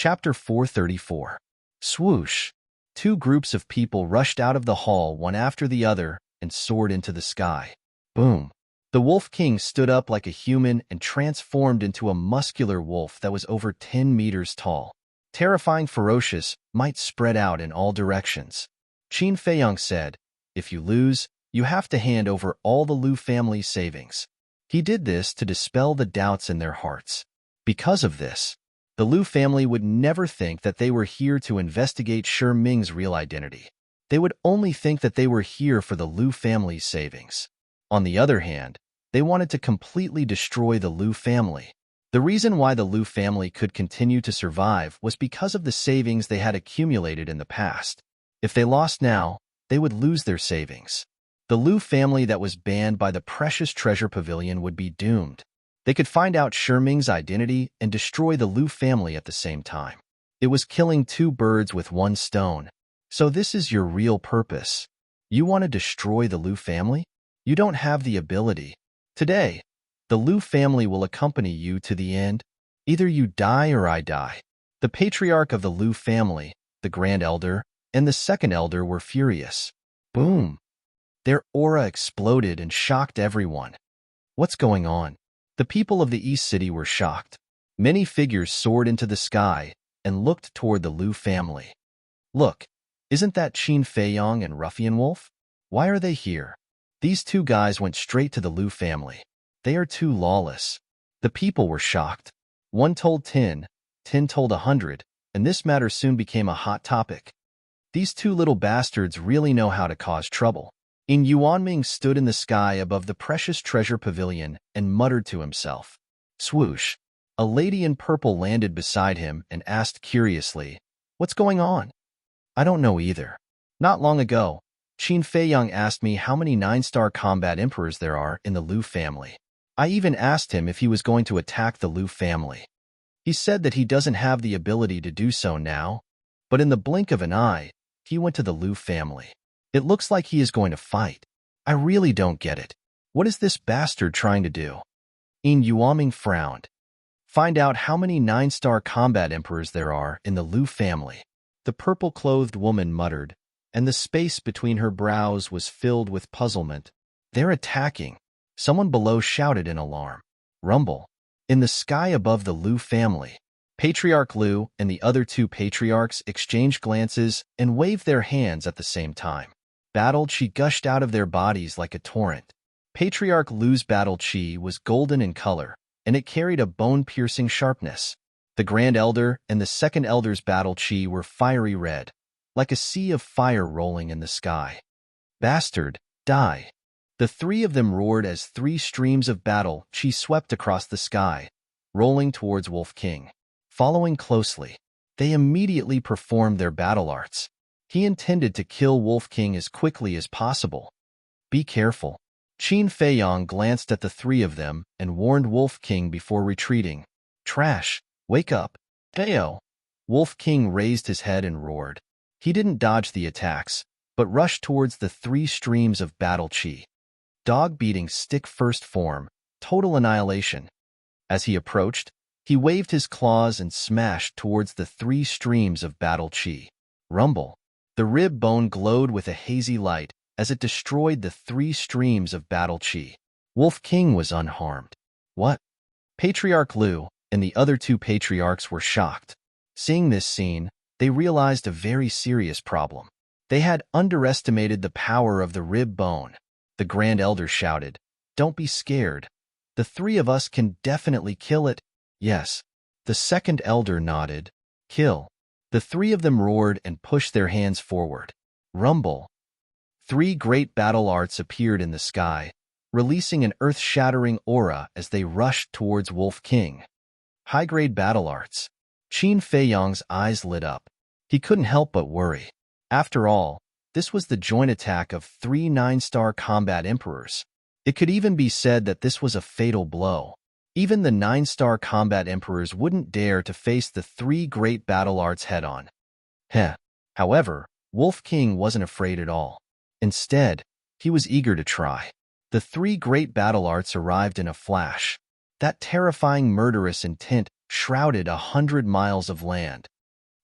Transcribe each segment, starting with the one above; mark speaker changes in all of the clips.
Speaker 1: Chapter 434. Swoosh. Two groups of people rushed out of the hall one after the other and soared into the sky. Boom. The Wolf King stood up like a human and transformed into a muscular wolf that was over 10 meters tall. Terrifying, ferocious, might spread out in all directions. Qin Feiyang said, "If you lose, you have to hand over all the Lu family's savings." He did this to dispel the doubts in their hearts. Because of this, the Lu family would never think that they were here to investigate Shi Ming's real identity. They would only think that they were here for the Lu family's savings. On the other hand, they wanted to completely destroy the Lu family. The reason why the Lu family could continue to survive was because of the savings they had accumulated in the past. If they lost now, they would lose their savings. The Lu family that was banned by the Precious Treasure Pavilion would be doomed. They could find out Shi Ming's identity and destroy the Lu family at the same time. It was killing two birds with one stone. So this is your real purpose. You want to destroy the Lu family? You don't have the ability. Today, the Lu family will accompany you to the end. Either you die or I die. The patriarch of the Lu family, the Grand Elder, and the Second Elder were furious. Boom! Their aura exploded and shocked everyone. What's going on? The people of the East City were shocked. Many figures soared into the sky and looked toward the Lu family. Look, isn't that Qin Feiyang and Ruffian Wolf? Why are they here? These two guys went straight to the Lu family. They are too lawless. The people were shocked. One told 10, 10 told 100, and this matter soon became a hot topic. These two little bastards really know how to cause trouble. Yuanming stood in the sky above the Precious Treasure Pavilion and muttered to himself. Swoosh. A lady in purple landed beside him and asked curiously, "What's going on?" "I don't know either. Not long ago, Qin Feiyang asked me how many 9-star combat emperors there are in the Lu family. I even asked him if he was going to attack the Lu family. He said that he doesn't have the ability to do so now, but in the blink of an eye, he went to the Lu family. It looks like he is going to fight. I really don't get it. What is this bastard trying to do?" Yuanming frowned. "Find out how many 9-star combat emperors there are in the Lu family," the purple-clothed woman muttered, and the space between her brows was filled with puzzlement. "They're attacking." Someone below shouted in alarm. Rumble. In the sky above the Lu family, Patriarch Lu and the other two patriarchs exchanged glances and waved their hands at the same time. Battle chi gushed out of their bodies like a torrent. Patriarch Lu's battle chi was golden in color, and it carried a bone-piercing sharpness. The Grand Elder and the Second Elder's battle chi were fiery red, like a sea of fire rolling in the sky. "Bastard, die!" The three of them roared as 3 streams of battle chi swept across the sky, rolling towards Wolf King. Following closely, they immediately performed their battle arts. He intended to kill Wolf King as quickly as possible. "Be careful." Qin Feiyang glanced at the three of them and warned Wolf King before retreating. "Trash, wake up." "Heyo." Wolf King raised his head and roared. He didn't dodge the attacks, but rushed towards the 3 streams of battle chi. Dog-beating stick-first form, total annihilation. As he approached, he waved his claws and smashed towards the 3 streams of battle chi. Rumble. The rib bone glowed with a hazy light as it destroyed the 3 streams of battle chi. Wolf King was unharmed. What? Patriarch Lu and the other 2 patriarchs were shocked. Seeing this scene, they realized a very serious problem. They had underestimated the power of the rib bone. The Grand Elder shouted, "Don't be scared. The 3 of us can definitely kill it." "Yes." The Second Elder nodded. "Kill." The 3 of them roared and pushed their hands forward. Rumble. 3 great battle arts appeared in the sky, releasing an earth-shattering aura as they rushed towards Wolf King. High-grade battle arts. Qin Feiyang's eyes lit up. He couldn't help but worry. After all, this was the joint attack of 3 9-star combat emperors. It could even be said that this was a fatal blow. Even the 9-star combat emperors wouldn't dare to face the 3 great battle arts head-on. However, Wolf King wasn't afraid at all. Instead, he was eager to try. The 3 great battle arts arrived in a flash. That terrifying murderous intent shrouded 100 miles of land.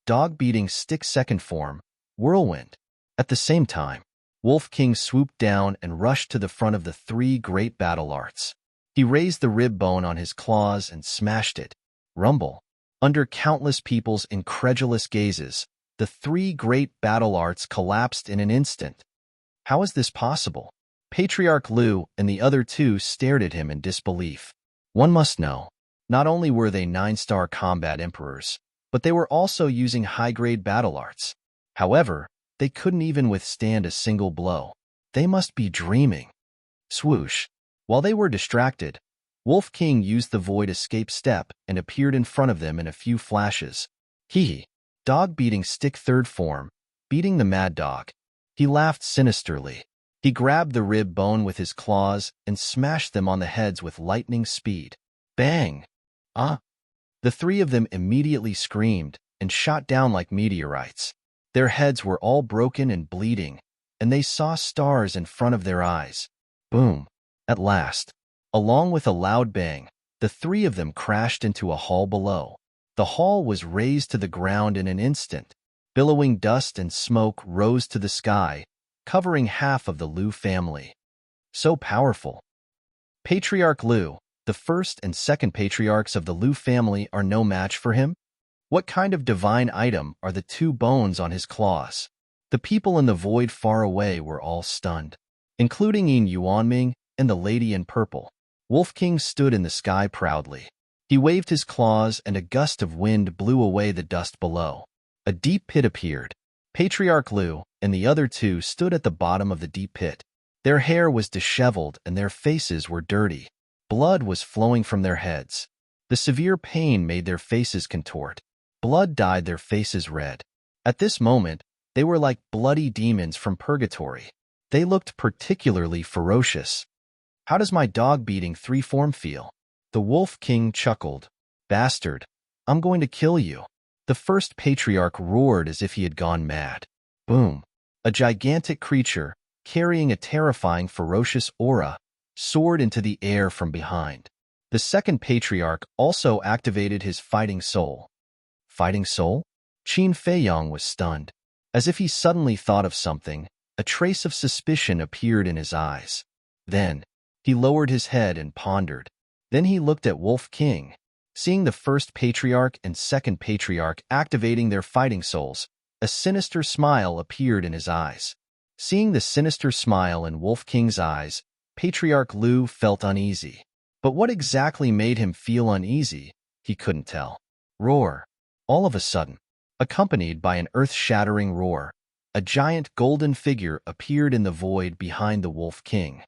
Speaker 1: dog-beating stick second form, whirlwind. At the same time, Wolf King swooped down and rushed to the front of the three great battle arts. He raised the rib bone on his claws and smashed it. Rumble. Under countless people's incredulous gazes, the three great battle arts collapsed in an instant. How is this possible? Patriarch Lu and the other two stared at him in disbelief. One must know, not only were they 9-star combat emperors, but they were also using high-grade battle arts. However, they couldn't even withstand a single blow. They must be dreaming. Swoosh. While they were distracted, Wolf King used the void escape step and appeared in front of them in a few flashes. Dog beating stick third form, beating the mad dog. He laughed sinisterly. He grabbed the rib bone with his claws and smashed them on the heads with lightning speed. Bang! The three of them immediately screamed and shot down like meteorites. Their heads were all broken and bleeding, and they saw stars in front of their eyes. Boom! At last, along with a loud bang, the three of them crashed into a hall below. The hall was razed to the ground in an instant. Billowing dust and smoke rose to the sky, covering half of the Lu family. So powerful. Patriarch Lu, the first and second patriarchs of the Lu family, are no match for him? What kind of divine item are the two bones on his claws? The people in the void far away were all stunned, including Yin Yuanming and the lady in purple. Wolf King stood in the sky proudly. He waved his claws and a gust of wind blew away the dust below. A deep pit appeared. Patriarch Lu and the other two stood at the bottom of the deep pit. Their hair was disheveled and their faces were dirty. Blood was flowing from their heads. The severe pain made their faces contort. Blood dyed their faces red. At this moment, they were like bloody demons from purgatory. They looked particularly ferocious. How does my dog-beating three-form feel? The Wolf King chuckled. Bastard, I'm going to kill you. The first patriarch roared as if he had gone mad. Boom! A gigantic creature, carrying a terrifying ferocious aura, soared into the air from behind. The second patriarch also activated his fighting soul. Fighting soul? Qin Feiyong was stunned. As if he suddenly thought of something, a trace of suspicion appeared in his eyes. Then, he lowered his head and pondered. Then he looked at Wolf King. Seeing the first patriarch and second patriarch activating their fighting souls, a sinister smile appeared in his eyes. Seeing the sinister smile in Wolf King's eyes, Patriarch Lu felt uneasy. But what exactly made him feel uneasy, he couldn't tell. Roar. All of a sudden, accompanied by an earth-shattering roar, a giant golden figure appeared in the void behind the Wolf King.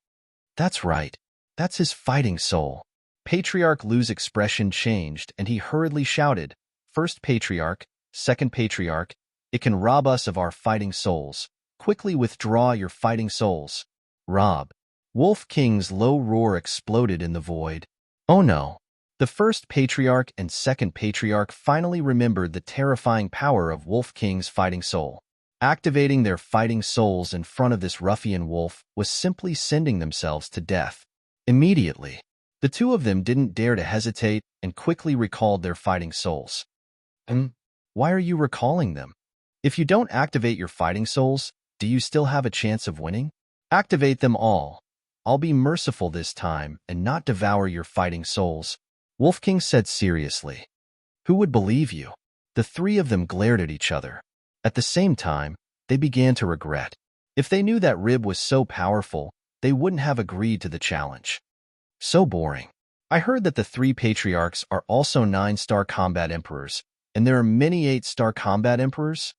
Speaker 1: That's right. That's his fighting soul. Patriarch Lu's expression changed, and he hurriedly shouted, First Patriarch, Second Patriarch, it can rob us of our fighting souls. Quickly withdraw your fighting souls. Rob. Wolf King's low roar exploded in the void. Oh no. The first patriarch and second patriarch finally remembered the terrifying power of Wolf King's fighting soul. Activating their fighting souls in front of this ruffian wolf was simply sending themselves to death. Immediately, the two of them didn't dare to hesitate and quickly recalled their fighting souls. Why are you recalling them? If you don't activate your fighting souls, do you still have a chance of winning? Activate them all. I'll be merciful this time and not devour your fighting souls, Wolf King said seriously. Who would believe you? The three of them glared at each other. At the same time, they began to regret. If they knew that Rib was so powerful, they wouldn't have agreed to the challenge. So boring. I heard that the three patriarchs are also 9-star combat emperors, and there are many 8-star combat emperors.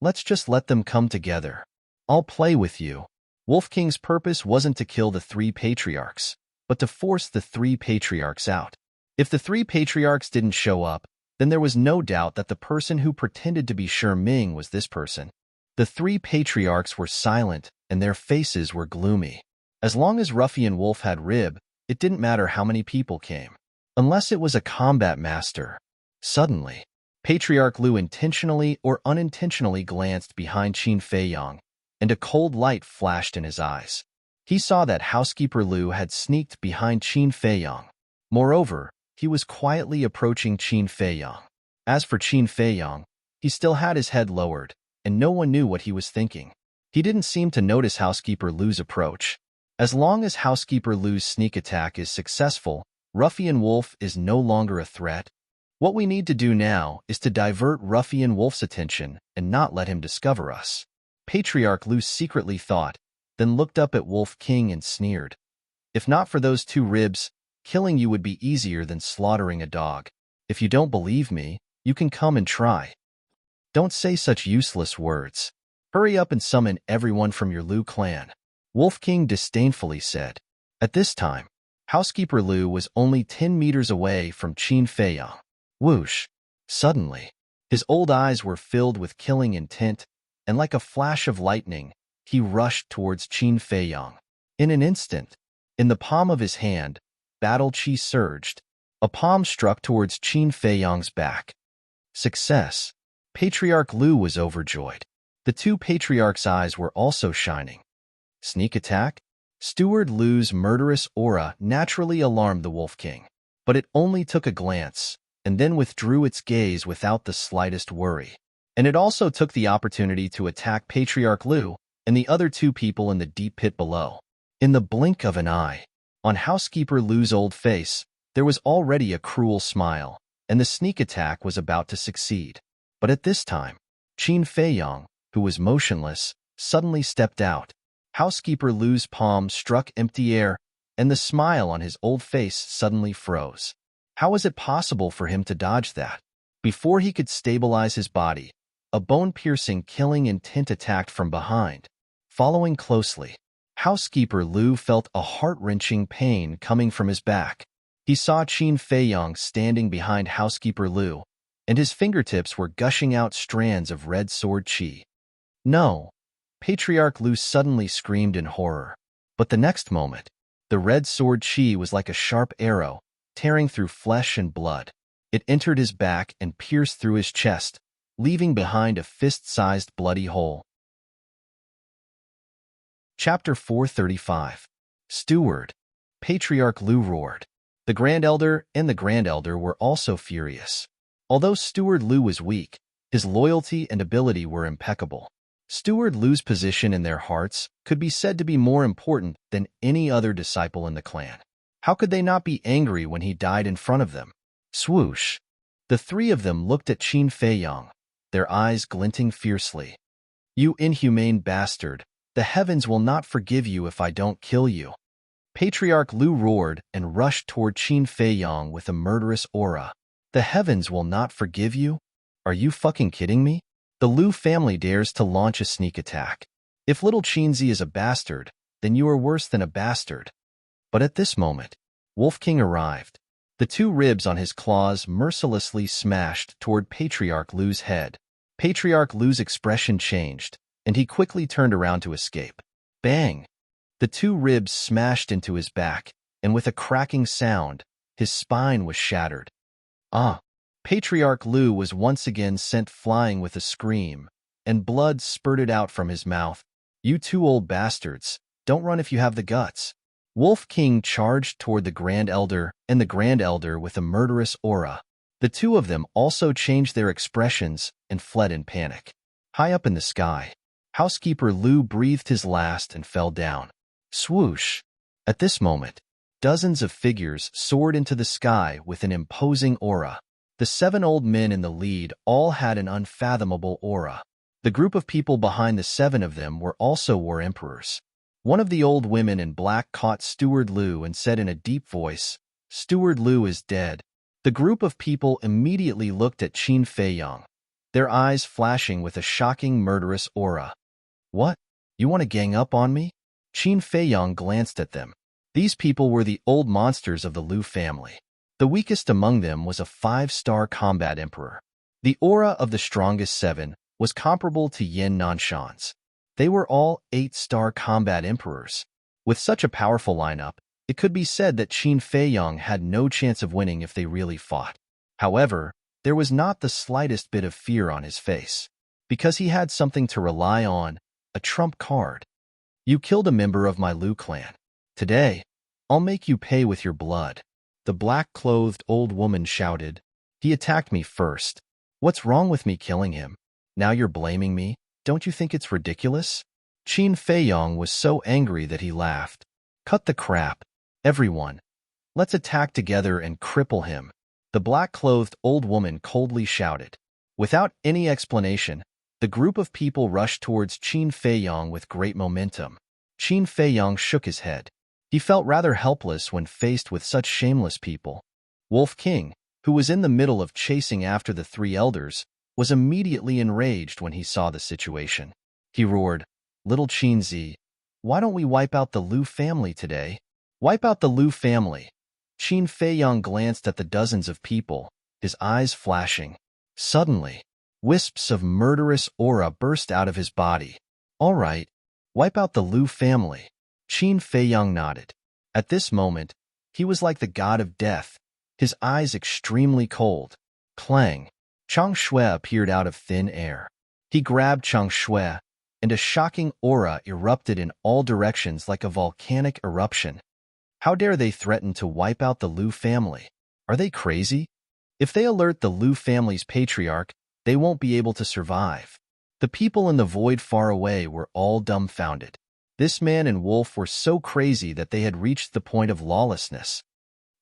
Speaker 1: Let's just let them come together. I'll play with you. Wolf King's purpose wasn't to kill the three patriarchs, but to force the three patriarchs out. If the three patriarchs didn't show up, then there was no doubt that the person who pretended to be Shi Ming was this person. The three patriarchs were silent, and their faces were gloomy. As long as Ruffian Wolf had Rib, it didn't matter how many people came. Unless it was a combat master. Suddenly, Patriarch Lu intentionally or unintentionally glanced behind Qin Feiyong, and a cold light flashed in his eyes. He saw that housekeeper Lu had sneaked behind Qin Feiyong. Moreover, he was quietly approaching Qin Feiyong. As for Qin Feiyong, He still had his head lowered, and no one knew what he was thinking. He didn't seem to notice Housekeeper Lu's approach. As long as Housekeeper Lu's sneak attack is successful, Ruffian Wolf is no longer a threat. What we need to do now is to divert Ruffian Wolf's attention and not let him discover us. Patriarch Lu secretly thought, then looked up at Wolf King and sneered. If not for those 2 ribs, killing you would be easier than slaughtering a dog. If you don't believe me, you can come and try. Don't say such useless words. Hurry up and summon everyone from your Lu clan, Wolf King disdainfully said. At this time, Housekeeper Lu was only 10 meters away from Qin Feiyang. Whoosh! Suddenly, his old eyes were filled with killing intent, and like a flash of lightning, he rushed towards Qin Feiyang. In an instant, in the palm of his hand, battle chi surged. A palm struck towards Qin Feiyang's back. Success! Patriarch Lu was overjoyed. The 2 patriarchs' eyes were also shining. Sneak attack? Steward Lu's murderous aura naturally alarmed the Wolf King, but it only took a glance, and then withdrew its gaze without the slightest worry. And it also took the opportunity to attack Patriarch Lu and the other 2 people in the deep pit below. In the blink of an eye, on Housekeeper Lu's old face, there was already a cruel smile, and the sneak attack was about to succeed. But at this time, Qin Feiyang, who was motionless, suddenly stepped out. Housekeeper Lu's palm struck empty air, and the smile on his old face suddenly froze. How was it possible for him to dodge that? Before he could stabilize his body, a bone-piercing killing intent attacked from behind. Following closely, Housekeeper Lu felt a heart-wrenching pain coming from his back. He saw Qin Feiyang standing behind Housekeeper Lu, and his fingertips were gushing out strands of red sword chi. No! Patriarch Lu suddenly screamed in horror. But the next moment, the red sword chi was like a sharp arrow, tearing through flesh and blood. It entered his back and pierced through his chest, leaving behind a fist-sized bloody hole. Chapter 435. Steward. Patriarch Lu roared. The Grand Elder and the Grand Elder were also furious. Although Steward Lu was weak, his loyalty and ability were impeccable. Steward Lu's position in their hearts could be said to be more important than any other disciple in the clan. How could they not be angry when he died in front of them? Swoosh! The 3 of them looked at Qin Feiyang, their eyes glinting fiercely. You inhumane bastard, the heavens will not forgive you if I don't kill you. Patriarch Lu roared and rushed toward Qin Feiyang with a murderous aura. The heavens will not forgive you? Are you fucking kidding me? The Lu family dares to launch a sneak attack. If little Qinzi is a bastard, then you are worse than a bastard. But at this moment, Wolf King arrived. The 2 ribs on his claws mercilessly smashed toward Patriarch Lu's head. Patriarch Lu's expression changed, and he quickly turned around to escape. Bang! The 2 ribs smashed into his back, and with a cracking sound, his spine was shattered. Ah! Patriarch Lu was once again sent flying with a scream, and blood spurted out from his mouth. You 2 old bastards, don't run if you have the guts. Wolf King charged toward the Grand Elder and the Grand Elder with a murderous aura. The 2 of them also changed their expressions and fled in panic. High up in the sky, Housekeeper Lu breathed his last and fell down. Swoosh! At this moment, dozens of figures soared into the sky with an imposing aura. The 7 old men in the lead all had an unfathomable aura. The group of people behind the 7 of them were also war emperors. One of the old women in black caught Steward Lu and said in a deep voice, "Steward Lu is dead." The group of people immediately looked at Qin Feiyang, their eyes flashing with a shocking murderous aura. What? You want to gang up on me? Qin Feiyang glanced at them. These people were the old monsters of the Lu family. The weakest among them was a 5-star combat emperor. The aura of the strongest 7 was comparable to Yin Nanshan's. They were all 8-star combat emperors. With such a powerful lineup, it could be said that Qin Feiyang had no chance of winning if they really fought. However, there was not the slightest bit of fear on his face, because he had something to rely on, a trump card. You killed a member of my Lu clan. Today, I'll make you pay with your blood. The black-clothed old woman shouted. He attacked me first. What's wrong with me killing him? Now you're blaming me? Don't you think it's ridiculous? Qin Feiyong was so angry that he laughed. Cut the crap. Everyone, let's attack together and cripple him. The black-clothed old woman coldly shouted. Without any explanation, the group of people rushed towards Qin Feiyong with great momentum. Qin Feiyong shook his head. He felt rather helpless when faced with such shameless people. Wolf King, who was in the middle of chasing after the three elders, was immediately enraged when he saw the situation. He roared, "Little Qinzi, why don't we wipe out the Liu family today?" Wipe out the Liu family. Qin Feiyong glanced at the dozens of people, his eyes flashing. Suddenly, wisps of murderous aura burst out of his body. All right, wipe out the Liu family. Qin Feiyong nodded. At this moment, he was like the god of death, his eyes extremely cold. Clang! Chang Shui appeared out of thin air. He grabbed Chang Shui, and a shocking aura erupted in all directions like a volcanic eruption. How dare they threaten to wipe out the Liu family? Are they crazy? If they alert the Liu family's patriarch, they won't be able to survive. The people in the void far away were all dumbfounded. This man and wolf were so crazy that they had reached the point of lawlessness.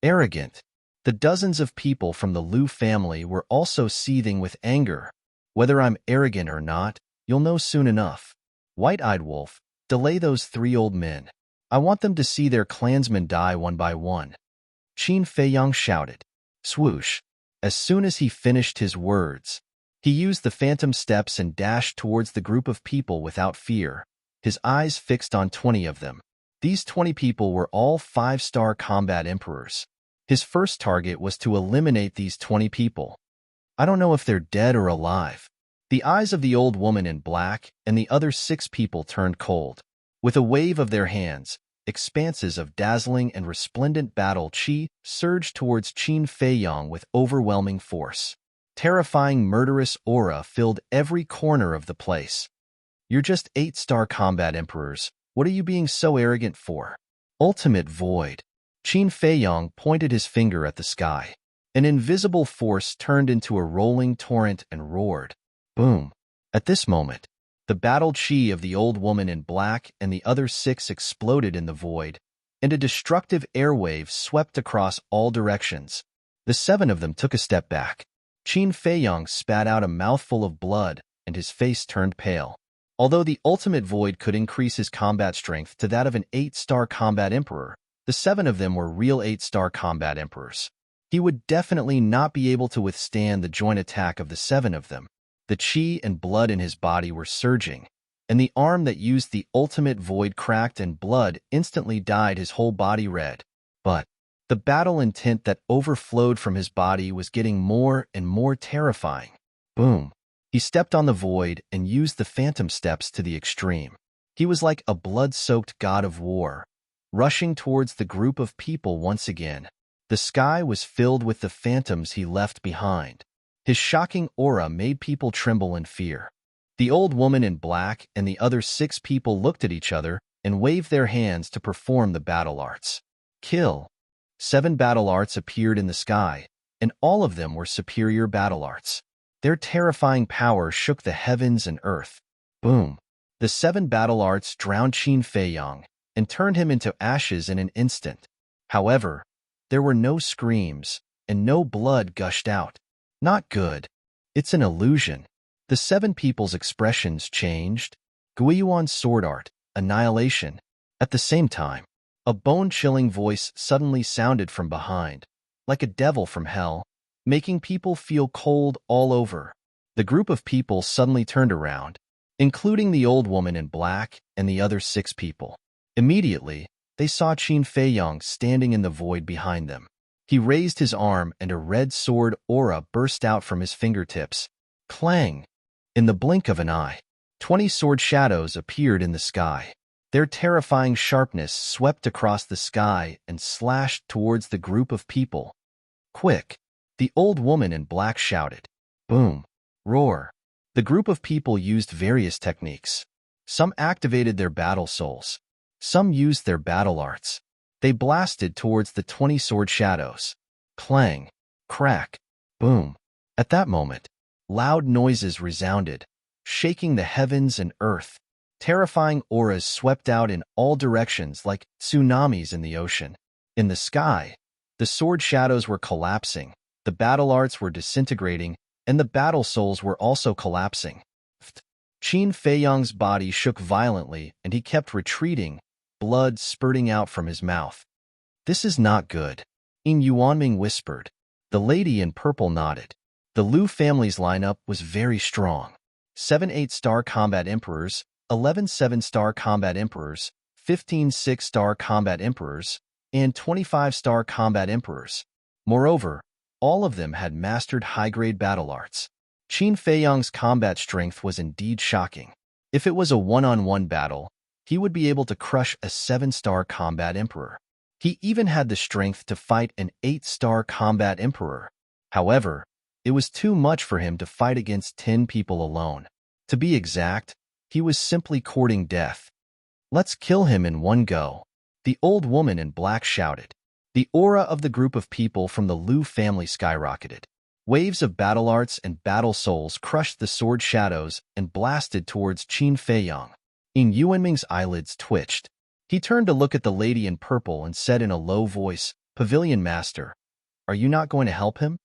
Speaker 1: Arrogant. The dozens of people from the Liu family were also seething with anger. Whether I'm arrogant or not, you'll know soon enough. White-eyed wolf, delay those three old men. I want them to see their clansmen die one by one. Qin Feiyong shouted. Swoosh. As soon as he finished his words, he used the phantom steps and dashed towards the group of people without fear, his eyes fixed on 20 of them. These 20 people were all 5-star combat emperors. His first target was to eliminate these 20 people. I don't know if they're dead or alive. The eyes of the old woman in black and the other 6 people turned cold. With a wave of their hands, expanses of dazzling and resplendent battle chi surged towards Qin Feiyong with overwhelming force. Terrifying murderous aura filled every corner of the place. You're just 8-star combat emperors. What are you being so arrogant for? Ultimate void. Qin Feiyong pointed his finger at the sky. An invisible force turned into a rolling torrent and roared. Boom. At this moment, the battle chi of the old woman in black and the other 6 exploded in the void, and a destructive airwave swept across all directions. The 7 of them took a step back. Qin Feiyong spat out a mouthful of blood, and his face turned pale. Although the ultimate void could increase his combat strength to that of an 8-star combat emperor, the 7 of them were real 8-star combat emperors. He would definitely not be able to withstand the joint attack of the 7 of them. The chi and blood in his body were surging, and the arm that used the ultimate void cracked and blood instantly dyed his whole body red. But the battle intent that overflowed from his body was getting more and more terrifying. Boom. He stepped on the void and used the phantom steps to the extreme. He was like a blood-soaked god of war, rushing towards the group of people once again. The sky was filled with the phantoms he left behind. His shocking aura made people tremble in fear. The old woman in black and the other 6 people looked at each other and waved their hands to perform the battle arts. Kill. 7 battle arts appeared in the sky, and all of them were superior battle arts. Their terrifying power shook the heavens and earth. Boom. The 7 battle arts drowned Qin Feiyong and turned him into ashes in an instant. However, there were no screams, and no blood gushed out. Not good. It's an illusion. The 7 people's expressions changed. Guiyuan's sword art, annihilation. At the same time, a bone-chilling voice suddenly sounded from behind, like a devil from hell, making people feel cold all over. The group of people suddenly turned around, including the old woman in black and the other 6 people. Immediately, they saw Qin Feiyong standing in the void behind them. He raised his arm and a red sword aura burst out from his fingertips. Clang! In the blink of an eye, 20 sword shadows appeared in the sky. Their terrifying sharpness swept across the sky and slashed towards the group of people. Quick! The old woman in black shouted. Boom! Roar! The group of people used various techniques. Some activated their battle souls. Some used their battle arts. They blasted towards the 20 sword shadows. Clang! Crack! Boom! At that moment, Loud noises resounded, shaking the heavens and earth. Terrifying auras swept out in all directions like tsunamis in the ocean. In the sky, the sword shadows were collapsing, the battle arts were disintegrating, and the battle souls were also collapsing. Qin Feiyang's body shook violently, and he kept retreating, blood spurting out from his mouth. "This is not good," Yin Yuanming whispered. The lady in purple nodded. The Liu family's lineup was very strong. 7 8-star combat emperors, 11 7-star combat emperors, 15 6-star combat emperors, and 25-star combat emperors. Moreover, all of them had mastered high-grade battle arts. Qin Feiyang's combat strength was indeed shocking. If it was a one-on-one battle, he would be able to crush a 7-star combat emperor. He even had the strength to fight an 8-star combat emperor. However, it was too much for him to fight against 10 people alone. To be exact, he was simply courting death. "Let's kill him in one go," the old woman in black shouted. The aura of the group of people from the Liu family skyrocketed. Waves of battle arts and battle souls crushed the sword shadows and blasted towards Qin Feiyang. Yin Yuanming's eyelids twitched. He turned to look at the lady in purple and said in a low voice, "Pavilion Master, are you not going to help him?"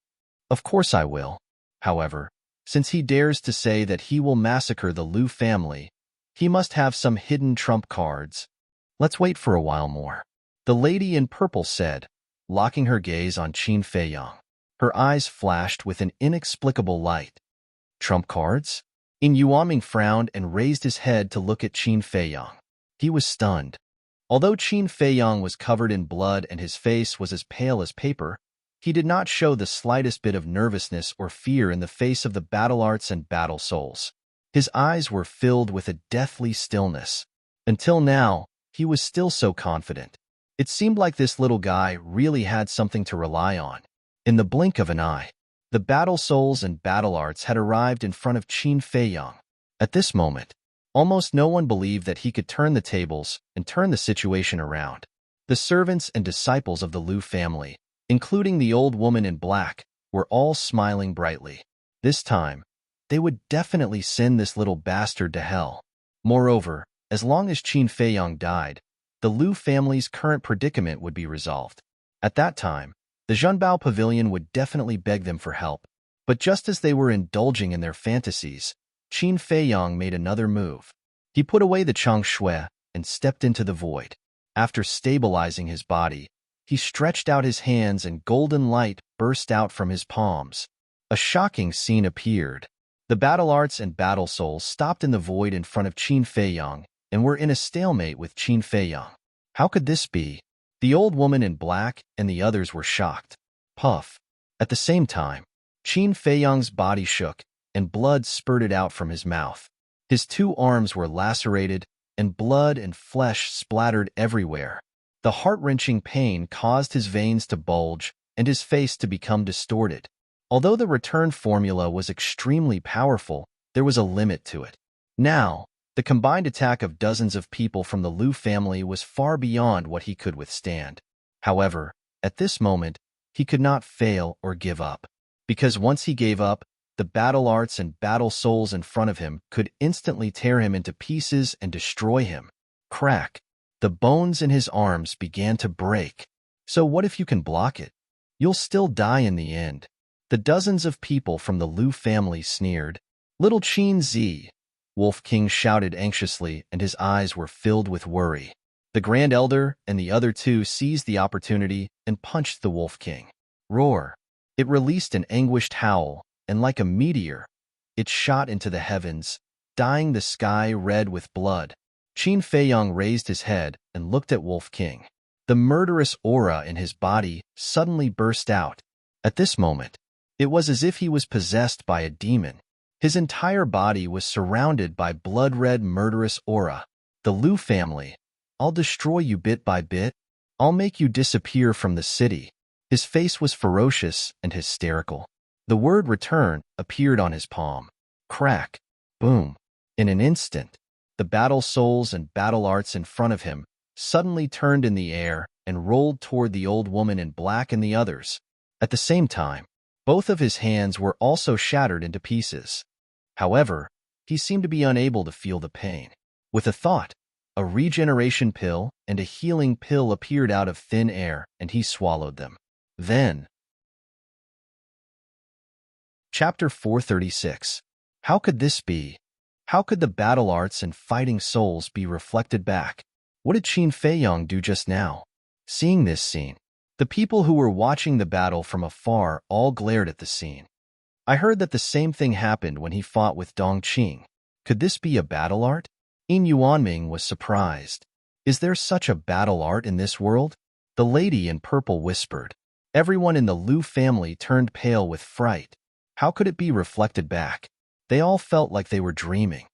Speaker 1: "Of course I will. However, since he dares to say that he will massacre the Liu family, he must have some hidden trump cards. Let's wait for a while more," the lady in purple said, locking her gaze on Qin Feiyang. Her eyes flashed with an inexplicable light. "Trump cards?" Yin Yuanming frowned and raised his head to look at Qin Feiyang. He was stunned. Although Qin Feiyang was covered in blood and his face was as pale as paper, he did not show the slightest bit of nervousness or fear in the face of the battle arts and battle souls. His eyes were filled with a deathly stillness. Until now, he was still so confident. It seemed like this little guy really had something to rely on. In the blink of an eye, the battle souls and battle arts had arrived in front of Qin Feiyang. At this moment, almost no one believed that he could turn the tables and turn the situation around. The servants and disciples of the Liu family, including the old woman in black, were all smiling brightly. This time, they would definitely send this little bastard to hell. Moreover, as long as Qin Feiyang died, the Liu family's current predicament would be resolved. At that time, the Zhenbao Pavilion would definitely beg them for help. But just as they were indulging in their fantasies, Qin Feiyang made another move. He put away the Chang Shui and stepped into the void. After stabilizing his body, he stretched out his hands and golden light burst out from his palms. A shocking scene appeared. The battle arts and battle souls stopped in the void in front of Qin Feiyang and were in a stalemate with Qin Feiyang. How could this be? The old woman in black and the others were shocked. Puff. At the same time, Qin Feiyang's body shook and blood spurted out from his mouth. His 2 arms were lacerated and blood and flesh splattered everywhere. The heart-wrenching pain caused his veins to bulge and his face to become distorted. Although the return formula was extremely powerful, there was a limit to it. Now, the combined attack of dozens of people from the Liu family was far beyond what he could withstand. However, at this moment, he could not fail or give up. Because once he gave up, the battle arts and battle souls in front of him could instantly tear him into pieces and destroy him. Crack. The bones in his arms began to break. So what if you can block it? You'll still die in the end. The dozens of people from the Liu family sneered. Little Qin Zi, Wolf King shouted anxiously, and his eyes were filled with worry. The Grand Elder and the other 2 seized the opportunity and punched the Wolf King. Roar. It released an anguished howl, and like a meteor, it shot into the heavens, dyeing the sky red with blood. Qin Feiyang raised his head and looked at Wolf King. The murderous aura in his body suddenly burst out. At this moment, it was as if he was possessed by a demon. His entire body was surrounded by blood-red murderous aura. The Liu family, I'll destroy you bit by bit. I'll make you disappear from the city. His face was ferocious and hysterical. The word return appeared on his palm. Crack. Boom. In an instant, the battle souls and battle arts in front of him suddenly turned in the air and rolled toward the old woman in black and the others. At the same time, Both of his hands were also shattered into pieces. However, he seemed to be unable to feel the pain. With a thought, a regeneration pill and a healing pill appeared out of thin air, and he swallowed them. Then, Chapter 436. How could this be? How could the battle arts and fighting souls be reflected back? What did Qin Feiyong do just now? Seeing this scene, the people who were watching the battle from afar all glared at the scene. I heard that the same thing happened when he fought with Dong Qing. Could this be a battle art? Yin Yuanming was surprised. Is there such a battle art in this world? The lady in purple whispered. Everyone in the Liu family turned pale with fright. How could it be reflected back? They all felt like they were dreaming.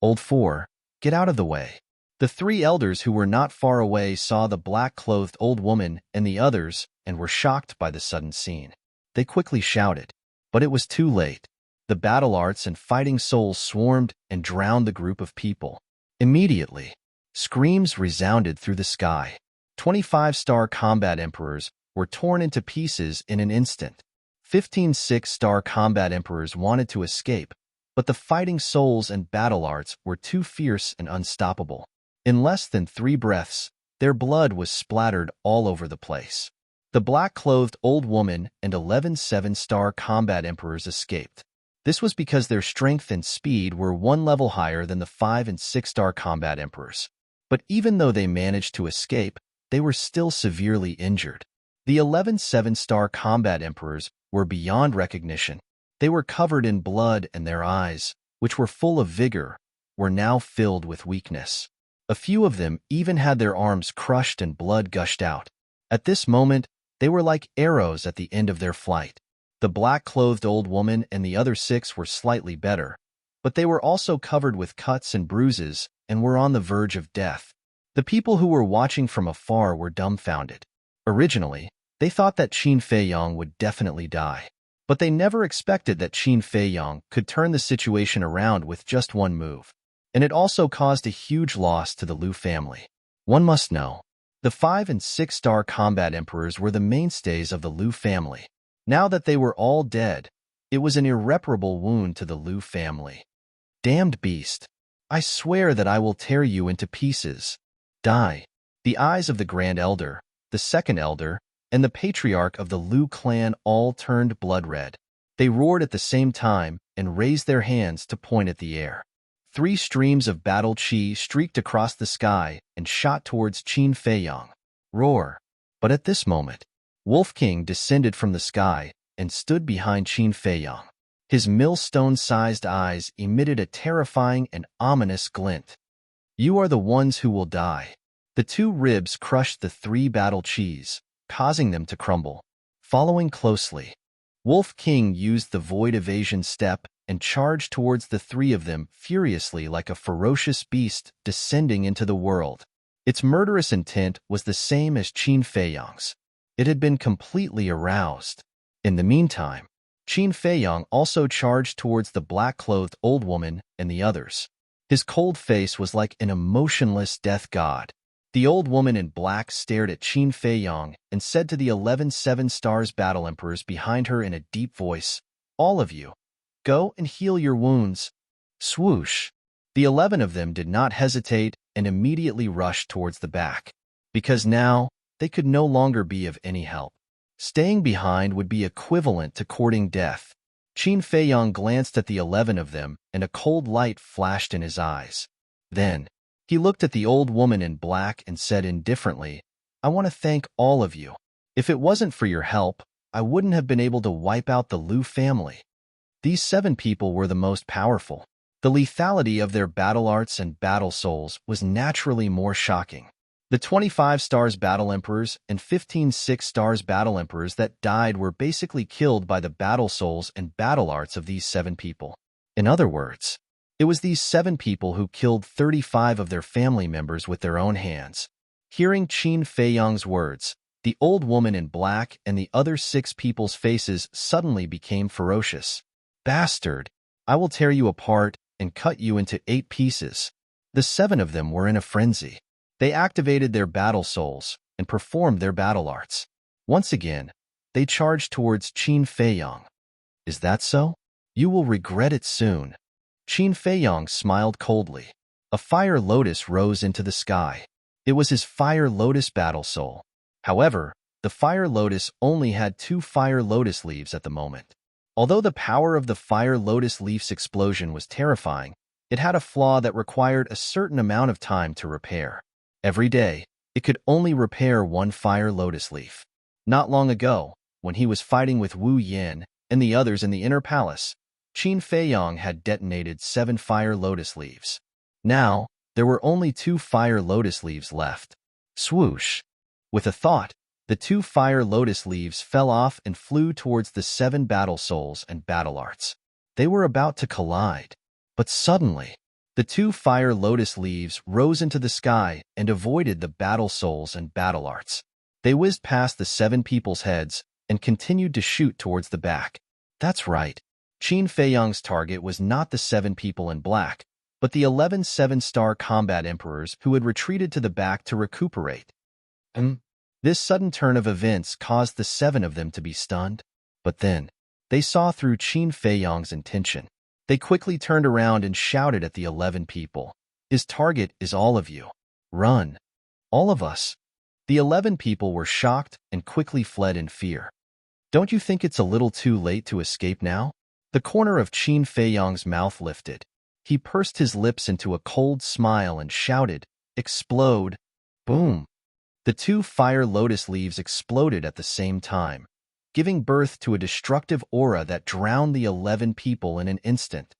Speaker 1: Old Four, get out of the way. The three elders who were not far away saw the black-clothed old woman and the others and were shocked by the sudden scene. They quickly shouted, but it was too late. The battle arts and fighting souls swarmed and drowned the group of people. Immediately, screams resounded through the sky. 25-star combat emperors were torn into pieces in an instant. 15 6-star combat emperors wanted to escape, but the fighting souls and battle arts were too fierce and unstoppable. In less than 3 breaths, their blood was splattered all over the place. The black-clothed old woman and 11 7-star combat emperors escaped. This was because their strength and speed were 1 level higher than the 5 and 6-star combat emperors. But even though they managed to escape, they were still severely injured. The 11 7-star combat emperors were beyond recognition. They were covered in blood, and their eyes, which were full of vigor, were now filled with weakness. A few of them even had their arms crushed and blood gushed out. At this moment, they were like arrows at the end of their flight. The black-clothed old woman and the other 6 were slightly better, but they were also covered with cuts and bruises and were on the verge of death. The people who were watching from afar were dumbfounded. Originally, they thought that Qin Feiyong would definitely die, but they never expected that Qin Feiyong could turn the situation around with just one move. And it also caused a huge loss to the Liu family. One must know, the 5 and 6-star combat emperors were the mainstays of the Liu family. Now that they were all dead, it was an irreparable wound to the Liu family. Damned beast! I swear that I will tear you into pieces. Die! The eyes of the Grand Elder, the Second Elder, and the Patriarch of the Liu clan all turned blood-red. They roared at the same time and raised their hands to point at the air. 3 streams of battle chi streaked across the sky and shot towards Qin Feiyong. Roar! But at this moment, Wolf King descended from the sky and stood behind Qin Feiyong. His millstone-sized eyes emitted a terrifying and ominous glint. You are the ones who will die. The 2 ribs crushed the 3 battle chis, causing them to crumble. Following closely, Wolf King used the void evasion step and charged towards the 3 of them furiously like a ferocious beast descending into the world. Its murderous intent was the same as Qin Feiyong's. It had been completely aroused. In the meantime, Qin Feiyong also charged towards the black-clothed old woman and the others. His cold face was like an emotionless death god. The old woman in black stared at Qin Feiyong and said to the 11 7-stars battle emperors behind her in a deep voice, "All of you, go and heal your wounds." Swoosh! The 11 of them did not hesitate and immediately rushed towards the back, because now they could no longer be of any help. Staying behind would be equivalent to courting death. Qin Feiyong glanced at the 11 of them, and a cold light flashed in his eyes. Then, he looked at the old woman in black and said indifferently, "I want to thank all of you. If it wasn't for your help, I wouldn't have been able to wipe out the Liu family." These 7 people were the most powerful. The lethality of their battle arts and battle souls was naturally more shocking. The 25 stars battle emperors and 15 6-stars battle emperors that died were basically killed by the battle souls and battle arts of these 7 people. In other words, it was these 7 people who killed 35 of their family members with their own hands. Hearing Qin Feiyong's words, the old woman in black and the other 6 people's faces suddenly became ferocious. "Bastard! I will tear you apart and cut you into 8 pieces." The 7 of them were in a frenzy. They activated their battle souls and performed their battle arts. Once again, they charged towards Qin Feiyang. Is that so? You will regret it soon. Qin Feiyang smiled coldly. A fire lotus rose into the sky. It was his fire lotus battle soul. However, the fire lotus only had 2 fire lotus leaves at the moment. Although the power of the fire lotus leaf's explosion was terrifying, it had a flaw that required a certain amount of time to repair. Every day, it could only repair 1 fire lotus leaf. Not long ago, when he was fighting with Wu Yan and the others in the inner palace, Qin Feiyang had detonated 7 fire lotus leaves. Now, there were only 2 fire lotus leaves left. Swoosh! With a thought, the 2 fire lotus leaves fell off and flew towards the 7 battle souls and battle arts. They were about to collide. But suddenly, the 2 fire lotus leaves rose into the sky and avoided the battle souls and battle arts. They whizzed past the 7 people's heads and continued to shoot towards the back. That's right. Qin Feiyang's target was not the 7 people in black, but the 11 7-star combat emperors who had retreated to the back to recuperate. This sudden turn of events caused the 7 of them to be stunned. But then, they saw through Qin Feiyang's intention. They quickly turned around and shouted at the 11 people. His target is all of you. Run. All of us. The 11 people were shocked and quickly fled in fear. Don't you think it's a little too late to escape now? The corner of Qin Feiyang's mouth lifted. He pursed his lips into a cold smile and shouted, "Explode!" Boom! The 2 fire lotus leaves exploded at the same time, giving birth to a destructive aura that drowned the 11 people in an instant.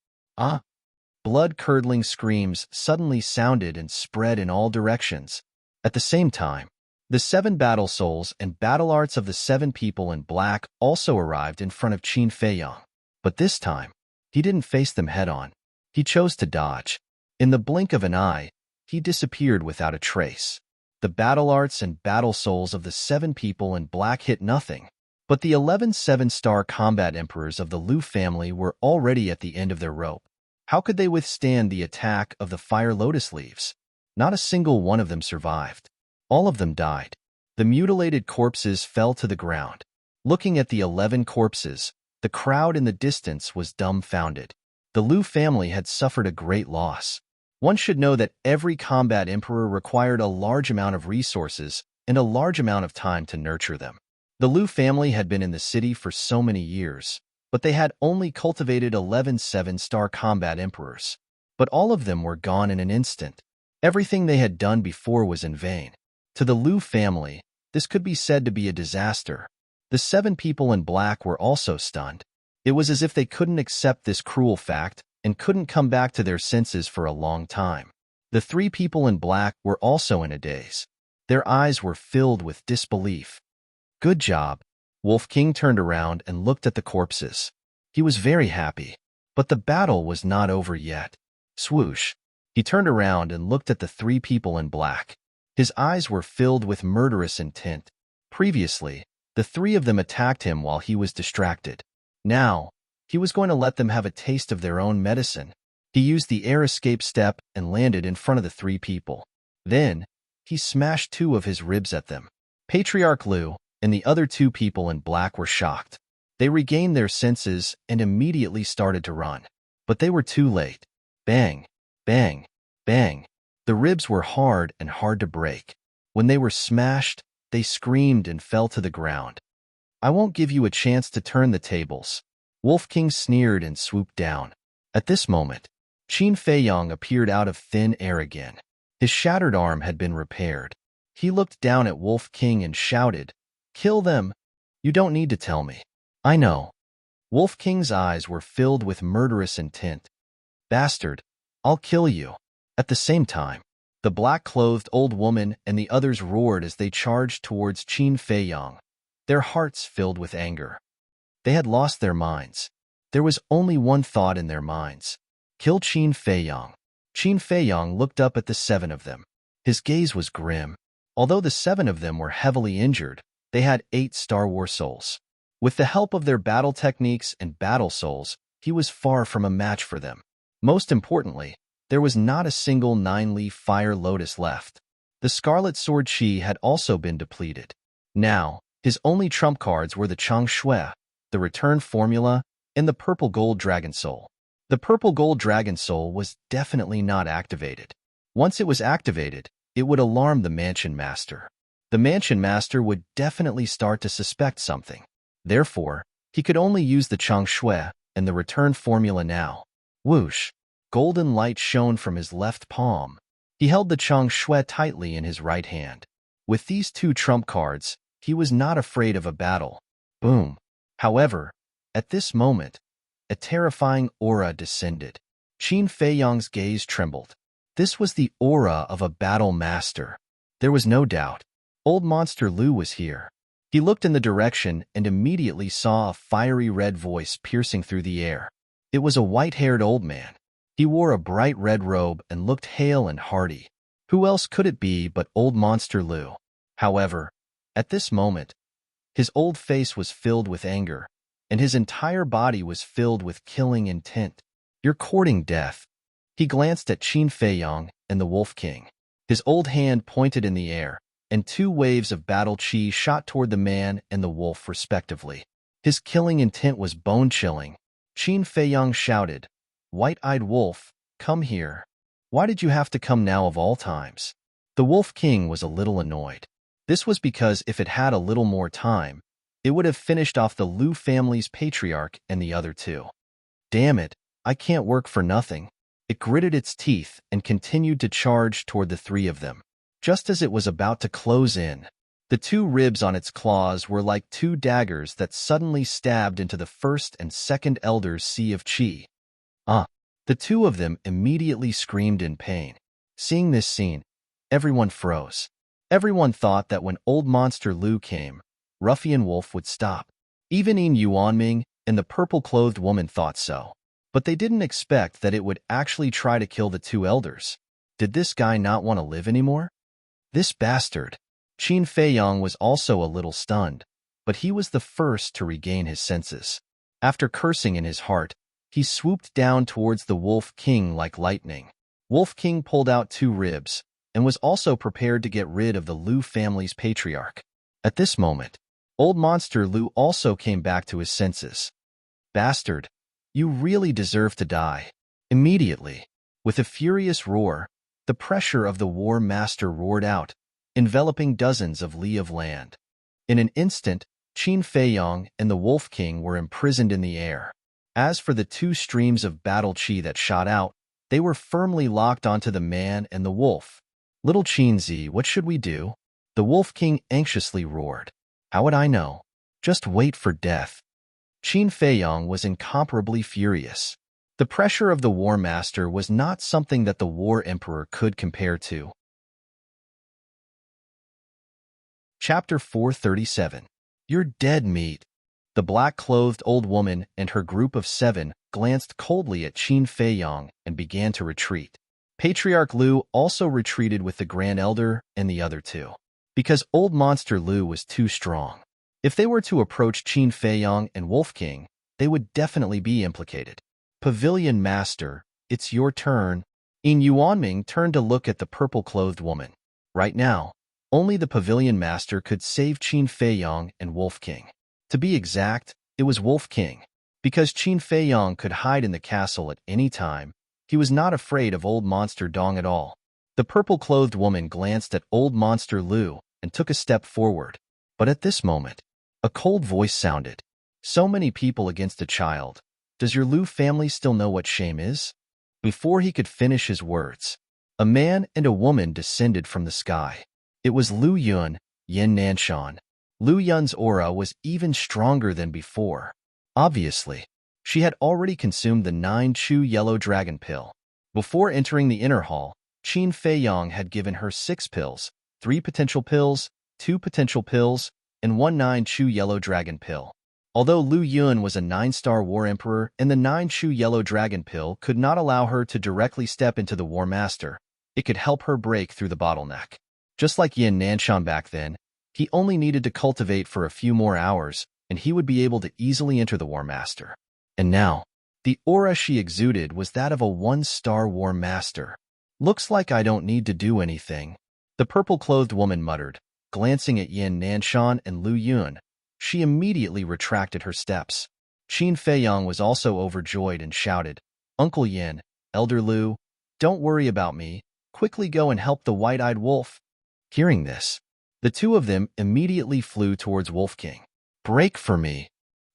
Speaker 1: Blood-curdling screams suddenly sounded and spread in all directions. At the same time, the 7 battle souls and battle arts of the 7 people in black also arrived in front of Qin Feiyang. But this time, he didn't face them head-on. He chose to dodge. In the blink of an eye, he disappeared without a trace. The battle arts and battle souls of the 7 people in black hit nothing. But the 11 7-star combat emperors of the Lu family were already at the end of their rope. How could they withstand the attack of the fire lotus leaves? Not a single one of them survived. All of them died. The mutilated corpses fell to the ground. Looking at the 11 corpses, the crowd in the distance was dumbfounded. The Lu family had suffered a great loss. One should know that every combat emperor required a large amount of resources and a large amount of time to nurture them. The Lu family had been in the city for so many years, but they had only cultivated 11 7-star combat emperors. But all of them were gone in an instant. Everything they had done before was in vain. To the Lu family, this could be said to be a disaster. The 7 people in black were also stunned. It was as if they couldn't accept this cruel fact and couldn't come back to their senses for a long time. The 3 people in black were also in a daze. Their eyes were filled with disbelief. Good job. Wolf King turned around and looked at the corpses. He was very happy. But the battle was not over yet. Swoosh. He turned around and looked at the 3 people in black. His eyes were filled with murderous intent. Previously, the 3 of them attacked him while he was distracted. Now, he was going to let them have a taste of their own medicine. He used the air escape step and landed in front of the 3 people. Then, he smashed 2 of his ribs at them. Patriarch Lu and the other 2 people in black were shocked. They regained their senses and immediately started to run. But they were too late. Bang, bang, bang. The ribs were hard and hard to break. When they were smashed, they screamed and fell to the ground. I won't give you a chance to turn the tables. Wolf King sneered and swooped down. At this moment, Qin Feiyang appeared out of thin air again. His shattered arm had been repaired. He looked down at Wolf King and shouted, "Kill them! You don't need to tell me. I know." Wolf King's eyes were filled with murderous intent. "Bastard, I'll kill you." At the same time, the black-clothed old woman and the others roared as they charged towards Qin Feiyang, their hearts filled with anger. They had lost their minds. There was only one thought in their minds: kill Qin Feiyang. Qin Feiyang looked up at the 7 of them. His gaze was grim. Although the 7 of them were heavily injured, they had 8 Star Wars souls. With the help of their battle techniques and battle souls, he was far from a match for them. Most importantly, there was not a single 9-leaf fire lotus left. The Scarlet Sword Chi had also been depleted. Now, His only trump cards were the Chang Shui, the return formula, and the purple gold dragon soul. The purple gold dragon soul was definitely not activated. Once it was activated, it would alarm the mansion master. The mansion master would definitely start to suspect something. Therefore, he could only use the Chang Shui and the return formula now. Whoosh! Golden light shone from his left palm. He held the Chang Shui tightly in his right hand. With these two trump cards, he was not afraid of a battle. Boom! However, at this moment, a terrifying aura descended. Qin Feiyang's gaze trembled. This was the aura of a battle master. There was no doubt. Old Monster Lu was here. He looked in the direction and immediately saw a fiery red voice piercing through the air. It was a white-haired old man. He wore a bright red robe and looked hale and hearty. Who else could it be but Old Monster Lu? However, at this moment, his old face was filled with anger, and his entire body was filled with killing intent. You're courting death. He glanced at Qin Feiyang and the Wolf King. His old hand pointed in the air, and two waves of battle chi shot toward the man and the wolf respectively. His killing intent was bone-chilling. Qin Feiyang shouted, "White-eyed wolf, come here. Why did you have to come now of all times?" The Wolf King was a little annoyed. This was because if it had a little more time, it would have finished off the Lu family's patriarch and the other two. Damn it, I can't work for nothing. It gritted its teeth and continued to charge toward the three of them. Just as it was about to close in, the two ribs on its claws were like two daggers that suddenly stabbed into the first and second elder's sea of chi. The two of them immediately screamed in pain. Seeing this scene, everyone froze. Everyone thought that when Old Monster Lu came, Ruffian Wolf would stop. Even Yin Yuanming and the purple-clothed woman thought so. But they didn't expect that it would actually try to kill the two elders. Did this guy not want to live anymore? This bastard. Qin Feiyang was also a little stunned, but he was the first to regain his senses. After cursing in his heart, he swooped down towards the Wolf King like lightning. Wolf King pulled out two ribs and was also prepared to get rid of the Lu family's patriarch. At this moment, Old Monster Lu also came back to his senses. Bastard, you really deserve to die. Immediately, with a furious roar, the pressure of the War Master roared out, enveloping dozens of li of land. In an instant, Qin Feiyang and the Wolf King were imprisoned in the air. As for the two streams of battle chi that shot out, they were firmly locked onto the man and the wolf. Little Qinzi, what should we do? The Wolf King anxiously roared. How would I know? Just wait for death. Qin Feiyang was incomparably furious. The pressure of the War Master was not something that the War Emperor could compare to. Chapter 437. You're dead meat. The black-clothed old woman and her group of 7 glanced coldly at Qin Feiyang and began to retreat. Patriarch Lu also retreated with the Grand Elder and the other two, because Old Monster Lu was too strong. If they were to approach Qin Feiyang and Wolf King, they would definitely be implicated. Pavilion Master, it's your turn. Yin Yuanming turned to look at the purple-clothed woman. Right now, only the Pavilion Master could save Qin Feiyang and Wolf King. To be exact, it was Wolf King. Because Qin Feiyang could hide in the castle at any time, he was not afraid of Old Monster Dong at all. The purple-clothed woman glanced at Old Monster Lu and took a step forward. But at this moment, a cold voice sounded. So many people against a child. Does your Lu family still know what shame is? Before he could finish his words, a man and a woman descended from the sky. It was Lu Yun, Yin Nanshan. Lu Yun's aura was even stronger than before. Obviously, she had already consumed the 9-chew yellow dragon pill. Before entering the inner hall, Qin Feiyang had given her 6 pills, 3 potential pills, 2 potential pills, and 1 9-chew yellow dragon pill. Although Lu Yun was a 9-star War Emperor and the 9-chew yellow dragon pill could not allow her to directly step into the War Master, it could help her break through the bottleneck. Just like Yin Nanshan back then, he only needed to cultivate for a few more hours, and he would be able to easily enter the War Master. And now, the aura she exuded was that of a 1-star War Master. Looks like I don't need to do anything, the purple-clothed woman muttered. Glancing at Yin Nanshan and Lu Yun, she immediately retracted her steps. Qin Feiyang was also overjoyed and shouted, "Uncle Yin, Elder Lu, don't worry about me. Quickly go and help the white-eyed wolf." Hearing this, the two of them immediately flew towards Wolf King. "Break for me!"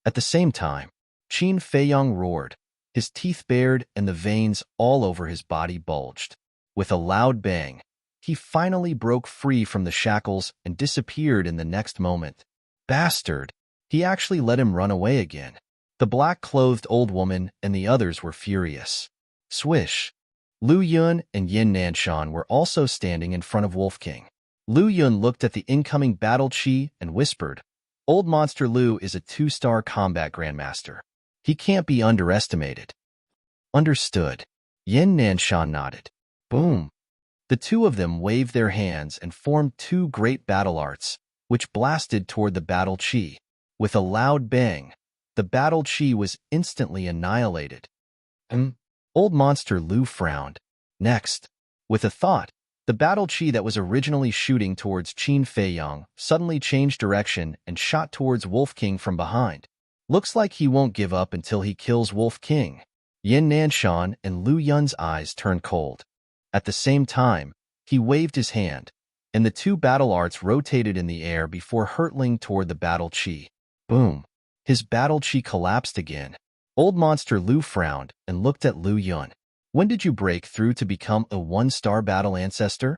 Speaker 1: At the same time, Qin Feiyang roared. His teeth bared and the veins all over his body bulged. With a loud bang, he finally broke free from the shackles and disappeared in the next moment. Bastard! He actually let him run away again. The black-clothed old woman and the others were furious. Swish! Lu Yun and Yin Nanshan were also standing in front of Wolf King. Lu Yun looked at the incoming battle chi and whispered, "Old Monster Lu is a 2-star combat grandmaster. He can't be underestimated." "Understood." Yin Nanshan nodded. Boom! The two of them waved their hands and formed 2 great battle arts, which blasted toward the battle chi. With a loud bang, the battle chi was instantly annihilated. Old Monster Lu frowned. Next, with a thought, the battle chi that was originally shooting towards Qin Feiyang suddenly changed direction and shot towards Wolf King from behind. Looks like he won't give up until he kills Wolf King. Yin Nanshan and Lu Yun's eyes turned cold. At the same time, he waved his hand, and the 2 battle arts rotated in the air before hurtling toward the battle chi. Boom! His battle chi collapsed again. Old Monster Lu frowned and looked at Lu Yun. "When did you break through to become a 1-star battle ancestor?"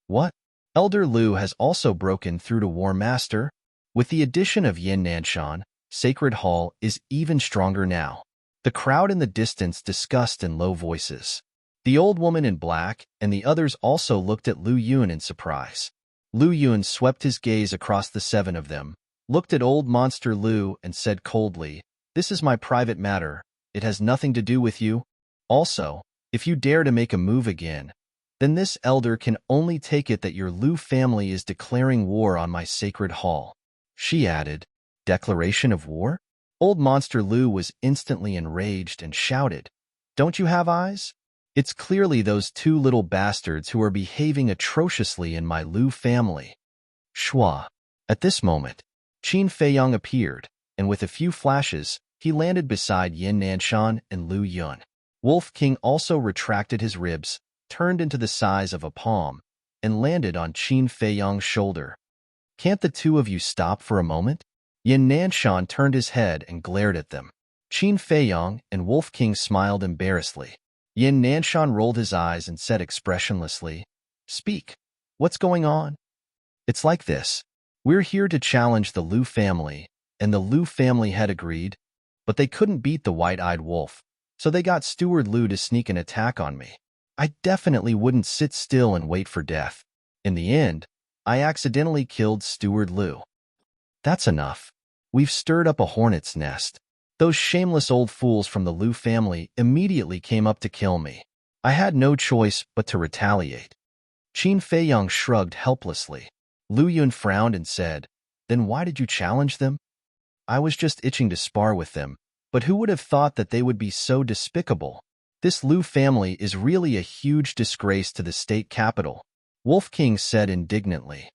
Speaker 1: "What? Elder Lu has also broken through to War Master." With the addition of Yin Nanshan, Sacred Hall is even stronger now. The crowd in the distance discussed in low voices. The old woman in black and the others also looked at Lu Yun in surprise. Lu Yun swept his gaze across the 7 of them, looked at Old Monster Lu and said coldly, "This is my private matter. It has nothing to do with you. Also, if you dare to make a move again, then this elder can only take it that your Lu family is declaring war on my sacred hall." She added, "Declaration of war?" Old Monster Lu was instantly enraged and shouted, "Don't you have eyes? It's clearly those 2 little bastards who are behaving atrociously in my Lu family." Shua. At this moment, Qin Feiyang appeared, and with a few flashes, he landed beside Yin Nanshan and Lu Yun. Wolf King also retracted his ribs, turned into the size of a palm, and landed on Qin Feiyang's shoulder. "Can't the 2 of you stop for a moment?" Yin Nanshan turned his head and glared at them. Qin Feiyang and Wolf King smiled embarrassedly. Yin Nanshan rolled his eyes and said expressionlessly, "Speak. What's going on?" "It's like this. We're here to challenge the Lu family," and the Lu family had agreed, but they couldn't beat the white-eyed wolf, so they got Steward Lu to sneak an attack on me. I definitely wouldn't sit still and wait for death. In the end, I accidentally killed Steward Lu. That's enough. We've stirred up a hornet's nest. Those shameless old fools from the Lu family immediately came up to kill me. I had no choice but to retaliate. Qin Feiyang shrugged helplessly. Lu Yun frowned and said, "Then why did you challenge them?" "I was just itching to spar with them, but who would have thought that they would be so despicable? This Lu family is really a huge disgrace to the state capital," Wolf King said indignantly.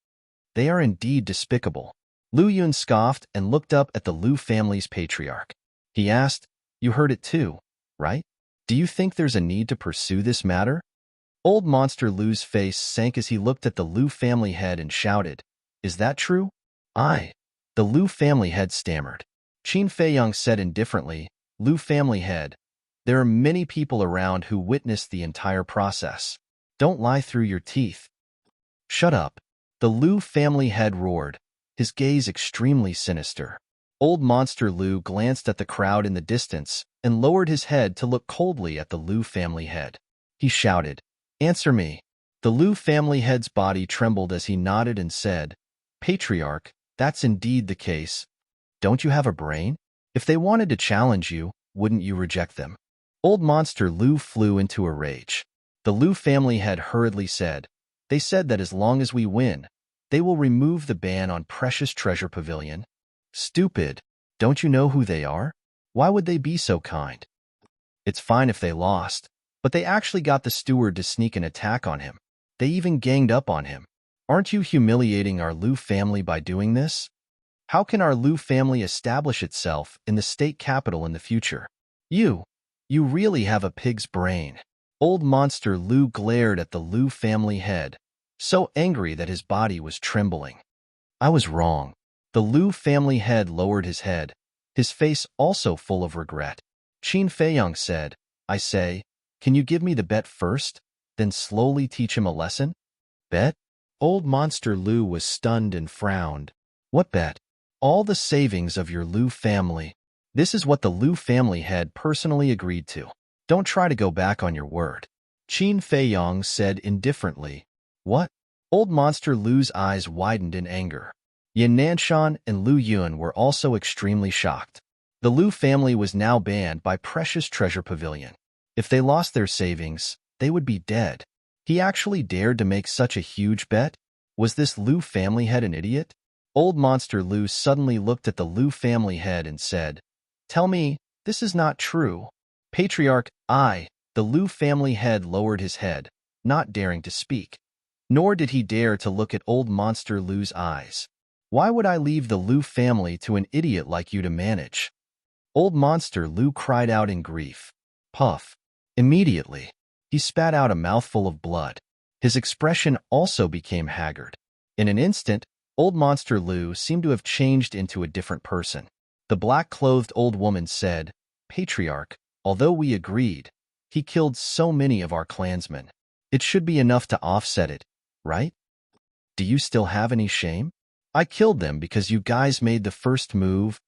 Speaker 1: "They are indeed despicable." Lu Yun scoffed and looked up at the Lu family's patriarch. He asked, "You heard it too, right? Do you think there's a need to pursue this matter?" Old Monster Lu's face sank as he looked at the Lu family head and shouted, "Is that true?" "Aye." The Lu family head stammered. Qin Feiyang said indifferently, "Lu family head, there are many people around who witnessed the entire process. Don't lie through your teeth." "Shut up." The Lu family head roared, his gaze extremely sinister. Old Monster Lu glanced at the crowd in the distance and lowered his head to look coldly at the Lu family head. He shouted, "Answer me." The Lu family head's body trembled as he nodded and said, "Patriarch, that's indeed the case. Don't you have a brain? If they wanted to challenge you, wouldn't you reject them?" Old Monster Lu flew into a rage. The Lu family head hurriedly said, "They said that as long as we win, they will remove the ban on Precious Treasure Pavilion." "Stupid. Don't you know who they are? Why would they be so kind?" "It's fine if they lost, but they actually got the steward to sneak an attack on him. They even ganged up on him. Aren't you humiliating our Liu family by doing this? How can our Liu family establish itself in the state capital in the future? You really have a pig's brain. Old monster Liu glared at the Liu family head, so angry that his body was trembling. I was wrong. The Liu family head lowered his head, his face also full of regret. Qin Feiyang said, I say, can you give me the bet first, then slowly teach him a lesson? Bet? Old monster Liu was stunned and frowned. What bet? All the savings of your Liu family. This is what the Liu family head personally agreed to. Don't try to go back on your word. Qin Feiyang said indifferently. What? Old monster Liu's eyes widened in anger. Yan Nanshan and Liu Yun were also extremely shocked. The Liu family was now banned by Precious Treasure Pavilion. If they lost their savings, they would be dead. He actually dared to make such a huge bet? Was this Liu family head an idiot? Old monster Liu suddenly looked at the Liu family head and said, Tell me, this is not true. Patriarch, the Liu family head lowered his head, not daring to speak. Nor did he dare to look at old monster Liu's eyes. Why would I leave the Liu family to an idiot like you to manage? Old monster Liu cried out in grief. Puff. Immediately, he spat out a mouthful of blood. His expression also became haggard. In an instant, old monster Liu seemed to have changed into a different person. The black-clothed old woman said, Patriarch, although we agreed, he killed so many of our clansmen. It should be enough to offset it, right? Do you still have any shame? I killed them because you guys made the first move.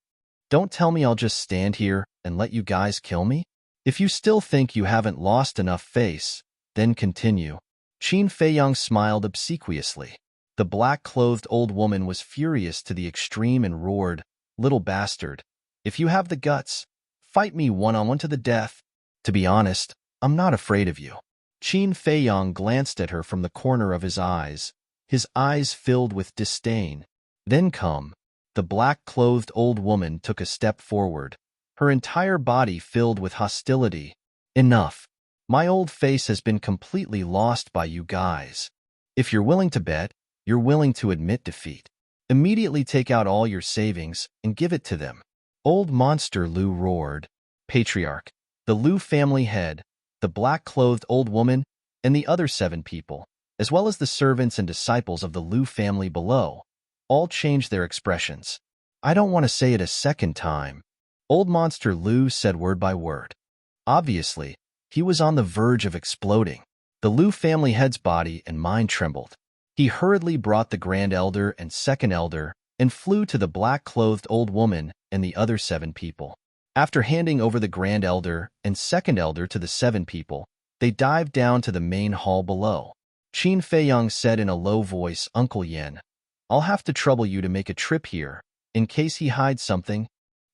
Speaker 1: Don't tell me I'll just stand here and let you guys kill me. If you still think you haven't lost enough face, then continue. Qin Feiyang smiled obsequiously. The black-clothed old woman was furious to the extreme and roared, Little bastard, if you have the guts, fight me one-on-one to the death. To be honest, I'm not afraid of you. Qin Feiyang glanced at her from the corner of his eyes filled with disdain. Then come. The black-clothed old woman took a step forward, her entire body filled with hostility. Enough. My old face has been completely lost by you guys. If you're willing to bet, you're willing to admit defeat. Immediately take out all your savings and give it to them. Old monster Liu roared. Patriarch, the Liu family head, the black-clothed old woman, and the other 7 people, as well as the servants and disciples of the Liu family below, all changed their expressions. I don't want to say it a second time. Old monster Liu said word by word. Obviously, he was on the verge of exploding. The Liu family head's body and mind trembled. He hurriedly brought the Grand Elder and Second Elder and flew to the black-clothed old woman and the other 7 people. After handing over the Grand Elder and Second Elder to the 7 people, they dived down to the main hall below. Qin Feiyang said in a low voice, Uncle Yen, I'll have to trouble you to make a trip here, in case he hides something.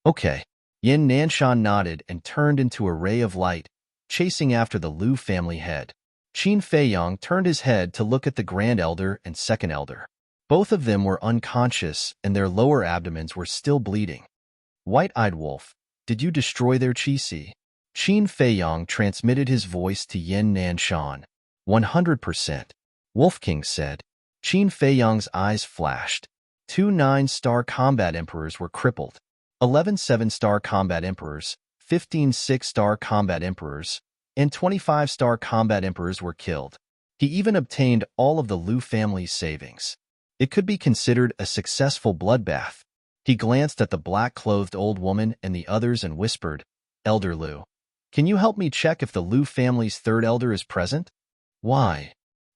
Speaker 1: Okay. Yan Nanshan nodded and turned into a ray of light, chasing after the Liu family head. Qin Feiyang turned his head to look at the Grand Elder and Second Elder. Both of them were unconscious and their lower abdomens were still bleeding. White-eyed wolf, did you destroy their qi? Qin Feiyang transmitted his voice to Yan Nanshan. 100%. Wolf King said. Qin Feiyang's eyes flashed. 2 9-star combat emperors were crippled. 11 7-star combat emperors, 15 6-star combat emperors, and 25-star combat emperors were killed. He even obtained all of the Liu family's savings. It could be considered a successful bloodbath. He glanced at the black-clothed old woman and the others and whispered, Elder Liu, can you help me check if the Liu family's 3rd elder is present? Why?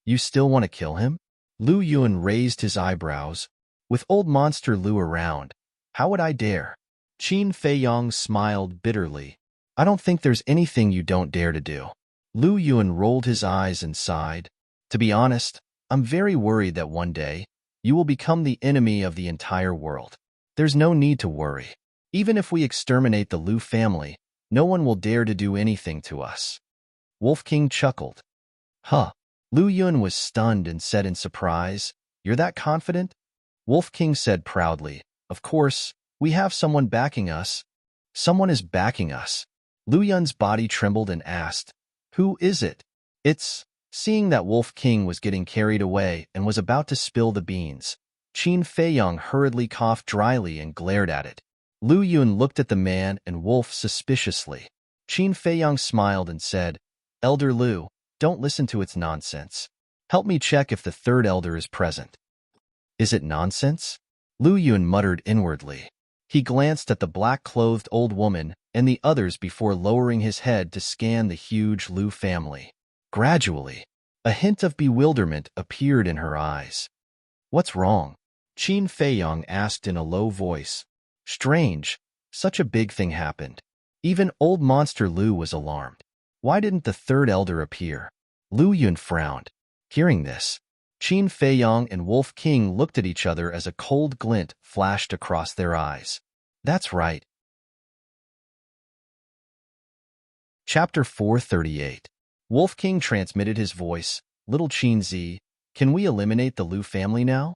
Speaker 1: You still want to kill him? Liu Yun raised his eyebrows. With old monster Liu around, how would I dare? Qin Feiyang smiled bitterly. I don't think there's anything you don't dare to do. Liu Yun rolled his eyes and sighed. To be honest, I'm very worried that one day, you will become the enemy of the entire world. There's no need to worry. Even if we exterminate the Liu family, no one will dare to do anything to us. Wolf King chuckled. Huh. Liu Yun was stunned and said in surprise, You're that confident? Wolf King said proudly, Of course, we have someone backing us. Someone is backing us. Liu Yun's body trembled and asked, Who is it? It's Seeing that Wolf King was getting carried away and was about to spill the beans, Qin Feiyong hurriedly coughed dryly and glared at it. Lu Yun looked at the man and Wolf suspiciously. Qin Feiyong smiled and said, "Elder Lu, don't listen to its nonsense. Help me check if the third elder is present." "Is it nonsense?" Lu Yun muttered inwardly. He glanced at the black-clothed old woman and the others before lowering his head to scan the huge Lu family. Gradually, a hint of bewilderment appeared in her eyes. "What's wrong?" Qin Feiyong asked in a low voice. Strange, such a big thing happened. Even old monster Lu was alarmed. Why didn't the third elder appear? Lu Yun frowned. Hearing this, Qin Feiyong and Wolf King looked at each other as a cold glint flashed across their eyes. That's right. Chapter 438. Wolf King transmitted his voice. Little Qin Zi, can we eliminate the Lu family now?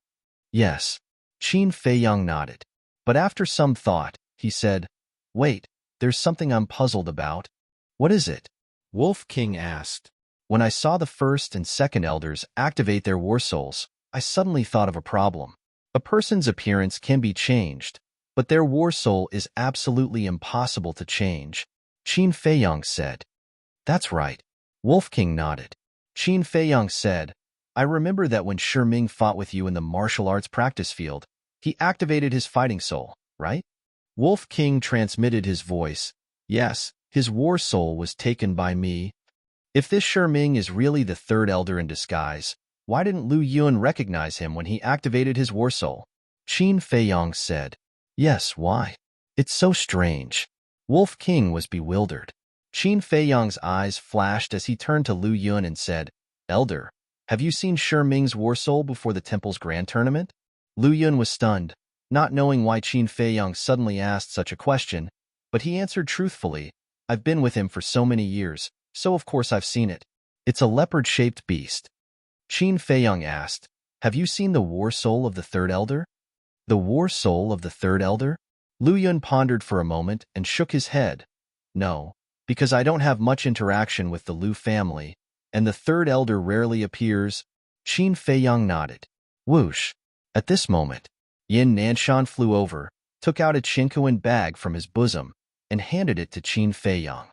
Speaker 1: Yes. Qin Feiyong nodded. But after some thought, he said, Wait, there's something I'm puzzled about. What is it? Wolf King asked. When I saw the first and second elders activate their war souls, I suddenly thought of a problem. A person's appearance can be changed, but their war soul is absolutely impossible to change. Qin Feiyong said. That's right. Wolf King nodded. Qin Feiyong said, I remember that when Shi Ming fought with you in the martial arts practice field, he activated his fighting soul, right? Wolf King transmitted his voice. Yes, his war soul was taken by me. If this Shi Ming is really the third elder in disguise, why didn't Lu Yun recognize him when he activated his war soul? Qin Feiyong said. Yes, why? It's so strange. Wolf King was bewildered. Qin Feiyong's eyes flashed as he turned to Lu Yun and said, Elder, have you seen Shi Ming's war soul before the temple's grand tournament? Lu Yun was stunned, not knowing why Qin Feiyong suddenly asked such a question, but he answered truthfully, I've been with him for so many years, so of course I've seen it. It's a leopard-shaped beast. Qin Feiyong asked, Have you seen the war soul of the third elder? The war soul of the third elder? Lu Yun pondered for a moment and shook his head. No, because I don't have much interaction with the Lu family, and the third elder rarely appears. Qin Feiyong nodded. Whoosh. At this moment, Yin Nanshan flew over, took out a Chinquin bag from his bosom, and handed it to Qin Feiyong.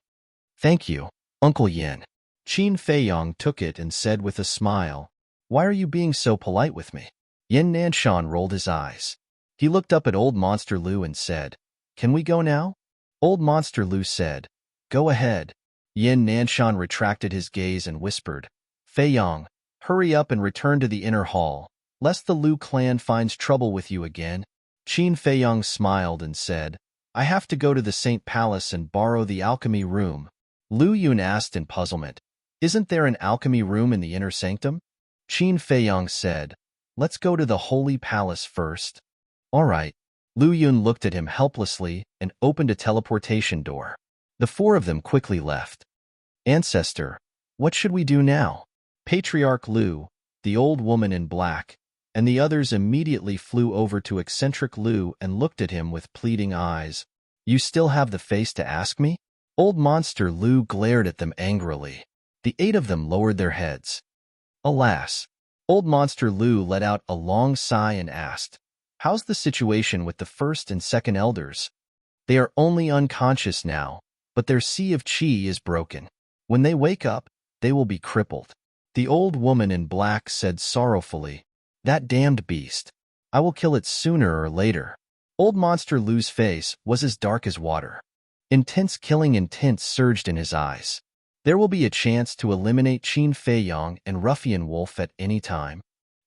Speaker 1: Thank you, Uncle Yin. Qin Feiyong took it and said with a smile, Why are you being so polite with me? Yin Nanshan rolled his eyes. He looked up at Old Monster Lu and said, Can we go now? Old Monster Lu said, Go ahead. Yin Nanshan retracted his gaze and whispered, Feiyong, hurry up and return to the inner hall, lest the Lu clan finds trouble with you again. Qin Feiyong smiled and said, I have to go to the Saint Palace and borrow the alchemy room. Lu Yun asked in puzzlement, Isn't there an alchemy room in the inner sanctum? Qin Feiyong said, Let's go to the Holy Palace first. All right. Lu Yun looked at him helplessly and opened a teleportation door. The four of them quickly left. Ancestor, what should we do now? Patriarch Lu, the old woman in black, and the others immediately flew over to eccentric Lu and looked at him with pleading eyes. You still have the face to ask me? Old monster Lu glared at them angrily. The 8 of them lowered their heads. Alas, old monster Lu let out a long sigh and asked, How's the situation with the first and second elders? They are only unconscious now, but their sea of qi is broken. When they wake up, they will be crippled. The old woman in black said sorrowfully, That damned beast. I will kill it sooner or later. Old monster Lu's face was as dark as water. Intense killing intent surged in his eyes. There will be a chance to eliminate Qin Feiyong and Ruffian Wolf at any time.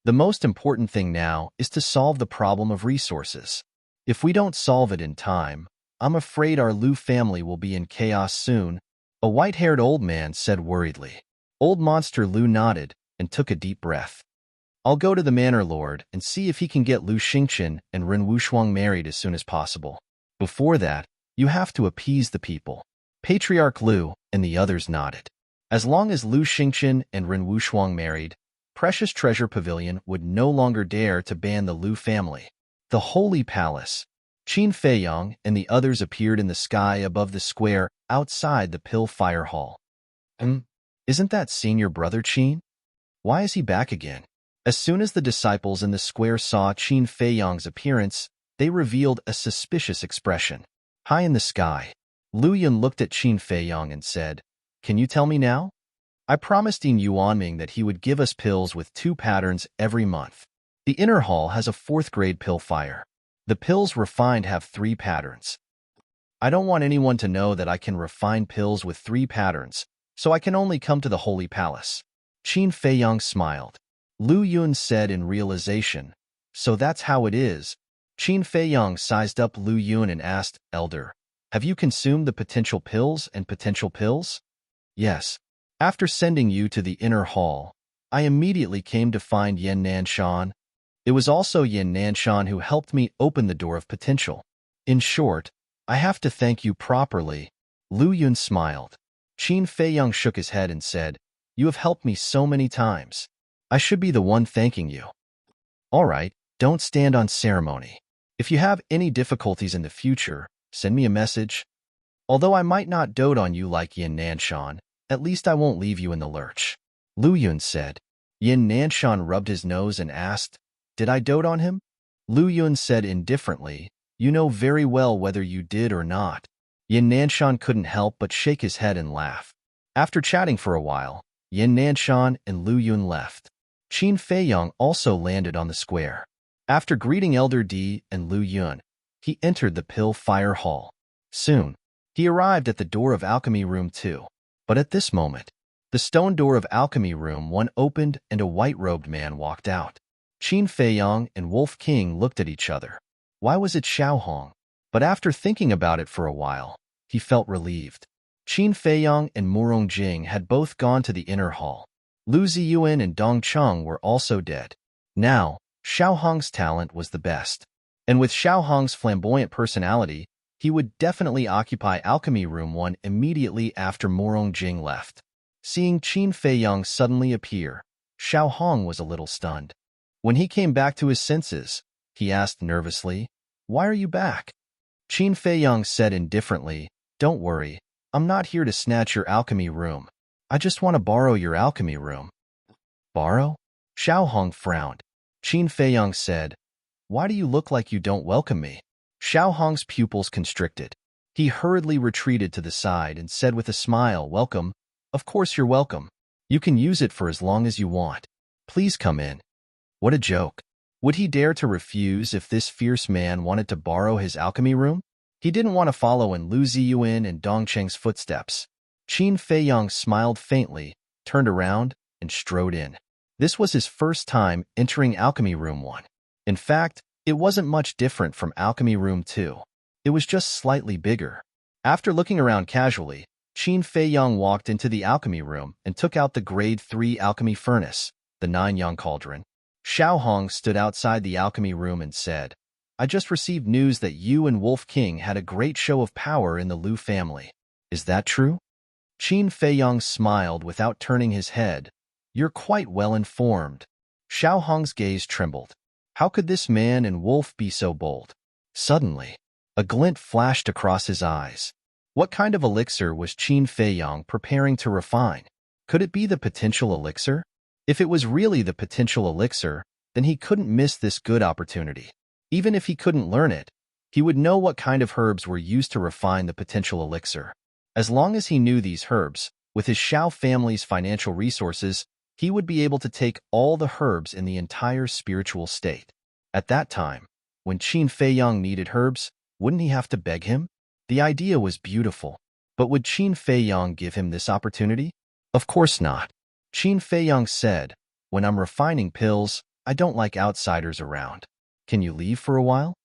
Speaker 1: The most important thing now is to solve the problem of resources. If we don't solve it in time, I'm afraid our Lu family will be in chaos soon, a white-haired old man said worriedly. Old monster Lu nodded and took a deep breath. I'll go to the Manor Lord and see if he can get Lu Xingqian and Ren Wushuang married as soon as possible. Before that, you have to appease the people. Patriarch Lu and the others nodded. As long as Lu Xingqian and Ren Wushuang married, Precious Treasure Pavilion would no longer dare to ban the Lu family. The Holy Palace. Qin Feiyong and the others appeared in the sky above the square outside the Pill Fire Hall. Isn't that senior brother Qin? Why is he back again? As soon as the disciples in the square saw Qin Feiyang's appearance, they revealed a suspicious expression. High in the sky, Lu Yun looked at Qin Feiyang and said, "Can you tell me now? I promised Yin Yuanming that he would give us pills with 2 patterns every month. The inner hall has a 4th grade pill fire. The pills refined have 3 patterns. I don't want anyone to know that I can refine pills with 3 patterns, so I can only come to the Holy Palace." Qin Feiyang smiled. Lu Yun said in realization, "So that's how it is." Qin Feiyang sized up Lu Yun and asked, "Elder, have you consumed the potential pills and potential pills?" "Yes. After sending you to the inner hall, I immediately came to find Yin Nanshan. It was also Yin Nanshan who helped me open the door of potential. In short, I have to thank you properly." Lu Yun smiled. Qin Feiyang shook his head and said, "You have helped me so many times. I should be the one thanking you." "All right, don't stand on ceremony. If you have any difficulties in the future, send me a message. Although I might not dote on you like Yin Nanshan, at least I won't leave you in the lurch." Lu Yun said. Yin Nanshan rubbed his nose and asked, "Did I dote on him?" Lu Yun said indifferently, "You know very well whether you did or not." Yin Nanshan couldn't help but shake his head and laugh. After chatting for a while, Yin Nanshan and Lu Yun left. Qin Feiyang also landed on the square. After greeting Elder Di and Lu Yun, he entered the Pill Fire Hall. Soon, he arrived at the door of Alchemy Room 2. But at this moment, the stone door of Alchemy Room 1 opened and a white-robed man walked out. Qin Feiyang and Wolf King looked at each other. Why was it Xiao Hong? But after thinking about it for a while, he felt relieved. Qin Feiyang and Murong Jing had both gone to the inner hall. Lu Ziyuan and Dong Cheng were also dead. Now, Xiao Hong's talent was the best. And with Xiao Hong's flamboyant personality, he would definitely occupy Alchemy Room 1 immediately after Murong Jing left. Seeing Qin Feiyang suddenly appear, Xiao Hong was a little stunned. When he came back to his senses, he asked nervously, "Why are you back?" Qin Feiyang said indifferently, "Don't worry, I'm not here to snatch your alchemy room. I just want to borrow your alchemy room." "Borrow?" Xiao Hong frowned. Qin Feiyang said, "Why do you look like you don't welcome me?" Xiao Hong's pupils constricted. He hurriedly retreated to the side and said with a smile, "Welcome. Of course you're welcome. You can use it for as long as you want. Please come in." What a joke. Would he dare to refuse if this fierce man wanted to borrow his alchemy room? He didn't want to follow in Lu Ziyuan and Dong Cheng's footsteps. Qin Feiyang smiled faintly, turned around, and strode in. This was his first time entering Alchemy Room 1. In fact, it wasn't much different from Alchemy Room 2. It was just slightly bigger. After looking around casually, Qin Feiyang walked into the alchemy room and took out the Grade 3 alchemy furnace, the 9-yang cauldron. Xiao Hong stood outside the alchemy room and said, "I just received news that you and Wolf King had a great show of power in the Lu family. Is that true?" Qin Feiyang smiled without turning his head. "You're quite well informed." Xiao Hong's gaze trembled. How could this man and Wolf be so bold? Suddenly, a glint flashed across his eyes. What kind of elixir was Qin Feiyang preparing to refine? Could it be the potential elixir? If it was really the potential elixir, then he couldn't miss this good opportunity. Even if he couldn't learn it, he would know what kind of herbs were used to refine the potential elixir. As long as he knew these herbs, with his Xiao family's financial resources, he would be able to take all the herbs in the entire spiritual state. At that time, when Qin Feiyang needed herbs, wouldn't he have to beg him? The idea was beautiful, but would Qin Feiyang give him this opportunity? Of course not. Qin Feiyang said, "When I'm refining pills, I don't like outsiders around. Can you leave for a while?"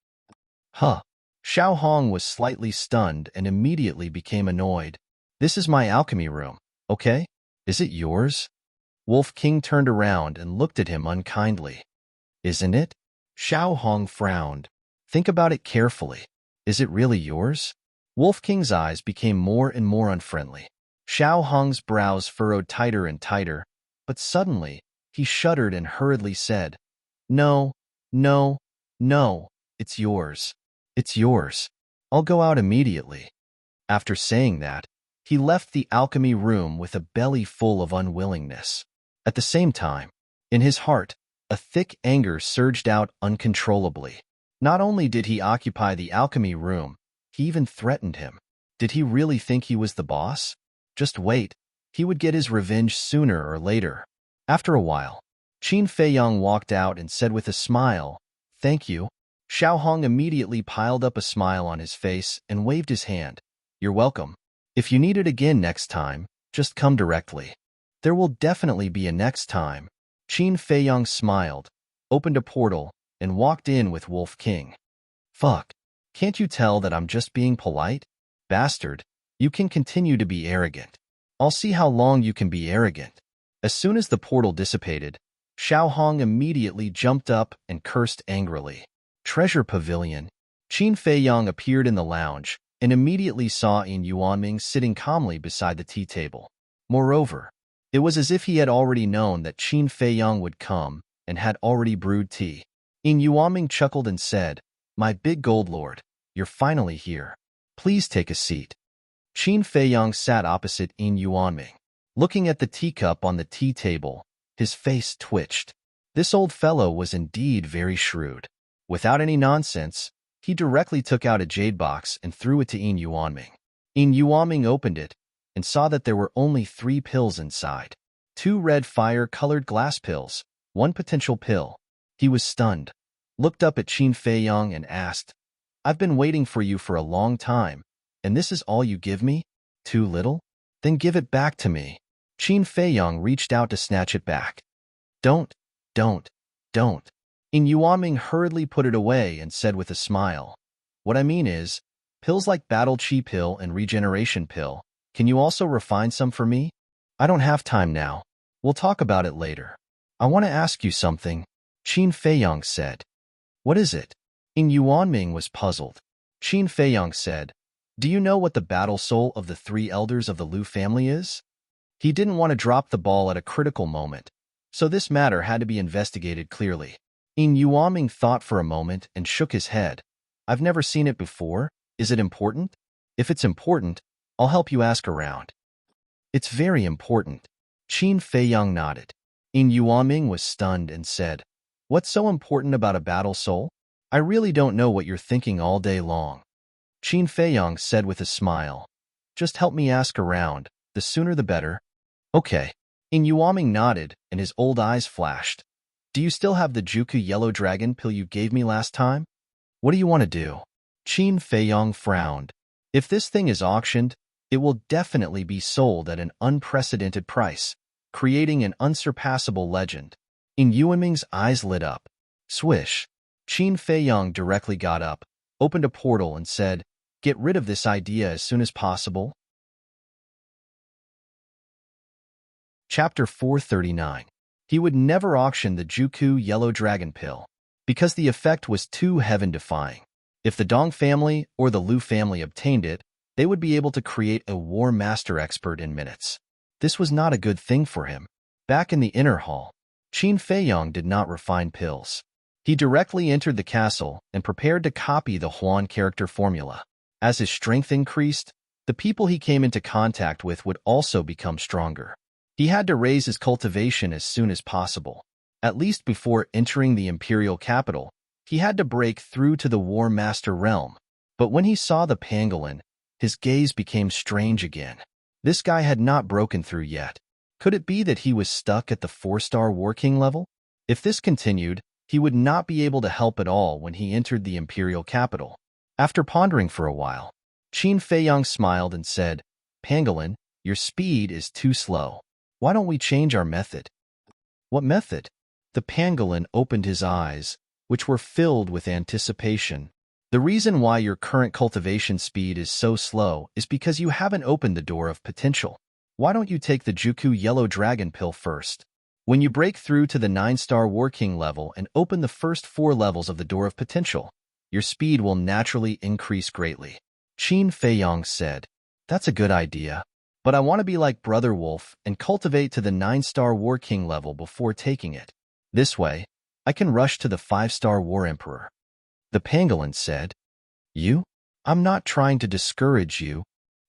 Speaker 1: Huh. Xiao Hong was slightly stunned and immediately became annoyed. "This is my alchemy room, okay? Is it yours?" Wolf King turned around and looked at him unkindly. "Isn't it?" Xiao Hong frowned. "Think about it carefully. Is it really yours?" Wolf King's eyes became more and more unfriendly. Xiao Hong's brows furrowed tighter and tighter, but suddenly, he shuddered and hurriedly said, "No, no, no, it's yours. It's yours. I'll go out immediately." After saying that, He left the alchemy room with a belly full of unwillingness. At the same time, in his heart, a thick anger surged out uncontrollably. Not only did he occupy the alchemy room, he even threatened him. Did he really think he was the boss? Just wait. He would get his revenge sooner or later. After a while, Qin Feiyang walked out and said with a smile, "Thank you." Xiao Hong immediately piled up a smile on his face and waved his hand. "You're welcome. If you need it again next time, just come directly." "There will definitely be a next time." Qin Feiyang smiled, opened a portal, and walked in with Wolf King. "Fuck. Can't you tell that I'm just being polite? Bastard, you can continue to be arrogant. I'll see how long you can be arrogant." As soon as the portal dissipated, Xiao Hong immediately jumped up and cursed angrily. Treasure Pavilion. Qin Feiyang appeared in the lounge and immediately saw Yin Yuanming sitting calmly beside the tea table. Moreover, it was as if he had already known that Qin Feiyang would come and had already brewed tea. Yin Yuanming chuckled and said, "My big gold lord, you're finally here. Please take a seat." Qin Feiyang sat opposite Yin Yuanming. Looking at the teacup on the tea table, his face twitched. This old fellow was indeed very shrewd. Without any nonsense, he directly took out a jade box and threw it to Yin Yuanming. Yin Yuanming opened it and saw that there were only 3 pills inside. 2 red fire-colored glass pills, 1 potential pill. He was stunned, looked up at Qin Feiyang and asked, "I've been waiting for you for a long time, and this is all you give me? Too little? Then give it back to me." Qin Feiyang reached out to snatch it back. Don't. Yin Yuanming hurriedly put it away and said with a smile, "What I mean is, pills like Battle Chi Pill and Regeneration Pill, can you also refine some for me? I don't have time now. We'll talk about it later." "I want to ask you something," Qin Feiyang said. "What is it?" Yin Yuanming was puzzled. Qin Feiyang said, "Do you know what the battle soul of the 3 elders of the Liu family is?" He didn't want to drop the ball at a critical moment, so this matter had to be investigated clearly. Yin Yuanming thought for a moment and shook his head. "I've never seen it before. Is it important? If it's important, I'll help you ask around." "It's very important." Qin Feiyang nodded. Yin Yuanming was stunned and said, "What's so important about a battle soul? I really don't know what you're thinking all day long." Qin Feiyang said with a smile, "Just help me ask around. The sooner the better." "Okay." Yin Yuanming nodded and his old eyes flashed. "Do you still have the Juku Yellow Dragon pill you gave me last time? What do you want to do?" Qin Feiyang frowned. "If this thing is auctioned, it will definitely be sold at an unprecedented price, creating an unsurpassable legend." Yin Yuanming's eyes lit up. Swish. Qin Feiyang directly got up, opened a portal and said, "Get rid of this idea as soon as possible." Chapter 439. He would never auction the Juku Yellow Dragon Pill, because the effect was too heaven-defying. If the Dong family or the Liu family obtained it, they would be able to create a War Master expert in minutes. This was not a good thing for him. Back in the inner hall, Qin Feiyang did not refine pills. He directly entered the castle and prepared to copy the Huan character formula. As his strength increased, the people he came into contact with would also become stronger. He had to raise his cultivation as soon as possible. At least before entering the imperial capital, he had to break through to the War Master realm. But when he saw the pangolin, his gaze became strange again. This guy had not broken through yet. Could it be that he was stuck at the 4-star War King level? If this continued, he would not be able to help at all when he entered the imperial capital. After pondering for a while, Qin Feiyang smiled and said, "Pangolin, your speed is too slow. Why don't we change our method?" "What method?" The pangolin opened his eyes, which were filled with anticipation. "The reason why your current cultivation speed is so slow is because you haven't opened the door of potential. Why don't you take the Juku Yellow Dragon Pill first? When you break through to the 9-star War King level and open the first 4 levels of the door of potential, your speed will naturally increase greatly." Qin Feiyang said, "That's a good idea. But I want to be like Brother Wolf and cultivate to the 9-star War King level before taking it. This way, I can rush to the 5-star War Emperor." The pangolin said, "You? I'm not trying to discourage you.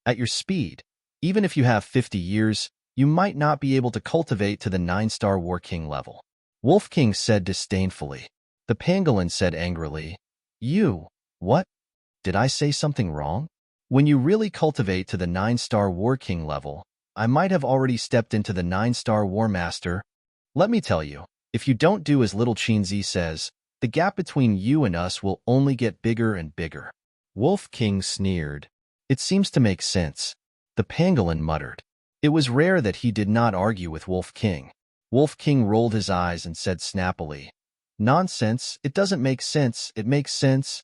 Speaker 1: At your speed, Even if you have 50 years, you might not be able to cultivate to the 9-star War King level. Wolf King said disdainfully. The pangolin said angrily, What? Did I say something wrong? When you really cultivate to the 9-star War King level, I might have already stepped into the 9-star War Master. Let me tell you, if you don't do as little Chinzi says, the gap between you and us will only get bigger and bigger. Wolf King sneered. It seems to make sense. The pangolin muttered. It was rare that he did not argue with Wolf King. Wolf King rolled his eyes and said snappily, Nonsense, it doesn't make sense, it makes sense.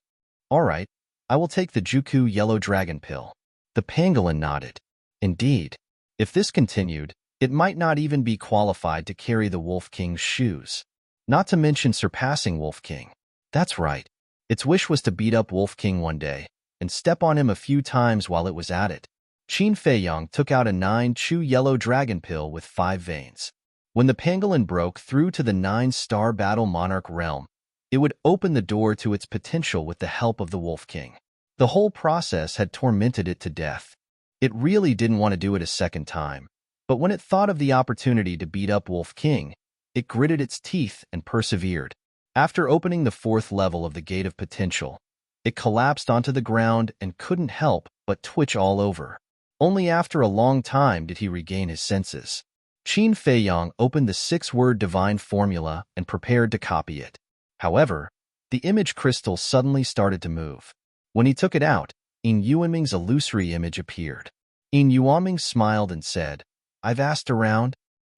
Speaker 1: All right, I will take the Juku Yellow Dragon Pill. The pangolin nodded. Indeed, if this continued, it might not even be qualified to carry the Wolf King's shoes. Not to mention surpassing Wolf King. That's right. Its wish was to beat up Wolf King one day and step on him a few times while it was at it. Qin Feiyang took out a 9-chew yellow dragon pill with 5 veins. When the pangolin broke through to the 9-star Battle Monarch realm, it would open the door to its potential with the help of the Wolf King. The whole process had tormented it to death. It really didn't want to do it a second time, but when it thought of the opportunity to beat up Wolf King, it gritted its teeth and persevered. After opening the 4th level of the Gate of Potential, it collapsed onto the ground and couldn't help but twitch all over. Only after a long time did he regain his senses. Qin Feiyang opened the 6-word divine formula and prepared to copy it. However, the image crystal suddenly started to move. When he took it out, Yin Yuanming's illusory image appeared. Yin Yuanming smiled and said, I've asked around.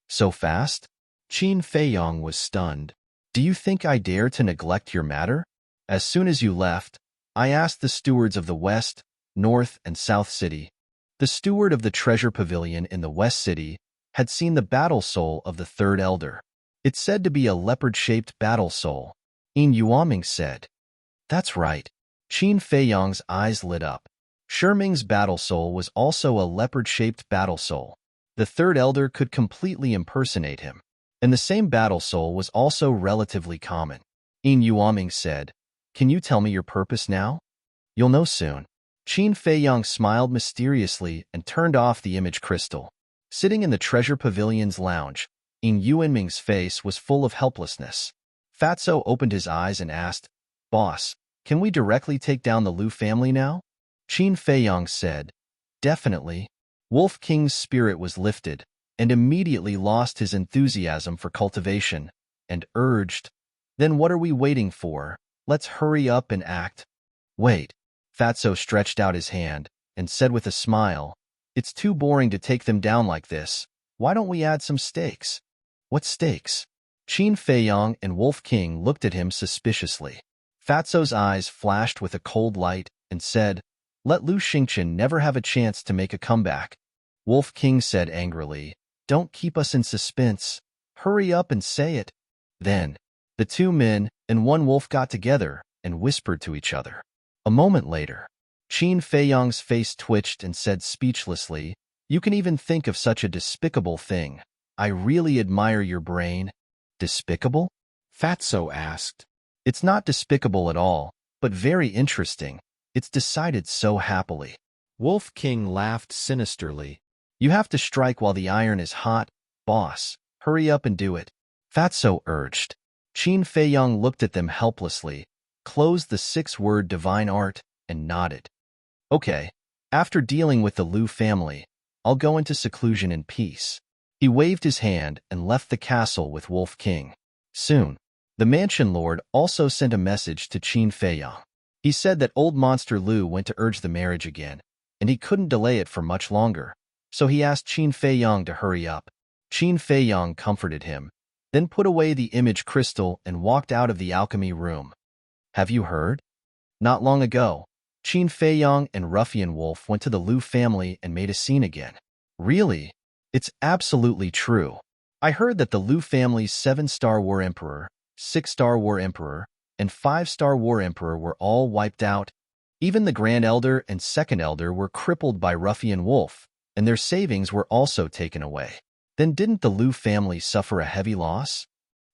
Speaker 1: So fast? Qin Feiyang was stunned. Do you think I dare to neglect your matter? As soon as you left, I asked the stewards of the West, North, and South City. The steward of the treasure pavilion in the West City had seen the battle soul of the 3rd elder. It's said to be a leopard-shaped battle soul. Yin Yuanming said. That's right. Qin Feiyang's eyes lit up. Shiming's battle soul was also a leopard-shaped battle soul. The 3rd elder could completely impersonate him. And the same battle soul was also relatively common. Yin Yuanming said, Can you tell me your purpose now? You'll know soon. Qin Feiyang smiled mysteriously and turned off the image crystal. Sitting in the treasure pavilion's lounge, Yin Yuanming's face was full of helplessness. Fatso opened his eyes and asked, Boss, can we directly take down the Lu family now? Qin Feiyang said, Definitely. Wolf King's spirit was lifted and immediately lost his enthusiasm for cultivation and urged, Then what are we waiting for? Let's hurry up and act. Wait. Fatso stretched out his hand and said with a smile, It's too boring to take them down like this. Why don't we add some stakes? What stakes? Qin Feiyang and Wolf King looked at him suspiciously. Fatso's eyes flashed with a cold light and said, Let Lu Xingqian never have a chance to make a comeback. Wolf King said angrily, Don't keep us in suspense. Hurry up and say it. Then, the 2 men and 1 wolf got together and whispered to each other. A moment later, Qin Feiyang's face twitched and said speechlessly, You can even think of such a despicable thing. I really admire your brain. Despicable? Fatso asked. It's not despicable at all, but very interesting. It's decided so happily. Wolf King laughed sinisterly. You have to strike while the iron is hot, boss. Hurry up and do it. Fatso urged. Qin Feiyang looked at them helplessly, closed the 6-word divine art, and nodded. Okay, after dealing with the Lu family, I'll go into seclusion in peace. He waved his hand and left the castle with Wolf King. Soon, the mansion lord also sent a message to Qin Feiyang. He said that old monster Lu went to urge the marriage again, and he couldn't delay it for much longer, so he asked Qin Feiyang to hurry up. Qin Feiyang comforted him, then put away the image crystal and walked out of the alchemy room. Have you heard? Not long ago, Qin Feiyang and Ruffian Wolf went to the Lu family and made a scene again. Really? It's absolutely true. I heard that the Lu family's 7-star War Emperor, 6-star War Emperor, and 5-star War Emperor were all wiped out. Even the Grand Elder and Second Elder were crippled by Ruffian Wolf, and their savings were also taken away. Then didn't the Lu family suffer a heavy loss?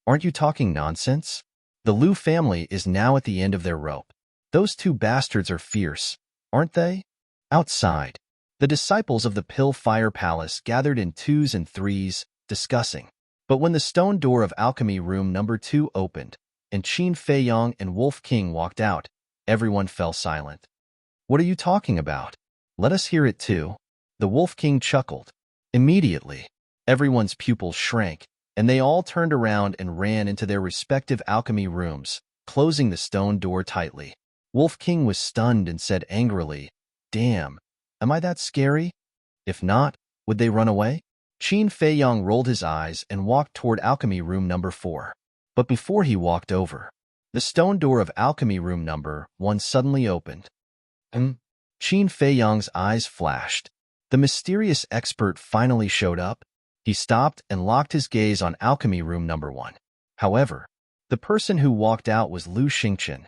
Speaker 1: Aren't you talking nonsense? The Lu family is now at the end of their rope. Those 2 bastards are fierce, aren't they? Outside, The disciples of the Pill Fire Palace gathered in twos and threes, discussing. But when the stone door of alchemy room number 2 opened, and Qin Feiyong and Wolf King walked out, everyone fell silent. What are you talking about? Let us hear it too. The Wolf King chuckled. Immediately, everyone's pupils shrank, and they all turned around and ran into their respective alchemy rooms, closing the stone door tightly. Wolf King was stunned and said angrily, "Damn, am I that scary? If not, would they run away?" Qin Feiyong rolled his eyes and walked toward alchemy room number 4. But before he walked over, the stone door of alchemy room number 1 suddenly opened. Qin Feiyong's eyes flashed. The mysterious expert finally showed up. He stopped and locked his gaze on alchemy room number 1. However, the person who walked out was Lu Xingqian.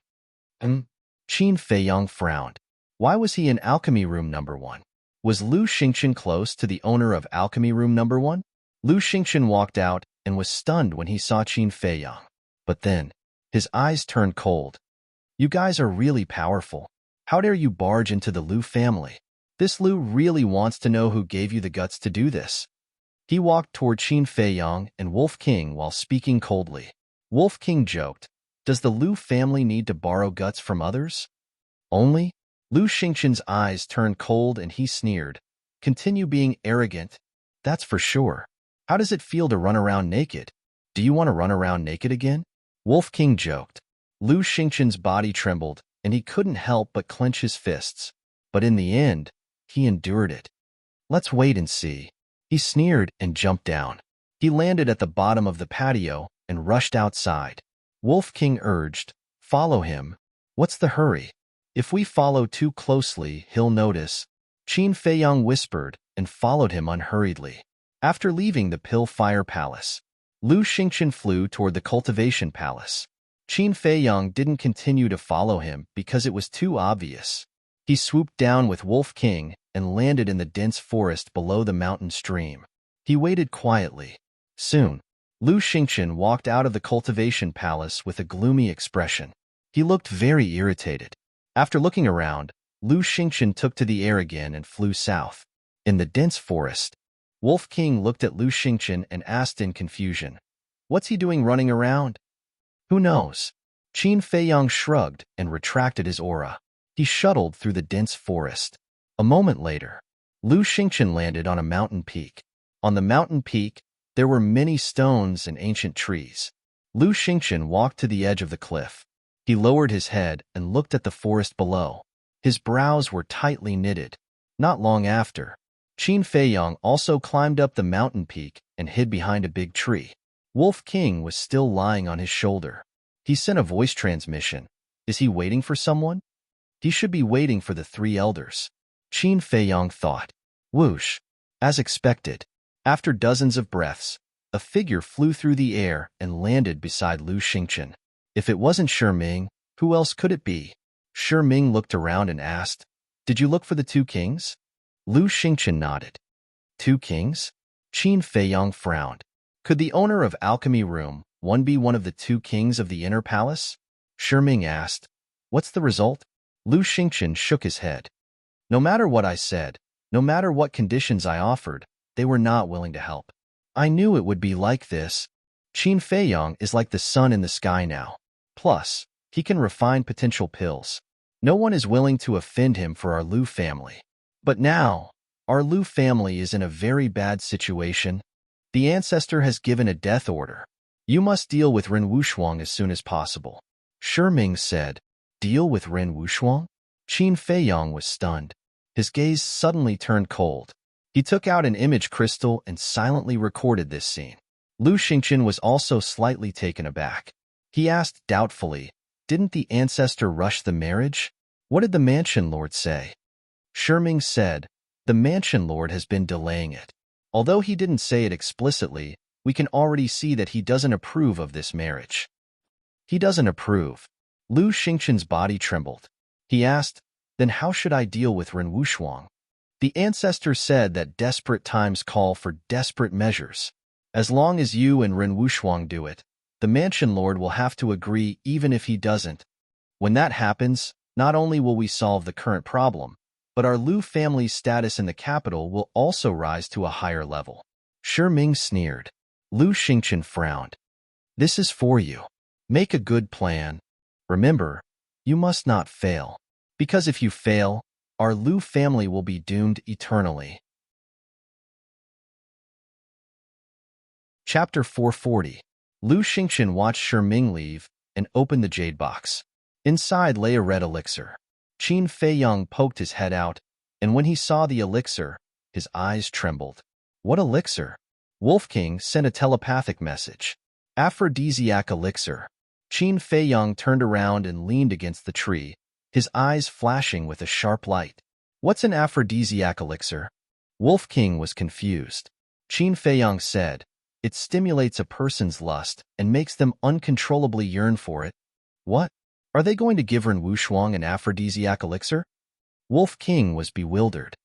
Speaker 1: Qin Feiyong frowned. Why was he in alchemy room number 1? Was Lu Xingqian close to the owner of alchemy room number 1? Lu Xingqian walked out and was stunned when he saw Qin Feiyong. But then, his eyes turned cold. You guys are really powerful. How dare you barge into the Lu family? This Lu really wants to know who gave you the guts to do this. He walked toward Qin Feiyong and Wolf King while speaking coldly. Wolf King joked, "Does the Lu family need to borrow guts from others?" Only? Lu Xingqian's eyes turned cold and he sneered. "Continue being arrogant. That's for sure. How does it feel to run around naked? Do you want to run around naked again?" Wolf King joked. Lu Xingqian's body trembled, and he couldn't help but clench his fists. But in the end, he endured it. "Let's wait and see." He sneered and jumped down. He landed at the bottom of the patio and rushed outside. Wolf King urged, "Follow him." "What's the hurry? If we follow too closely, he'll notice." Qin Feiyong whispered and followed him unhurriedly. After leaving the Pill Fire Palace, Lu Xingqian flew toward the Cultivation Palace. Qin Feiyong didn't continue to follow him because it was too obvious. He swooped down with Wolf King and landed in the dense forest below the mountain stream. He waited quietly. Soon, Lu Xingqian walked out of the Cultivation Palace with a gloomy expression. He looked very irritated. After looking around, Lu Xingqian took to the air again and flew south. In the dense forest, Wolf King looked at Lu Xingqian and asked in confusion, "What's he doing running around?" "Who knows?" Qin Feiyong shrugged and retracted his aura. He shuttled through the dense forest. A moment later, Lu Xingqian landed on a mountain peak. On the mountain peak, there were many stones and ancient trees. Lu Xingqian walked to the edge of the cliff. He lowered his head and looked at the forest below. His brows were tightly knitted. Not long after, Qin Feiyong also climbed up the mountain peak and hid behind a big tree. Wolf King was still lying on his shoulder. He sent a voice transmission. Is he waiting for someone? He should be waiting for the 3 elders. Qin Feiyong thought. Whoosh! As expected, after dozens of breaths, a figure flew through the air and landed beside Lu Xingqian. If it wasn't Ming, who else could it be? Ming looked around and asked, "Did you look for the 2 kings?" Lu Xingqian nodded. 2 kings? Qin Feiyong frowned. Could the owner of Alchemy Room 1 be one of the 2 kings of the Inner Palace? Ming asked. What's the result? Lu Xingqian shook his head. No matter what I said, no matter what conditions I offered, they were not willing to help. I knew it would be like this. Qin Feiyong is like the sun in the sky now. Plus, he can refine potential pills. No one is willing to offend him for our Lu family. But now, our Lu family is in a very bad situation. The ancestor has given a death order. You must deal with Ren Wushuang as soon as possible. Ming said, Deal with Ren Wushuang? Qin Feiyong was stunned. His gaze suddenly turned cold. He took out an image crystal and silently recorded this scene. Lu Xingqian was also slightly taken aback. He asked doubtfully, Didn't the ancestor rush the marriage? What did the mansion lord say? Ming said, The mansion lord has been delaying it. Although he didn't say it explicitly, we can already see that he doesn't approve of this marriage. He doesn't approve. Lu Xingqian's body trembled. He asked, Then how should I deal with Ren Wushuang? The ancestor said that desperate times call for desperate measures. As long as you and Ren Wushuang do it, the mansion lord will have to agree even if he doesn't. When that happens, not only will we solve the current problem, but our Lu family's status in the capital will also rise to a higher level. Shi Ming sneered. Lu Xingchen frowned. This is for you. Make a good plan. Remember, you must not fail. Because if you fail, our Lu family will be doomed eternally. Chapter 440. Lu Xingchen watched Shi Ming leave and opened the jade box. Inside lay a red elixir. Qin Feiyang poked his head out, and when he saw the elixir, his eyes trembled. What elixir? Wolf King sent a telepathic message. Aphrodisiac elixir. Qin Feiyang turned around and leaned against the tree, his eyes flashing with a sharp light. What's an aphrodisiac elixir? Wolf King was confused. Qin Feiyang said, it stimulates a person's lust and makes them uncontrollably yearn for it. What? Are they going to give Ren Wushuang an aphrodisiac elixir? Wolf King was bewildered.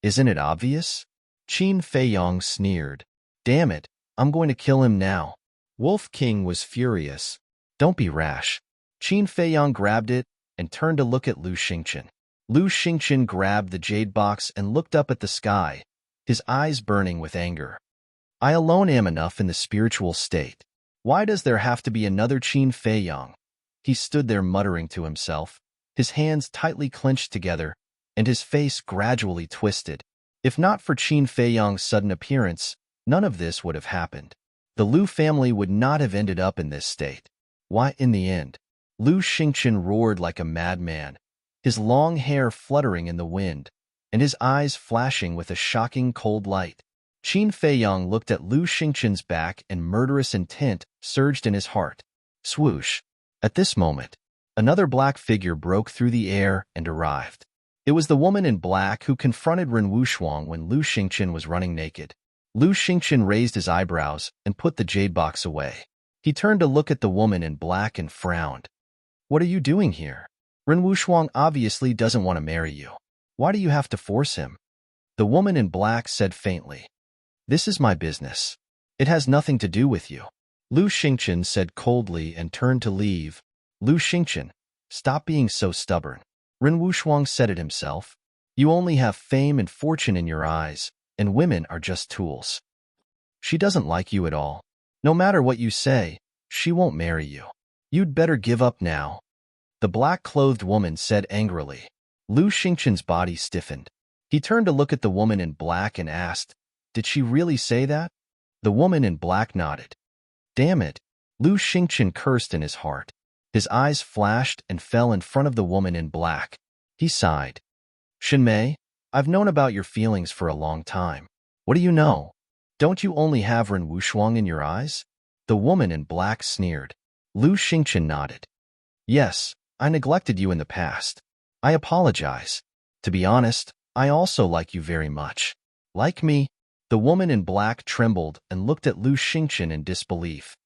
Speaker 1: Isn't it obvious? Qin Feiyang sneered. Damn it, I'm going to kill him now. Wolf King was furious. Don't be rash. Qin Feiyang grabbed it and turned to look at Lu Xingchen. Lu Xingchen grabbed the jade box and looked up at the sky, his eyes burning with anger. I alone am enough in the spiritual state. Why does there have to be another Qin Feiyang? He stood there muttering to himself, his hands tightly clenched together, and his face gradually twisted. If not for Qin Feiyang's sudden appearance, none of this would have happened. The Lu family would not have ended up in this state. Why, in the end? Lu Xingchen roared like a madman, his long hair fluttering in the wind, and his eyes flashing with a shocking cold light. Qin Feiyang looked at Lu Xingchen's back and murderous intent surged in his heart. Swoosh! At this moment, another black figure broke through the air and arrived. It was the woman in black who confronted Ren Wushuang when Lu Xingchen was running naked. Lu Xingchen raised his eyebrows and put the jade box away. He turned to look at the woman in black and frowned. What are you doing here? Ren Wushuang obviously doesn't want to marry you. Why do you have to force him? The woman in black said faintly. This is my business. It has nothing to do with you. Lu Xingchen said coldly and turned to leave. Lu Xingchen, stop being so stubborn. Ren Wushuang said it himself. You only have fame and fortune in your eyes, and women are just tools. She doesn't like you at all. No matter what you say, she won't marry you. You'd better give up now. The black-clothed woman said angrily. Lu Xingchen's body stiffened. He turned to look at the woman in black and asked, did she really say that? The woman in black nodded. Damn it! Lu Xingchen cursed in his heart. His eyes flashed and fell in front of the woman in black. He sighed. Xinmei, I've known about your feelings for a long time. What do you know? Don't you only have Ren Wushuang in your eyes? The woman in black sneered. Lu Xingchen nodded. Yes, I neglected you in the past. I apologize. To be honest, I also like you very much. Like me? The woman in black trembled and looked at Lu Xingchen in disbelief.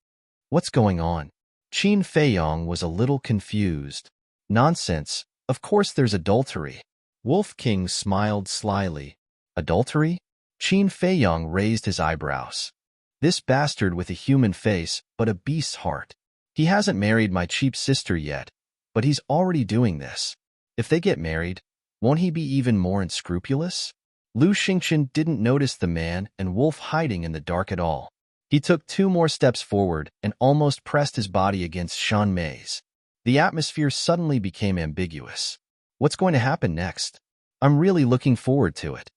Speaker 1: What's going on? Qin Feiyang was a little confused. Nonsense. Of course there's adultery. Wolf King smiled slyly. Adultery? Qin Feiyang raised his eyebrows. This bastard with a human face but a beast's heart. He hasn't married my cheap sister yet, but he's already doing this. If they get married, won't he be even more unscrupulous? Lu Xingchen didn't notice the man and wolf hiding in the dark at all. He took 2 more steps forward and almost pressed his body against Shan Mei's. The atmosphere suddenly became ambiguous. What's going to happen next? I'm really looking forward to it.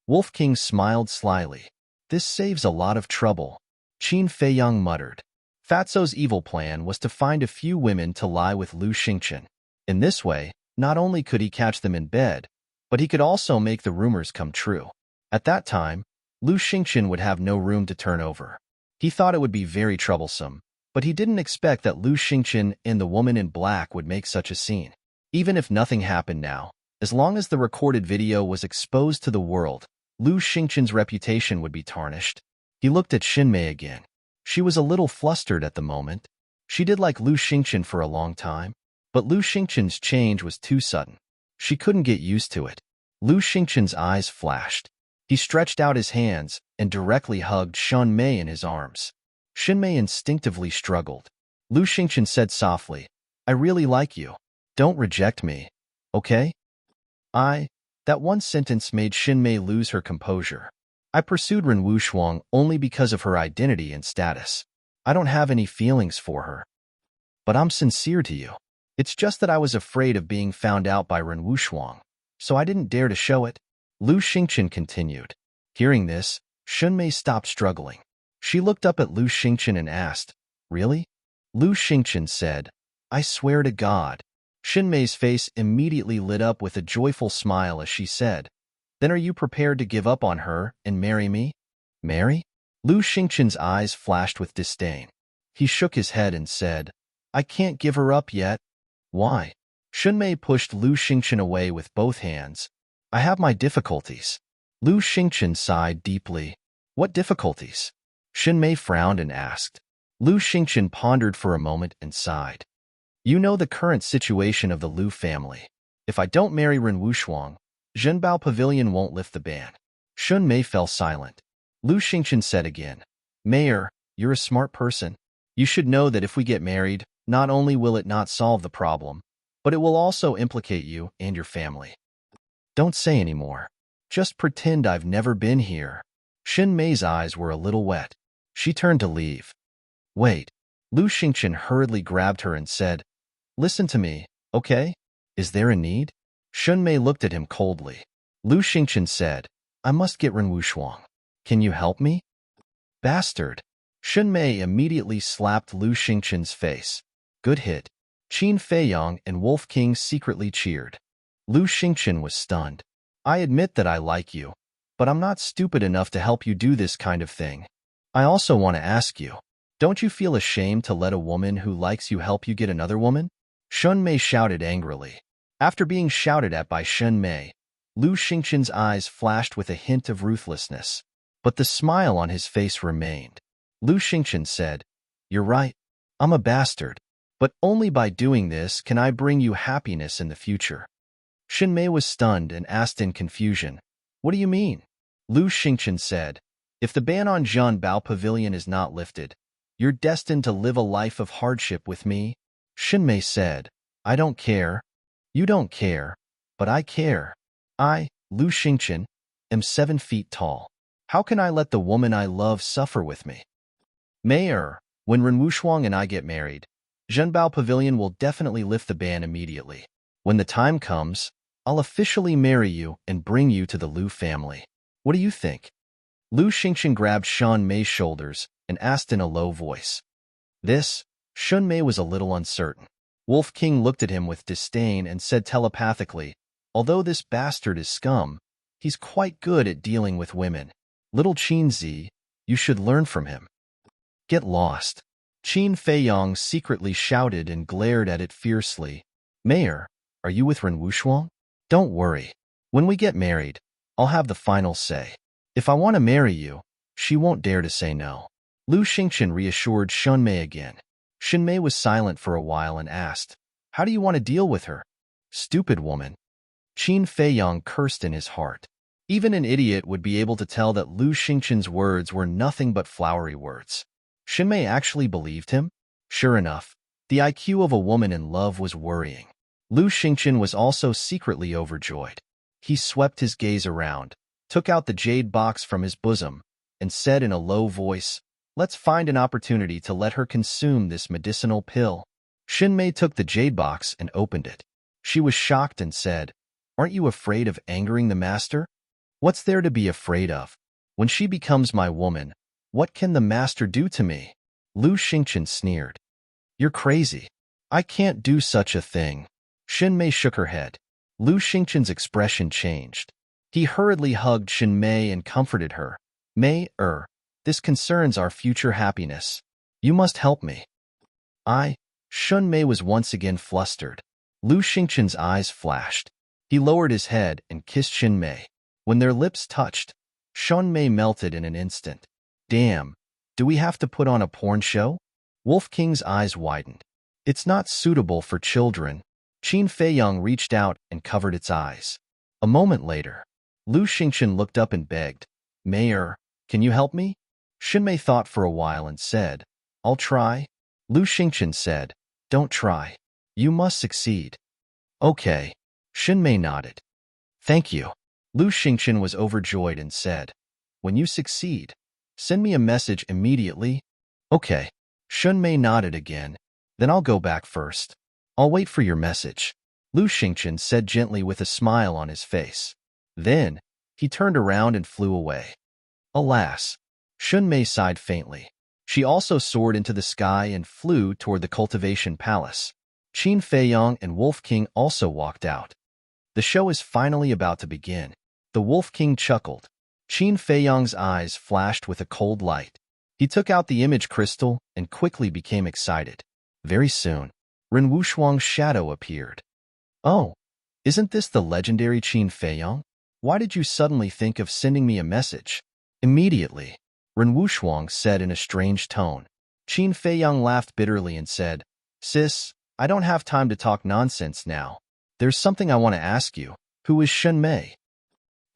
Speaker 1: Wolf King smiled slyly. This saves a lot of trouble. Qin Feiyang muttered. Fatso's evil plan was to find a few women to lie with Lu Xingchen. In this way, not only could he catch them in bed, but he could also make the rumors come true. At that time, Lu Xingchen would have no room to turn over. He thought it would be very troublesome, but he didn't expect that Lu Xingchen and the woman in black would make such a scene. Even if nothing happened now, as long as the recorded video was exposed to the world, Lu Xingchen's reputation would be tarnished. He looked at Xinmei again. She was a little flustered at the moment. She did like Lu Xingchen for a long time, but Lu Xingchen's change was too sudden. She couldn't get used to it. Lu Xingchen's eyes flashed. He stretched out his hands and directly hugged Shan Mei in his arms. Xinmei instinctively struggled. Lu Xingchen said softly, I really like you. Don't reject me, okay? That one sentence made Xinmei lose her composure. I pursued Renwu Shuang only because of her identity and status. I don't have any feelings for her. But I'm sincere to you. It's just that I was afraid of being found out by Renwu Shuang, so I didn't dare to show it. Lu Xingqian continued. Hearing this, Xunmei stopped struggling. She looked up at Lu Xingqian and asked, Really? Lu Xingqian said, I swear to God. Xunmei's face immediately lit up with a joyful smile as she said, Then are you prepared to give up on her and marry me? Marry? Lu Xingqian's eyes flashed with disdain. He shook his head and said, I can't give her up yet. Why? Xunmei pushed Lu Xingqian away with both hands. I have my difficulties. Lu Xingqian sighed deeply. What difficulties? Xunmei frowned and asked. Lu Xingqian pondered for a moment and sighed. You know the current situation of the Lu family. If I don't marry Renwu Shuang, Zhenbao Pavilion won't lift the ban. Xunmei fell silent. Lu Xingqian said again, Mayor, you're a smart person. You should know that if we get married, not only will it not solve the problem, but it will also implicate you and your family. Don't say any more. Just pretend I've never been here. Xunmei's eyes were a little wet. She turned to leave. Wait. Lu Xingqian hurriedly grabbed her and said, Listen to me, okay? Is there a need? Xunmei looked at him coldly. Lu Xingqian said, I must get Renwu Shuang. Can you help me? Bastard. Xunmei immediately slapped Lu Xingqian's face. Good hit. Qin Feiyang and Wolf King secretly cheered. Lu Xingqian was stunned. I admit that I like you, but I'm not stupid enough to help you do this kind of thing. I also want to ask you, don't you feel ashamed to let a woman who likes you help you get another woman? Xunmei shouted angrily. After being shouted at by Xunmei, Lu Xingqian's eyes flashed with a hint of ruthlessness, but the smile on his face remained. Lu Xingqian said, You're right. I'm a bastard, but only by doing this can I bring you happiness in the future. Xunmei was stunned and asked in confusion, What do you mean? Lu Xingqian said, If the ban on Zhenbao Pavilion is not lifted, you're destined to live a life of hardship with me. Xunmei said, I don't care. You don't care, but I care. I, Lu Xingqian, am 7 feet tall. How can I let the woman I love suffer with me? Mayor, when Renwu Shuang and I get married, Zhenbao Pavilion will definitely lift the ban immediately. When the time comes, I'll officially marry you and bring you to the Lu family. What do you think? Lu Xingqian grabbed Xunmei's shoulders and asked in a low voice. This, Xunmei was a little uncertain. Wolf King looked at him with disdain and said telepathically, Although this bastard is scum, he's quite good at dealing with women. Little Qinzi, you should learn from him. Get lost. Qin Feiyang secretly shouted and glared at it fiercely. Mayor, are you with Renwu Shuang? Don't worry. When we get married, I'll have the final say. If I want to marry you, she won't dare to say no. Lu Xingqian reassured Xunmei again. Xunmei was silent for a while and asked, How do you want to deal with her? Stupid woman. Qin Feiyang cursed in his heart. Even an idiot would be able to tell that Lu Xingqian's words were nothing but flowery words. Xunmei actually believed him? Sure enough, the IQ of a woman in love was worrying. Lu Xingqian was also secretly overjoyed. He swept his gaze around, took out the jade box from his bosom, and said in a low voice, Let's find an opportunity to let her consume this medicinal pill. Xunmei took the jade box and opened it. She was shocked and said, Aren't you afraid of angering the master? What's there to be afraid of? When she becomes my woman, what can the master do to me? Lu Xingqian sneered. You're crazy. I can't do such a thing. Xunmei shook her head. Lu Xingqian's expression changed. He hurriedly hugged Xunmei and comforted her. Mayor, this concerns our future happiness. You must help me. Xunmei was once again flustered. Lu Xingqian's eyes flashed. He lowered his head and kissed Xunmei. When their lips touched, Xunmei melted in an instant. Damn, do we have to put on a porn show? Wolf King's eyes widened. It's not suitable for children. Qin Feiyang reached out and covered its eyes. A moment later, Lu Xingqian looked up and begged, Mayor, can you help me? Xunmei thought for a while and said, I'll try. Lu Xingqian said, Don't try. You must succeed. Okay. Xunmei nodded. Thank you. Lu Xingchen was overjoyed and said, when you succeed, send me a message immediately. Okay. Shun Mei nodded again. Then I'll go back first. I'll wait for your message. Lu Xingchen said gently with a smile on his face. Then, he turned around and flew away. Alas! Shun Mei sighed faintly. She also soared into the sky and flew toward the cultivation palace. Qin Feiyang and Wolf King also walked out. The show is finally about to begin. The Wolf King chuckled. Qin Feiyang's eyes flashed with a cold light. He took out the image crystal and quickly became excited. Very soon, Ren Wushuang's shadow appeared. Oh, isn't this the legendary Qin Feiyang? Why did you suddenly think of sending me a message? Immediately, Ren Wushuang said in a strange tone. Qin Feiyang laughed bitterly and said, Sis, I don't have time to talk nonsense now. There's something I want to ask you. Who is Shun Mei?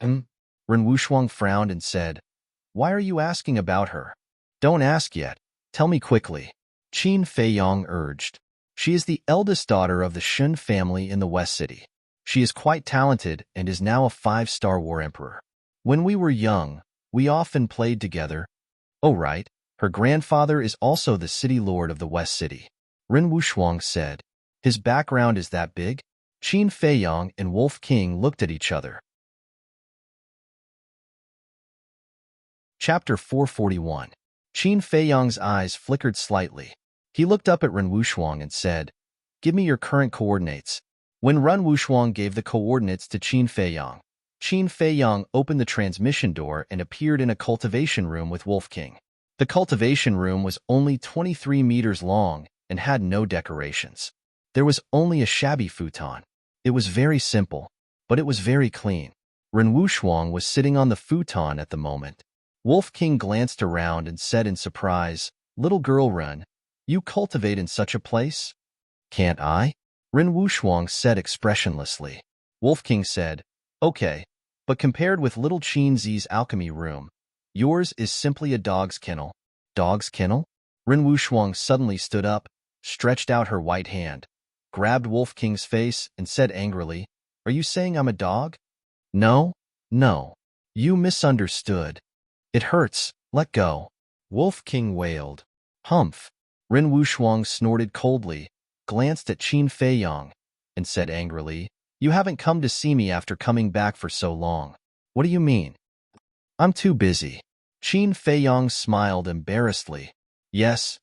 Speaker 1: Ren Wushuang frowned and said, Why are you asking about her? Don't ask yet. Tell me quickly. Qin Feiyang urged. She is the eldest daughter of the Shun family in the West City. She is quite talented and is now a 5-star war emperor. When we were young, we often played together. Oh right, her grandfather is also the city lord of the West City. Ren Wushuang said. His background is that big? Qin Feiyang and Wolf King looked at each other. Chapter 441. Qin Feiyang's eyes flickered slightly. He looked up at Ren Wushuang and said, Give me your current coordinates. When Ren Wushuang gave the coordinates to Qin Feiyang opened the transmission door and appeared in a cultivation room with Wolf King. The cultivation room was only 23 meters long and had no decorations. There was only a shabby futon. It was very simple, but it was very clean. Ren Wushuang was sitting on the futon at the moment. Wolf King glanced around and said in surprise, Little girl Ren, you cultivate in such a place? Can't I? Ren Wushuang said expressionlessly. Wolf King said, Okay, but compared with little Qin Zi's alchemy room, yours is simply a dog's kennel. Dog's kennel? Ren Wushuang suddenly stood up, stretched out her white hand, grabbed Wolf King's face and said angrily, Are you saying I'm a dog? No, no. You misunderstood. It hurts. Let go. Wolf King wailed. Humph. Ren Wushuang snorted coldly, glanced at Qin Feiyang, and said angrily, You haven't come to see me after coming back for so long. What do you mean? I'm too busy. Qin Feiyang smiled embarrassedly. Yes,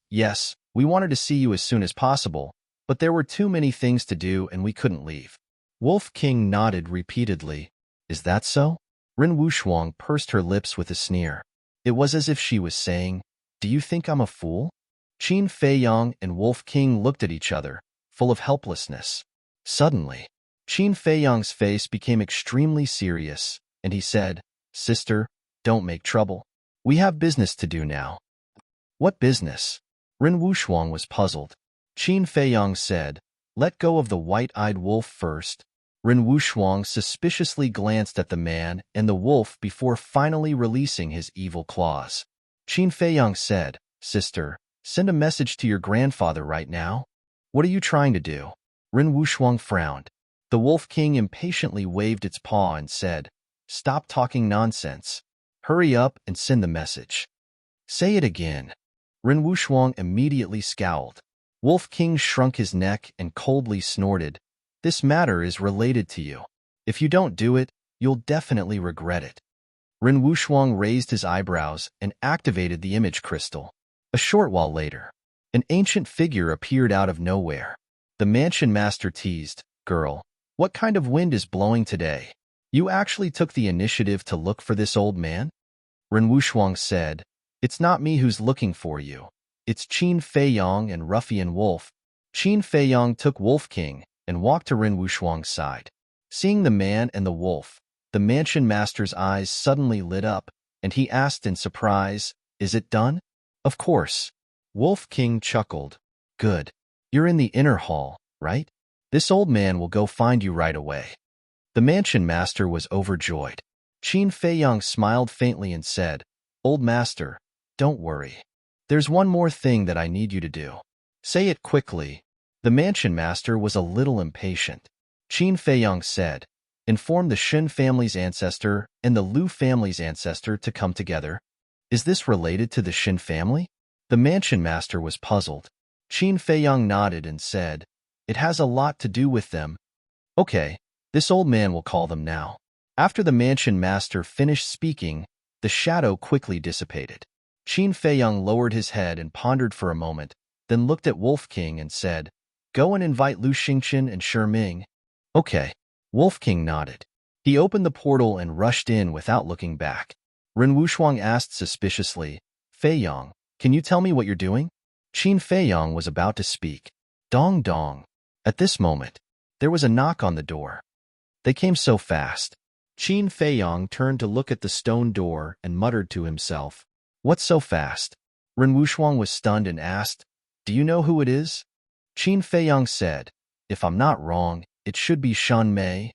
Speaker 1: we wanted to see you as soon as possible, but there were too many things to do and we couldn't leave. Wolf King nodded repeatedly. Is that so? Ren Wushuang pursed her lips with a sneer. It was as if she was saying, Do you think I'm a fool? Qin Feiyang and Wolf King looked at each other, full of helplessness. Suddenly, Qin Feiyang's face became extremely serious, and he said, Sister, don't make trouble. We have business to do now. What business? Ren Wushuang was puzzled. Qin Feiyang said, Let go of the white-eyed wolf first. Ren Wushuang suspiciously glanced at the man and the wolf before finally releasing his evil claws. Qin Feiyang said, Sister, send a message to your grandfather right now. What are you trying to do? Ren Wushuang frowned. The Wolf King impatiently waved its paw and said, Stop talking nonsense. Hurry up and send the message. Say it again. Ren Wushuang immediately scowled. Wolf King shrunk his neck and coldly snorted, This matter is related to you. If you don't do it, you'll definitely regret it. Ren Wushuang raised his eyebrows and activated the image crystal. A short while later, an ancient figure appeared out of nowhere. The mansion master teased, Girl, what kind of wind is blowing today? You actually took the initiative to look for this old man? Ren Wushuang said, It's not me who's looking for you. It's Qin Feiyang and Ruffian Wolf. Qin Feiyang took Wolf King and walked to Ren Wushuang's side. Seeing the man and the wolf, the mansion master's eyes suddenly lit up, and he asked in surprise, Is it done? Of course. Wolf King chuckled. Good. You're in the inner hall, right? This old man will go find you right away. The mansion master was overjoyed. Qin Feiyang smiled faintly and said, Old master, don't worry. There's one more thing that I need you to do. Say it quickly. The mansion master was a little impatient. Qin Feiyang said, Inform the Shin family's ancestor and the Lu family's ancestor to come together. Is this related to the Shin family? The mansion master was puzzled. Qin Feiyang nodded and said, it has a lot to do with them. Okay, this old man will call them now. After the mansion master finished speaking, the shadow quickly dissipated. Qin Feiyang lowered his head and pondered for a moment, then looked at Wolf King and said, go and invite Lu Xingqian and Shi Ming. Okay. Wolf King nodded. He opened the portal and rushed in without looking back. Ren Wushuang asked suspiciously, Feiyang, can you tell me what you're doing? Qin Feiyang was about to speak. Dong dong. At this moment, there was a knock on the door. They came so fast. Qin Feiyang turned to look at the stone door and muttered to himself, what's so fast? Ren Wushuang was stunned and asked, do you know who it is? Qin Feiyang said, if I'm not wrong, it should be Shan Mei.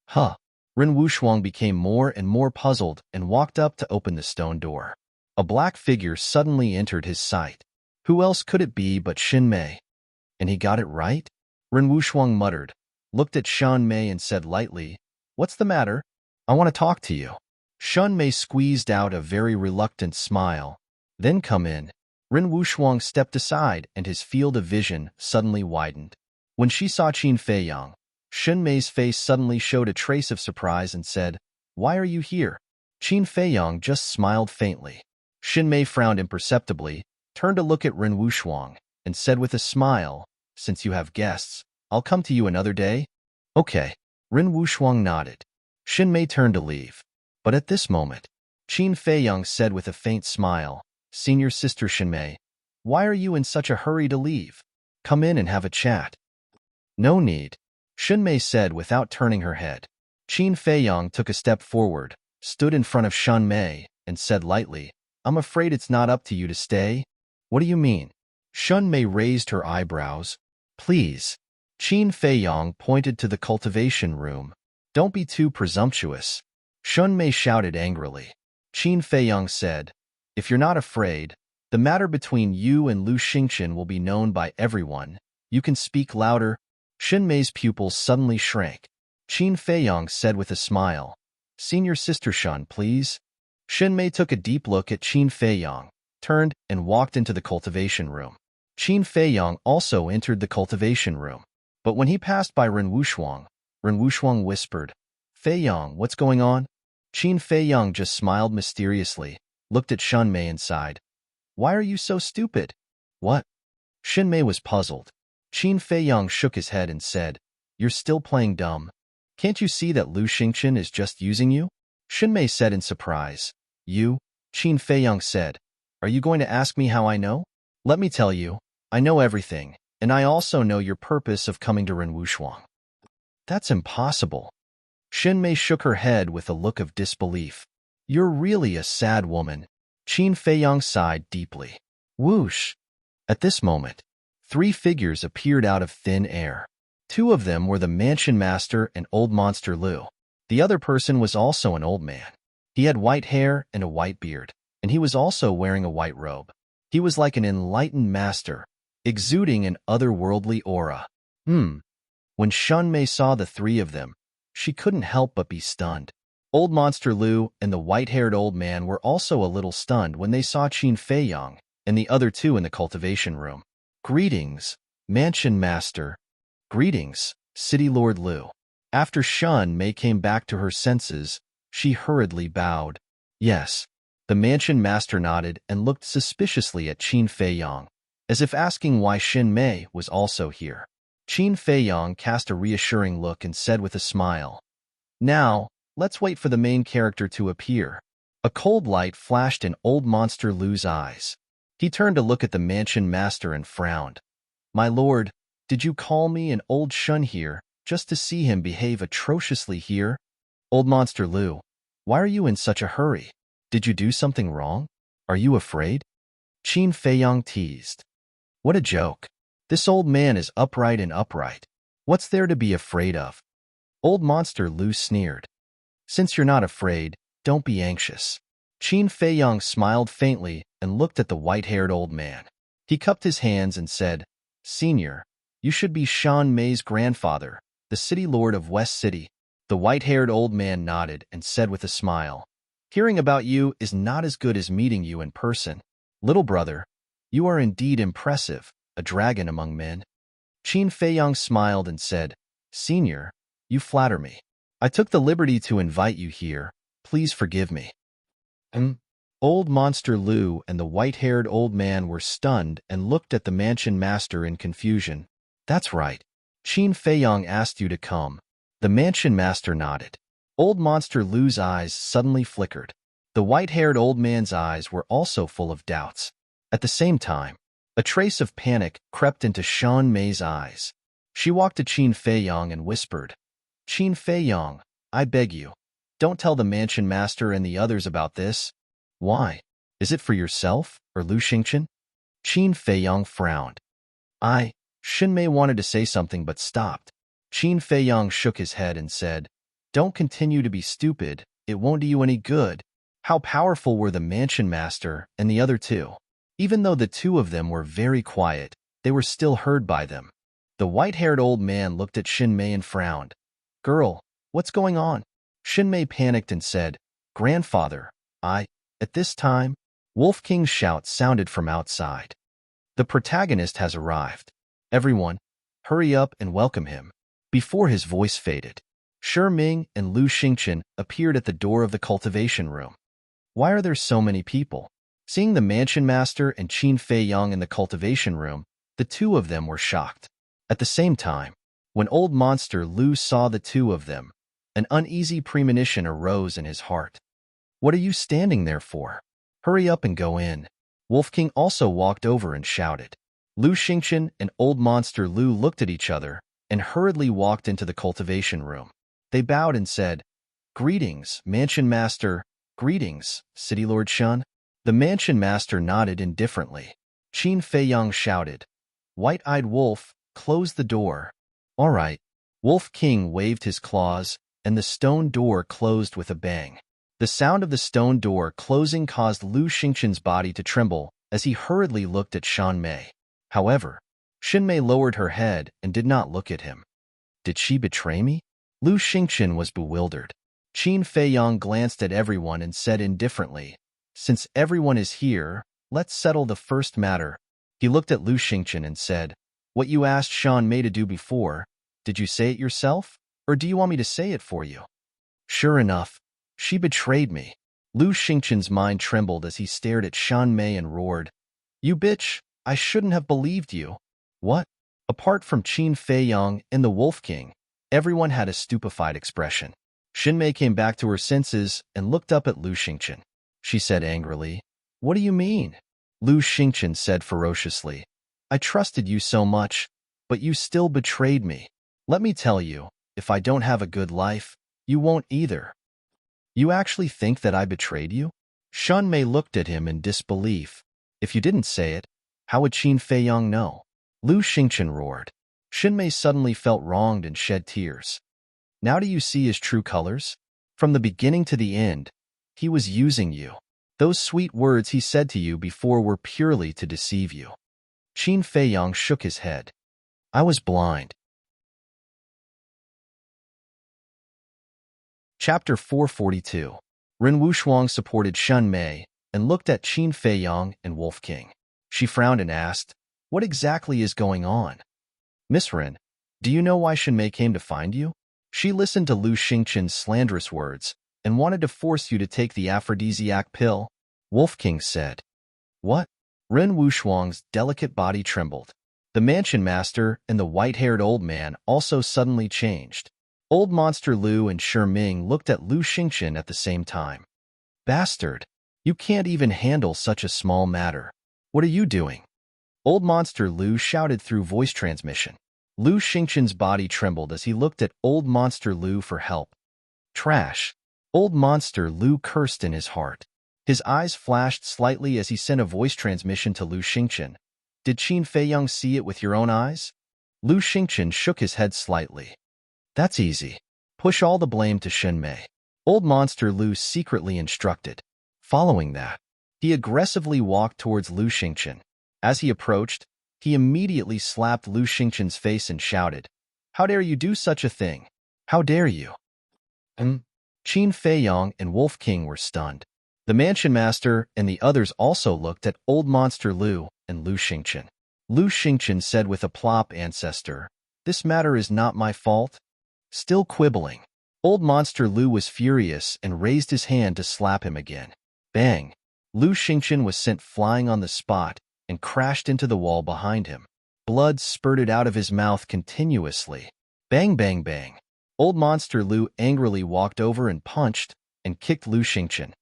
Speaker 1: Huh. Ren Wushuang became more and more puzzled and walked up to open the stone door. A black figure suddenly entered his sight. Who else could it be but Shin Mei? And he got it right? Ren Wushuang muttered, looked at Shan Mei and said lightly, what's the matter? I want to talk to you. Shan Mei squeezed out a very reluctant smile. Then come in. Ren Wushuang stepped aside and his field of vision suddenly widened. When she saw Qin Feiyang, Shin Mei's face suddenly showed a trace of surprise and said, why are you here? Qin Feiyang just smiled faintly. Shin Mei frowned imperceptibly, turned to look at Ren Wushuang, and said with a smile, since you have guests, I'll come to you another day. Okay. Ren Wushuang nodded. Shin Mei turned to leave. But at this moment, Qin Feiyang said with a faint smile, Senior Sister Shin Mei, why are you in such a hurry to leave? Come in and have a chat. No need. Shin Mei said without turning her head. Qin Feiyang took a step forward, stood in front of Shan Mei, and said lightly, I'm afraid it's not up to you to stay. What do you mean? Shan Mei raised her eyebrows. Please. Qin Feiyang pointed to the cultivation room. Don't be too presumptuous. Shan Mei shouted angrily. Qin Feiyang said, if you're not afraid, the matter between you and Lu Xingqian will be known by everyone. You can speak louder. Shin Mei's pupils suddenly shrank. Qin Feiyang said with a smile, Senior Sister Shan, please. Shin Mei took a deep look at Qin Feiyang, turned, and walked into the cultivation room. Qin Feiyang also entered the cultivation room. But when he passed by Ren Wushuang whispered, Feiyang, what's going on? Qin Feiyang just smiled mysteriously, looked at Shan Mei and sighed. Why are you so stupid? What? Shin Mei was puzzled. Qin Feiyang shook his head and said, you're still playing dumb. Can't you see that Lu Xingqian is just using you? Shin Mei said in surprise. You? Qin Feiyang said, are you going to ask me how I know? Let me tell you, I know everything, and I also know your purpose of coming to Ren Wushuang. That's impossible. Shin Mei shook her head with a look of disbelief. You're really a sad woman. Qin Feiyang sighed deeply. Whoosh! At this moment, 3 figures appeared out of thin air. 2 of them were the mansion master and old monster Lu. The other person was also an old man. He had white hair and a white beard, and he was also wearing a white robe. He was like an enlightened master, exuding an otherworldly aura. When Shan Mei saw the 3 of them, she couldn't help but be stunned. Old monster Lu and the white-haired old man were also a little stunned when they saw Qin Feiyang and the other 2 in the cultivation room. Greetings, Mansion Master. Greetings, City Lord Lu. After Shan Mei came back to her senses, she hurriedly bowed. Yes. The Mansion Master nodded and looked suspiciously at Qin Feiyang, as if asking why Shin Mei was also here. Qin Feiyang cast a reassuring look and said with a smile, now, let's wait for the main character to appear. A cold light flashed in old monster Lu's eyes. He turned to look at the Mansion Master and frowned. My lord, did you call me an old shun here, just to see him behave atrociously here? Old monster Lu, why are you in such a hurry? Did you do something wrong? Are you afraid? Qin Feiyang teased. What a joke. This old man is upright and upright. What's there to be afraid of? Old monster Lu sneered. Since you're not afraid, don't be anxious. Qin Feiyang smiled faintly and looked at the white-haired old man. He cupped his hands and said, Senior, you should be Shan Mei's grandfather, the city lord of West City. The white-haired old man nodded and said with a smile, "Hearing about you is not as good as meeting you in person. Little brother, you are indeed impressive, a dragon among men." Qin Feiyang smiled and said, "Senior, you flatter me. I took the liberty to invite you here. Please forgive me." Old Monster Lu and the white-haired old man were stunned and looked at the mansion master in confusion. "That's right. Qin Feiyang asked you to come." The mansion master nodded. Old Monster Lu's eyes suddenly flickered. The white-haired old man's eyes were also full of doubts. At the same time, a trace of panic crept into Shan Mei's eyes. She walked to Qin Feiyang and whispered, "Qin Feiyang, I beg you, don't tell the mansion master and the others about this." "Why? Is it for yourself or Lu Xingqian?" Qin Feiyang frowned. Shin Mei wanted to say something but stopped. Qin Feiyang shook his head and said, "Don't continue to be stupid. It won't do you any good." How powerful were the mansion master and the other two? Even though the two of them were very quiet, they were still heard by them. The white-haired old man looked at Shin Mei and frowned. "Girl, what's going on?" Shin Mei panicked and said, "Grandfather, At this time, Wolf King's shout sounded from outside. "The protagonist has arrived. Everyone, hurry up and welcome him." Before his voice faded, Shi Ming and Lu Xingqian appeared at the door of the cultivation room. "Why are there so many people?" Seeing the mansion master and Qin Feiyang in the cultivation room, the two of them were shocked. At the same time, when old monster Lu saw the two of them, an uneasy premonition arose in his heart. "What are you standing there for? Hurry up and go in." Wolf King also walked over and shouted. Lu Xingqian and old monster Lu looked at each other and hurriedly walked into the cultivation room. They bowed and said, "Greetings, Mansion Master." "Greetings, City Lord Shun." The Mansion Master nodded indifferently. Qin Feiyang shouted, "White-eyed wolf, close the door." "All right." Wolf King waved his claws, and the stone door closed with a bang. The sound of the stone door closing caused Lu Xingqian's body to tremble as he hurriedly looked at Shan Mei. However, Shin Mei lowered her head and did not look at him. Did she betray me? Lu Xingqian was bewildered. Qin Feiyang glanced at everyone and said indifferently, "Since everyone is here, let's settle the first matter." He looked at Lu Xingqian and said, "What you asked Shan Mei to do before, did you say it yourself, or do you want me to say it for you?" "Sure enough, she betrayed me." Lu Xingqian's mind trembled as he stared at Shan Mei and roared, "You bitch, I shouldn't have believed you." "What?" Apart from Qin Feiyang and the Wolf King, everyone had a stupefied expression. Shin Mei came back to her senses and looked up at Lu Xingqian. She said angrily, "What do you mean?" Lu Xingqian said ferociously, "I trusted you so much, but you still betrayed me. Let me tell you, if I don't have a good life, you won't either." "You actually think that I betrayed you?" Shan Mei looked at him in disbelief. "If you didn't say it, how would Qin Feiyang know?" Lu Xingqian roared. Shin Mei suddenly felt wronged and shed tears. "Now do you see his true colors? From the beginning to the end, he was using you. Those sweet words he said to you before were purely to deceive you." Qin Feiyang shook his head. "I was blind." Chapter 442. Ren Wushuang supported Shan Mei and looked at Qin Feiyang and Wolf King. She frowned and asked, "What exactly is going on?" "Miss Ren, do you know why Shan Mei came to find you? She listened to Lu Xingqian's slanderous words and wanted to force you to take the aphrodisiac pill," Wolf King said. "What?" Ren Wushuang's delicate body trembled. The mansion master and the white-haired old man also suddenly changed. Old Monster Lu and Shi Ming looked at Lu Xingqian at the same time. "Bastard! You can't even handle such a small matter. What are you doing?" Old Monster Lu shouted through voice transmission. Lu Xingqian's body trembled as he looked at Old Monster Lu for help. "Trash!" Old Monster Lu cursed in his heart. His eyes flashed slightly as he sent a voice transmission to Lu Xingqian. "Did Qin Feiyang see it with your own eyes?" Lu Xingqian shook his head slightly. "That's easy. Push all the blame to Shin Mei," Old Monster Lu secretly instructed. Following that, he aggressively walked towards Lu Xingqian. As he approached, he immediately slapped Lu Xingqian's face and shouted, "How dare you do such a thing? How dare you?" And Qin Feiyong and Wolf King were stunned. The mansion master and the others also looked at Old Monster Lu and Lu Xingqian. Lu Xingqian said with a plop, "Ancestor, this matter is not my fault." Still quibbling, Old Monster Lu was furious and raised his hand to slap him again. Bang! Lu Xingqian was sent flying on the spot and crashed into the wall behind him. Blood spurted out of his mouth continuously. Bang, bang, bang. Old Monster Lu angrily walked over and punched and kicked Lu Xingqian.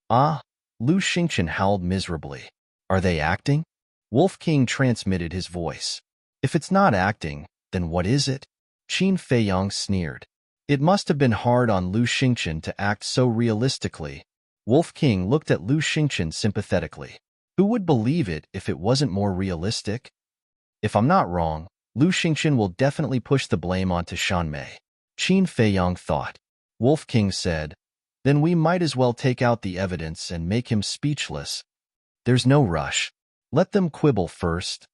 Speaker 1: Ah! Lu Xingqian howled miserably. Are they acting? Wolf King transmitted his voice. If it's not acting, then what is it? Qin Feiyong sneered. It must have been hard on Lu Xingqian to act so realistically. Wolf King looked at Lu Xingqian sympathetically. Who would believe it if it wasn't more realistic? If I'm not wrong, Lu Xingqian will definitely push the blame onto Shan Mei. Qin Feiyong thought. Wolf King said, then we might as well take out the evidence and make him speechless. There's no rush. Let them quibble first.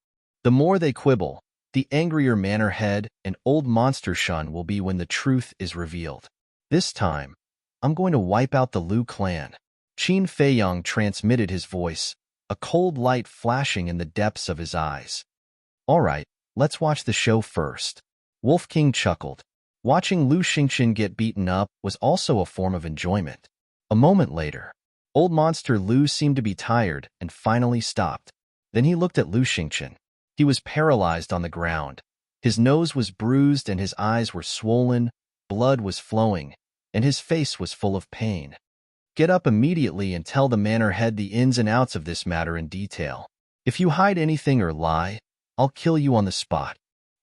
Speaker 1: The more they quibble, the angrier Manor Head and Old Monster Shun will be when the truth is revealed. This time, I'm going to wipe out the Lu clan. Qin Feiyong transmitted his voice, a cold light flashing in the depths of his eyes. All right, let's watch the show first. Wolf King chuckled. Watching Lu Xingqian get beaten up was also a form of enjoyment. A moment later, Old Monster Lu seemed to be tired and finally stopped. Then he looked at Lu Xingqian. He was paralyzed on the ground. His nose was bruised and his eyes were swollen, blood was flowing, and his face was full of pain. Get up immediately and tell the Manor Head the ins and outs of this matter in detail. If you hide anything or lie, I'll kill you on the spot.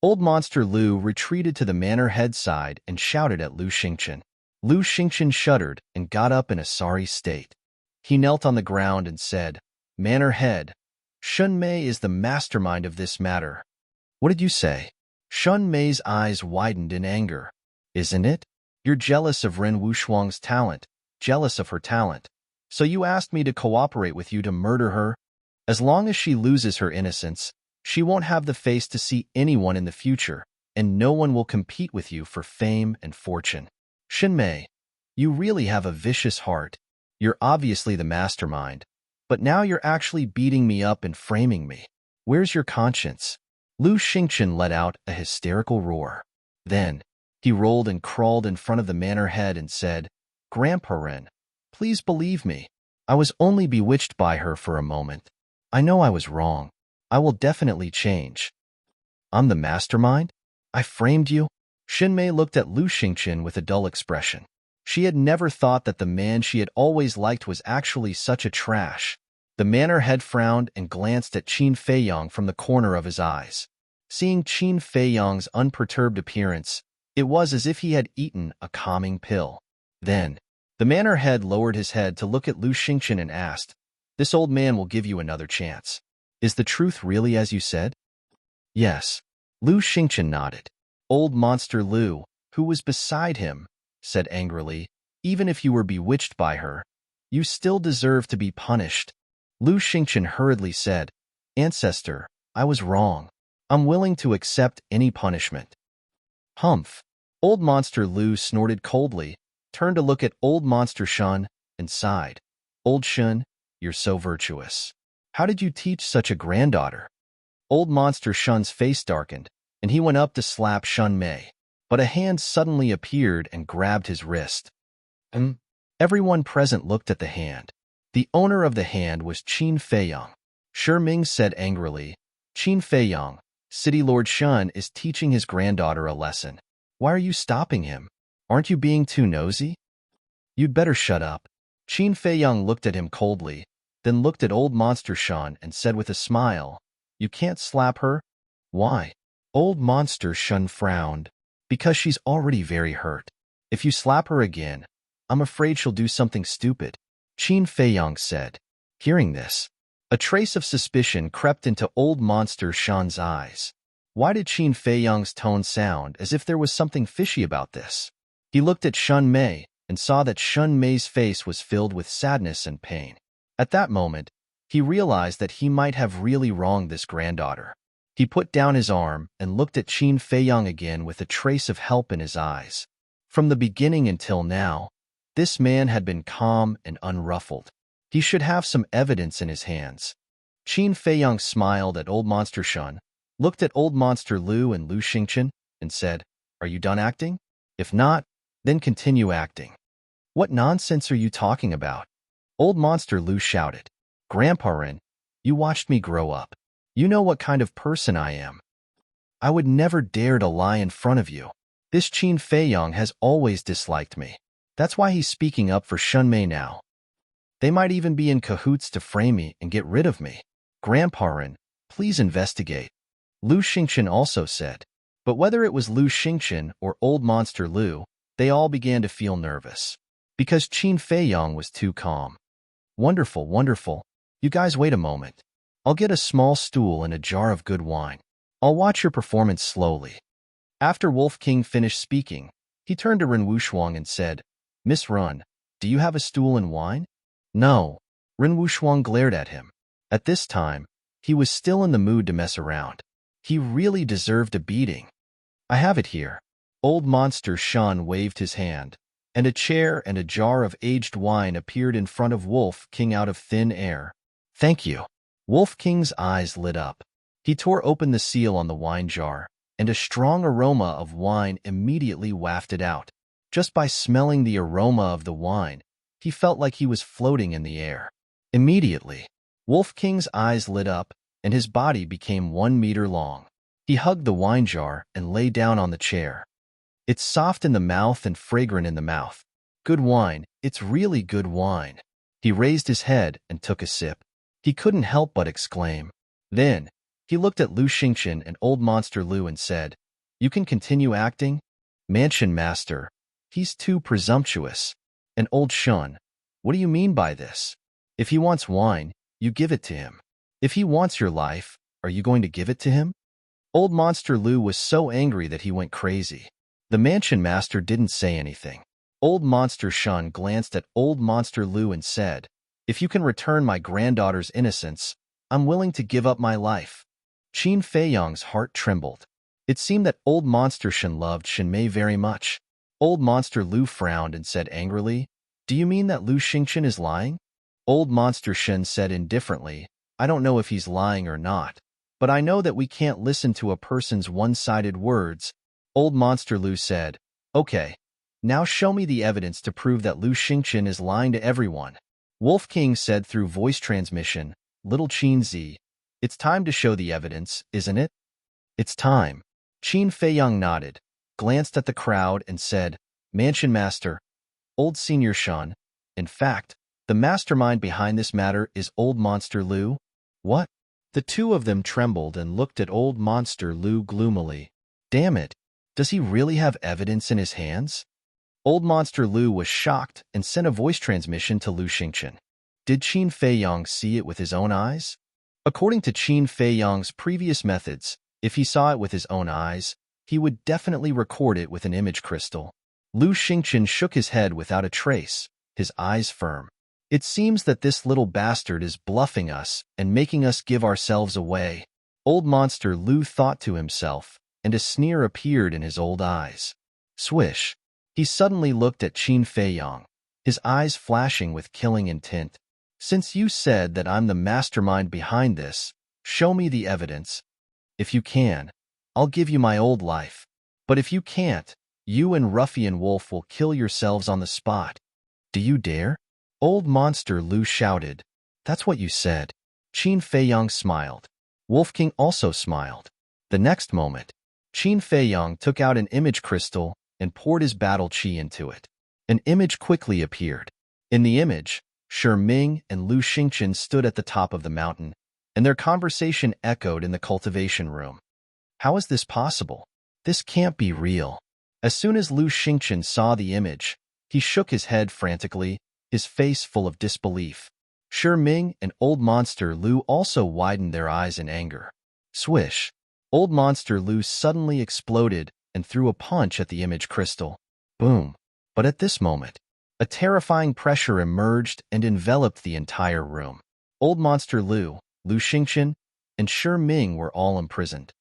Speaker 1: Old Monster Lu retreated to the Manor Head side and shouted at Lu Xingqian. Lu Xingqian shuddered and got up in a sorry state. He knelt on the ground and said, Manor Head, Shun Mei is the mastermind of this matter. What did you say? Shun Mei's eyes widened in anger. Isn't it? You're jealous of Ren Wushuang's talent, jealous of her talent. So you asked me to cooperate with you to murder her? As long as she loses her innocence, she won't have the face to see anyone in the future, and no one will compete with you for fame and fortune. Shun Mei, you really have a vicious heart. You're obviously the mastermind, but now you're actually beating me up and framing me. Where's your conscience? Lu Xingqian let out a hysterical roar. Then, he rolled and crawled in front of the Manor Head and said, Grandpa Ren, please believe me. I was only bewitched by her for a moment. I know I was wrong. I will definitely change. I'm the mastermind? I framed you? Shun Mei looked at Lu Xingqian with a dull expression. She had never thought that the man she had always liked was actually such a trash. The Manor Head frowned and glanced at Qin Feiyong from the corner of his eyes. Seeing Qin Feiyong's unperturbed appearance, it was as if he had eaten a calming pill. Then, the Manor Head lowered his head to look at Lu Xingqian and asked, This old man will give you another chance. Is the truth really as you said? Yes. Lu Xingqian nodded. Old Monster Lu, who was beside him, said angrily, Even if you were bewitched by her, you still deserve to be punished. Lu Xingqian hurriedly said, Ancestor, I was wrong. I'm willing to accept any punishment. Humph. Old Monster Lu snorted coldly, turned to look at Old Monster Shun, and sighed. Old Shun, you're so virtuous. How did you teach such a granddaughter? Old Monster Shun's face darkened, and he went up to slap Shun Mei, but a hand suddenly appeared and grabbed his wrist. Everyone present looked at the hand. The owner of the hand was Qin Feiyong. Shi Ming said angrily, Qin Feiyong, City Lord Shun is teaching his granddaughter a lesson. Why are you stopping him? Aren't you being too nosy? You'd better shut up. Qin Feiyong looked at him coldly, then looked at Old Monster Shun and said with a smile, You can't slap her? Why? Old Monster Shun frowned. Because she's already very hurt. If you slap her again, I'm afraid she'll do something stupid. Qin Feiyong said. Hearing this, a trace of suspicion crept into Old Monster Shun's eyes. Why did Qin Feiyong's tone sound as if there was something fishy about this? He looked at Shun Mei and saw that Shun Mei's face was filled with sadness and pain. At that moment, he realized that he might have really wronged this granddaughter. He put down his arm and looked at Qin Feiyong again with a trace of help in his eyes. From the beginning until now, this man had been calm and unruffled. He should have some evidence in his hands. Qin Feiyang smiled at Old Monster Shun, looked at Old Monster Lu and Lu Xingchen, and said, "Are you done acting? If not, then continue acting." "What nonsense are you talking about?" Old Monster Lu shouted. "Grandpa, you watched me grow up. You know what kind of person I am. I would never dare to lie in front of you. This Qin Feiyang has always disliked me. That's why he's speaking up for Shunmei now. They might even be in cahoots to frame me and get rid of me. Grandpa, please investigate," Lu Xingchen also said. But whether it was Lu Xingchen or Old Monster Lu, they all began to feel nervous, because Qin Feiyang was too calm. "Wonderful, wonderful. You guys wait a moment. I'll get a small stool and a jar of good wine. I'll watch your performance slowly." After Wolf King finished speaking, he turned to Ren Wushuang and said, "Miss Run, do you have a stool and wine?" "No." Ren Wushuang glared at him. At this time, he was still in the mood to mess around. He really deserved a beating. "I have it here." Old Monster Shun waved his hand, and a chair and a jar of aged wine appeared in front of Wolf King out of thin air. "Thank you." Wolf King's eyes lit up. He tore open the seal on the wine jar, and a strong aroma of wine immediately wafted out. Just by smelling the aroma of the wine, he felt like he was floating in the air. Immediately, Wolf King's eyes lit up, and his body became 1 meter long. He hugged the wine jar and lay down on the chair. "It's soft in the mouth and fragrant in the mouth. Good wine, it's really good wine." He raised his head and took a sip. He couldn't help but exclaim. Then, he looked at Lu Xingchen and Old Monster Lu and said, "You can continue acting? Mansion Master, he's too presumptuous." "And Old Shun, what do you mean by this? If he wants wine, you give it to him. If he wants your life, are you going to give it to him?" Old Monster Lu was so angry that he went crazy. The Mansion Master didn't say anything. Old Monster Shun glanced at Old Monster Lu and said, "If you can return my granddaughter's innocence, I'm willing to give up my life." Qin Feiyang's heart trembled. It seemed that Old Monster Shun loved Shinmei very much. Old Monster Lu frowned and said angrily, "Do you mean that Lu Xingchen is lying?" Old Monster Shen said indifferently, "I don't know if he's lying or not, but I know that we can't listen to a person's one-sided words." Old Monster Lu said, "Okay, now show me the evidence to prove that Lu Xingchen is lying to everyone." Wolf King said through voice transmission, "Little Qin Zi, it's time to show the evidence, isn't it?" "It's time." Qin Feiyang nodded, glanced at the crowd, and said, "Mansion Master, Old Senior Shun, in fact, the mastermind behind this matter is Old Monster Lu." "What?" The two of them trembled and looked at Old Monster Lu gloomily. "Damn it, does he really have evidence in his hands?" Old Monster Lu was shocked and sent a voice transmission to Lu Xingchen. Did Qin Feiyang see it with his own eyes? According to Qin Feiyang's previous methods, if he saw it with his own eyes, he would definitely record it with an image crystal. Lu Xingchen shook his head without a trace, his eyes firm. "It seems that this little bastard is bluffing us and making us give ourselves away." Old Monster Lu thought to himself, and a sneer appeared in his old eyes. Swish! He suddenly looked at Qin Feiyang, his eyes flashing with killing intent. "Since you said that I'm the mastermind behind this, show me the evidence. If you can, I'll give you my old life. But if you can't, you and Ruffian Wolf will kill yourselves on the spot. Do you dare?" Old Monster Lu shouted. "That's what you said." Qin Feiyang smiled. Wolf King also smiled. The next moment, Qin Feiyang took out an image crystal and poured his battle chi into it. An image quickly appeared. In the image, Shi Ming and Lu Xingchen stood at the top of the mountain, and their conversation echoed in the cultivation room. "How is this possible? This can't be real." As soon as Lu Xingchen saw the image, he shook his head frantically, his face full of disbelief. Shi Ming and Old Monster Lu also widened their eyes in anger. Swish! Old Monster Lu suddenly exploded and threw a punch at the image crystal. Boom! But at this moment, a terrifying pressure emerged and enveloped the entire room. Old Monster Lu, Lu Xingchen, and Shi Ming were all imprisoned.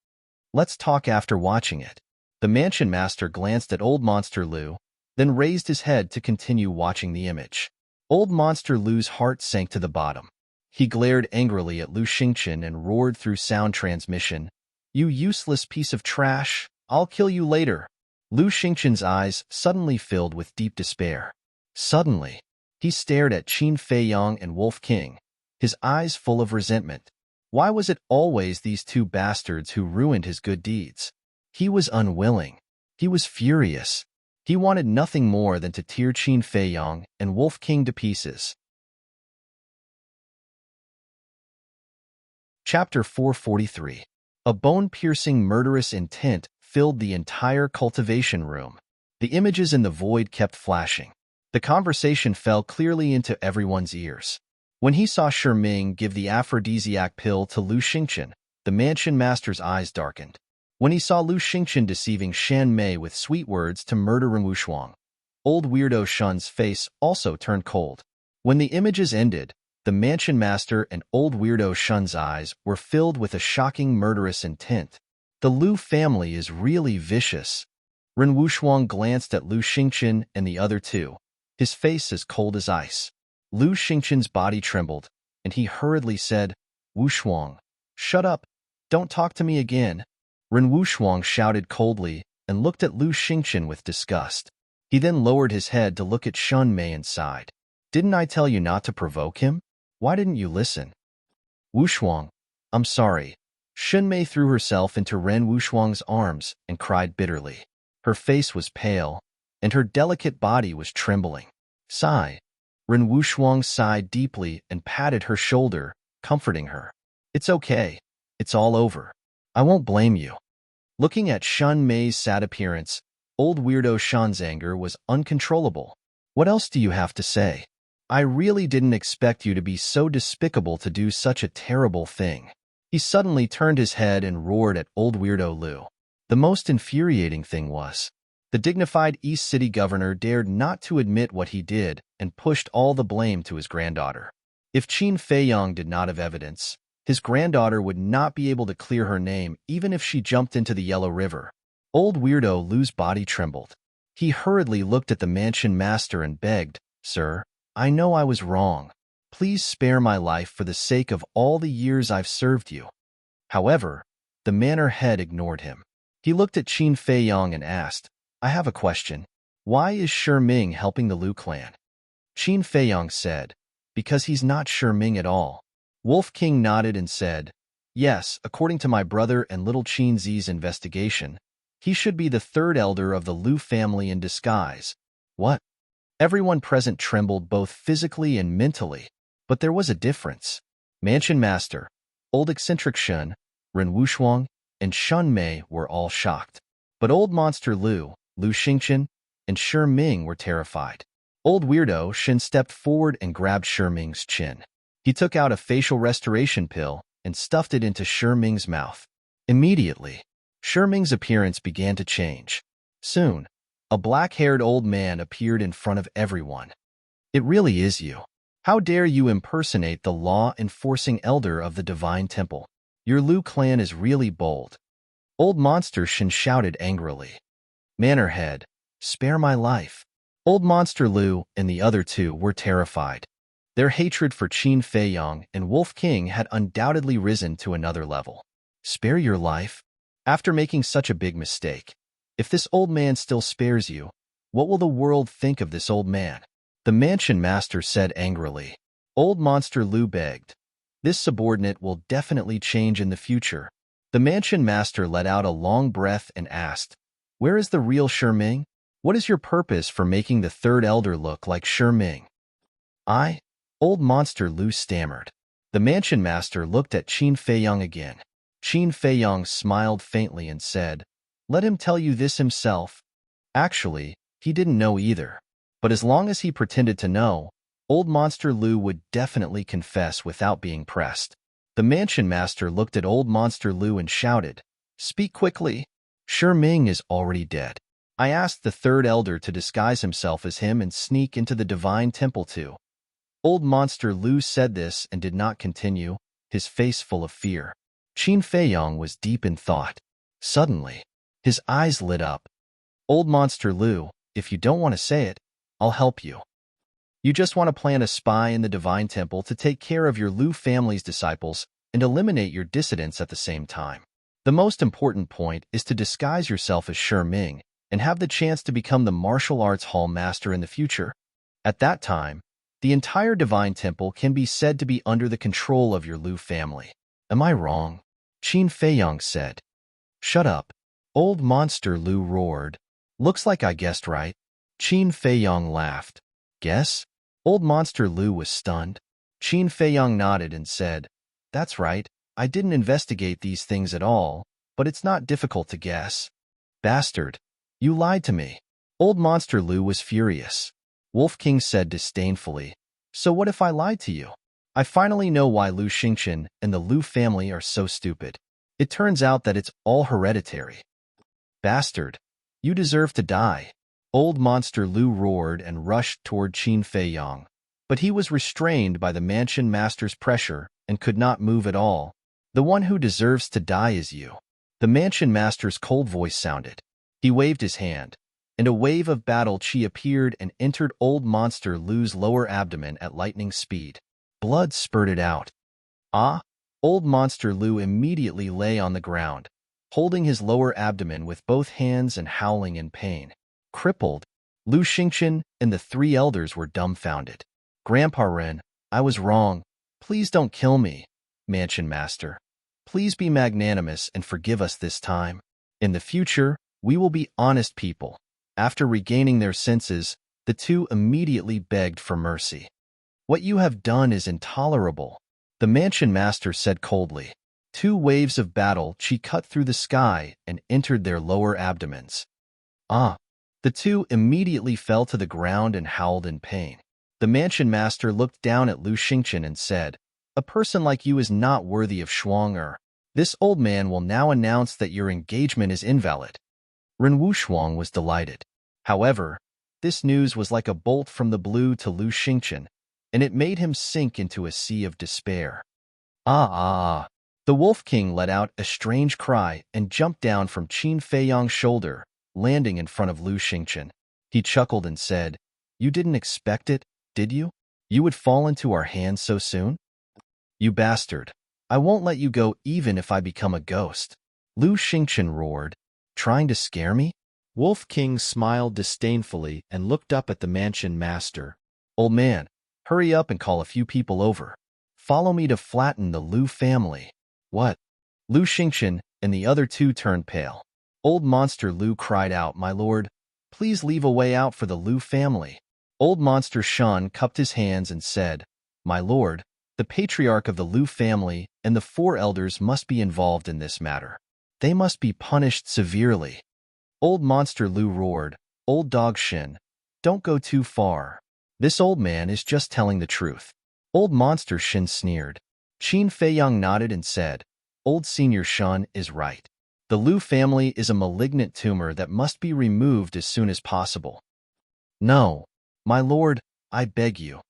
Speaker 1: "Let's talk after watching it." The Mansion Master glanced at Old Monster Lu, then raised his head to continue watching the image. Old Monster Lu's heart sank to the bottom. He glared angrily at Lu Xingchen and roared through sound transmission, "You useless piece of trash! I'll kill you later!" Lu Xingchen's eyes suddenly filled with deep despair. Suddenly, he stared at Qin Feiyang and Wolf King, his eyes full of resentment. Why was it always these two bastards who ruined his good deeds? He was unwilling. He was furious. He wanted nothing more than to tear Qin Feiyang and Wolf King to pieces. Chapter 443. A bone-piercing murderous intent filled the entire cultivation room. The images in the void kept flashing. The conversation fell clearly into everyone's ears. When he saw Shi Ming give the aphrodisiac pill to Lu Xingchen, the mansion master's eyes darkened. When he saw Lu Xingchen deceiving Shan Mei with sweet words to murder Ren Wushuang, old weirdo Shun's face also turned cold. When the images ended, the mansion master and old weirdo Shun's eyes were filled with a shocking murderous intent. The Lu family is really vicious. Ren Wushuang glanced at Lu Xingchen and the other two, his face as cold as ice. Lu Xingchen's body trembled, and he hurriedly said, "Wushuang, shut up. Don't talk to me again." Ren Wushuang shouted coldly and looked at Lu Xingchen with disgust. He then lowered his head to look at Shun Mei and sighed. "Didn't I tell you not to provoke him? Why didn't you listen?" "Wushuang, I'm sorry." Shun Mei threw herself into Ren Wushuang's arms and cried bitterly. Her face was pale, and her delicate body was trembling. "Sigh." Ren Wushuang sighed deeply and patted her shoulder, comforting her. "It's okay. It's all over. I won't blame you." Looking at Shun Mei's sad appearance, old weirdo Shan's anger was uncontrollable. "What else do you have to say? I really didn't expect you to be so despicable to do such a terrible thing." He suddenly turned his head and roared at old weirdo Lu. The most infuriating thing was, the dignified East City governor dared not to admit what he did and pushed all the blame to his granddaughter. If Qin Feiyang did not have evidence, his granddaughter would not be able to clear her name even if she jumped into the Yellow River. Old weirdo Lu's body trembled. He hurriedly looked at the mansion master and begged, "Sir, I know I was wrong. Please spare my life for the sake of all the years I've served you." However, the manor head ignored him. He looked at Qin Feiyang and asked, "I have a question. Why is Shi Ming helping the Lu clan?" Qin Feiyang said, "Because he's not Shi Ming at all." Wolf King nodded and said, "Yes, according to my brother and little Qin Zi's investigation, he should be the third elder of the Lu family in disguise." "What?" Everyone present trembled both physically and mentally, but there was a difference. Mansion Master, old eccentric Shun, Ren Wushuang, and Shun Mei were all shocked. But old monster Lu Xingchen, and Shi Ming were terrified. Old weirdo Shin stepped forward and grabbed Shi Ming's chin. He took out a facial restoration pill and stuffed it into Shi Ming's mouth. Immediately, Shi Ming's appearance began to change. Soon, a black-haired old man appeared in front of everyone. "It really is you. How dare you impersonate the law-enforcing elder of the Divine Temple? Your Lu clan is really bold." Old Monster Shin shouted angrily. "Manor Head, spare my life." Old Monster Lu and the other two were terrified. Their hatred for Qin Feiyang and Wolf King had undoubtedly risen to another level. "Spare your life? After making such a big mistake? If this old man still spares you, what will the world think of this old man?" The mansion master said angrily. Old Monster Lu begged, "This subordinate will definitely change in the future." The mansion master let out a long breath and asked, "Where is the real Shi Ming? What is your purpose for making the third elder look like Shi Ming?" Old Monster Lu stammered. The mansion master looked at Qin Feiyang again. Qin Feiyang smiled faintly and said, "Let him tell you this himself." Actually, he didn't know either. But as long as he pretended to know, old Monster Lu would definitely confess without being pressed. The mansion master looked at old Monster Lu and shouted, "Speak quickly. Shi Ming is already dead. I asked the third elder to disguise himself as him and sneak into the Divine Temple too." Old Monster Lu said this and did not continue, his face full of fear. Qin Feiyang was deep in thought. Suddenly, his eyes lit up. "Old Monster Lu, if you don't want to say it, I'll help you. You just want to plant a spy in the Divine Temple to take care of your Lu family's disciples and eliminate your dissidents at the same time. The most important point is to disguise yourself as Shi Ming and have the chance to become the martial arts hall master in the future. At that time, the entire Divine Temple can be said to be under the control of your Lu family. Am I wrong? Qin Feiyang said. Shut up. Old Monster Lu roared. Looks like I guessed right. Qin Feiyang laughed. Guess? Old Monster Lu was stunned. Qin Feiyang nodded and said, That's right. I didn't investigate these things at all, but it's not difficult to guess. Bastard. You lied to me. Old Monster Lu was furious. Wolf King said disdainfully, So what if I lied to you? I finally know why Lu Xingqian and the Lu family are so stupid. It turns out that it's all hereditary. Bastard. You deserve to die. Old Monster Lu roared and rushed toward Qin Feiyang, but he was restrained by the mansion master's pressure and could not move at all. The one who deserves to die is you. The mansion master's cold voice sounded. He waved his hand, and a wave of battle chi appeared and entered Old Monster Lu's lower abdomen at lightning speed. Blood spurted out. Ah! Old Monster Lu immediately lay on the ground, holding his lower abdomen with both hands and howling in pain. Crippled, Lu Xingqian and the three elders were dumbfounded. Grandpa Ren, I was wrong. Please don't kill me, Mansion Master. Please be magnanimous and forgive us this time. In the future, we will be honest people. After regaining their senses, the two immediately begged for mercy. What you have done is intolerable, the Mansion Master said coldly. Two waves of battle chi cut through the sky and entered their lower abdomens. Ah! The two immediately fell to the ground and howled in pain. The Mansion Master looked down at Lu Xingqian and said, A person like you is not worthy of Shuang-er. This old man will now announce that your engagement is invalid. Ren Wushuang was delighted. However, this news was like a bolt from the blue to Lu Xingqian, and it made him sink into a sea of despair. Ah! The Wolf King let out a strange cry and jumped down from Qin Feiyang's shoulder, landing in front of Lu Xingqian. He chuckled and said, You didn't expect it, did you? You would fall into our hands so soon? You bastard. I won't let you go even if I become a ghost. Lu Xingqian roared. Trying to scare me? Wolf King smiled disdainfully and looked up at the Mansion Master. Old man, hurry up and call a few people over. Follow me to flatten the Lu family. What? Lu Xingqian and the other two turned pale. Old Monster Lu cried out, My lord, please leave a way out for the Lu family. Old Monster Shan cupped his hands and said, My lord, the patriarch of the Lu family and the four elders must be involved in this matter. They must be punished severely. Old Monster Lu roared, Old Dog Shin, don't go too far. This old man is just telling the truth. Old Monster Shin sneered. Qin Feiyang nodded and said, Old Senior Shan is right. The Lu family is a malignant tumor that must be removed as soon as possible. No, my lord, I beg you.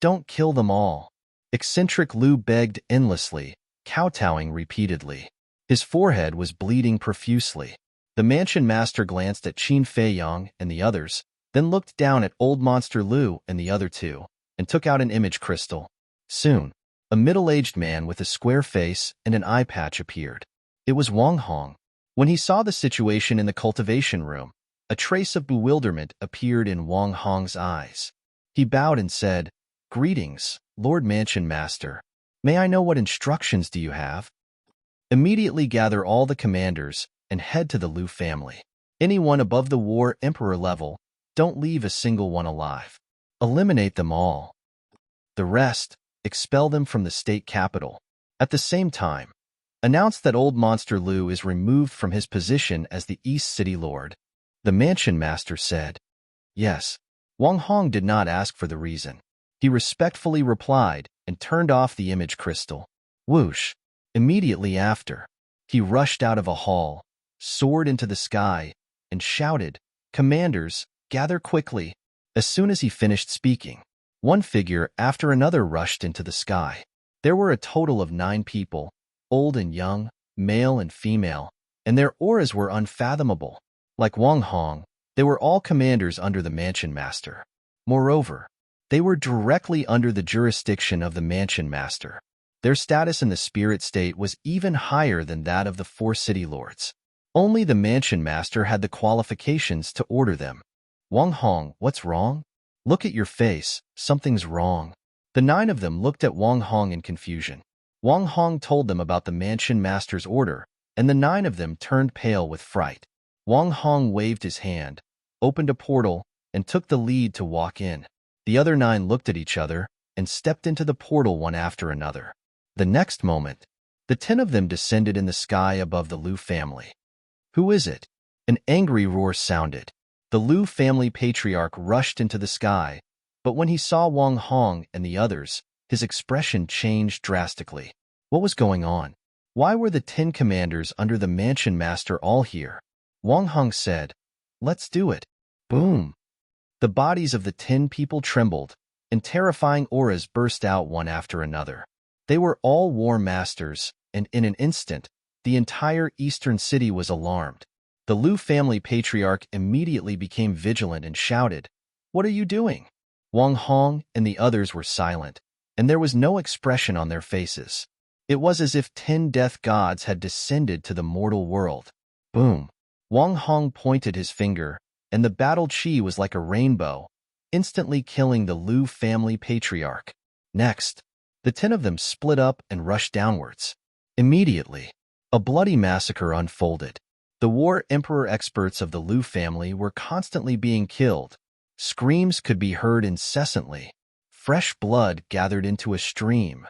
Speaker 1: Don't kill them all. Eccentric Lu begged endlessly, kowtowing repeatedly. His forehead was bleeding profusely. The Mansion Master glanced at Qin Feiyang and the others, then looked down at Old Monster Lu and the other two, and took out an image crystal. Soon, a middle-aged man with a square face and an eye patch appeared. It was Wang Hong. When he saw the situation in the cultivation room, a trace of bewilderment appeared in Wang Hong's eyes. He bowed and said, Greetings, Lord Mansion Master. May I know what instructions do you have? Immediately gather all the commanders and head to the Lu family. Anyone above the War Emperor level, don't leave a single one alive. Eliminate them all. The rest, expel them from the state capital. At the same time, announce that Old Monster Lu is removed from his position as the East City Lord. The Mansion Master said. Yes. Wang Hong did not ask for the reason. He respectfully replied and turned off the image crystal. Whoosh! Immediately after, he rushed out of a hall, soared into the sky, and shouted, Commanders, gather quickly. As soon as he finished speaking, one figure after another rushed into the sky. There were a total of 9 people, old and young, male and female, and their auras were unfathomable. Like Wang Hong, They were all commanders under the Mansion Master. Moreover, they were directly under the jurisdiction of the Mansion Master. Their status in the spirit state was even higher than that of the 4 city lords. Only the Mansion Master had the qualifications to order them. Wang Hong, what's wrong? Look at your face, something's wrong. The 9 of them looked at Wang Hong in confusion. Wang Hong told them about the Mansion Master's order, and the 9 of them turned pale with fright. Wang Hong waved his hand, opened a portal, and took the lead to walk in. The other 9 looked at each other and stepped into the portal one after another. The next moment, the 10 of them descended in the sky above the Liu family. Who is it? An angry roar sounded. The Liu family patriarch rushed into the sky, but when he saw Wang Hong and the others, his expression changed drastically. What was going on? Why were the 10 commanders under the Mansion Master all here? Wang Hong said, "Let's do it." Boom! The bodies of the 10 people trembled, and terrifying auras burst out one after another. They were all war masters, and in an instant, the entire eastern city was alarmed. The Liu family patriarch immediately became vigilant and shouted, "What are you doing?" Wang Hong and the others were silent, and there was no expression on their faces. It was as if 10 death gods had descended to the mortal world. Boom! Wang Hong pointed his finger, and the battle chi was like a rainbow, instantly killing the Liu family patriarch. Next, the 10 of them split up and rushed downwards. Immediately, a bloody massacre unfolded. The war emperor experts of the Liu family were constantly being killed. Screams could be heard incessantly. Fresh blood gathered into a stream.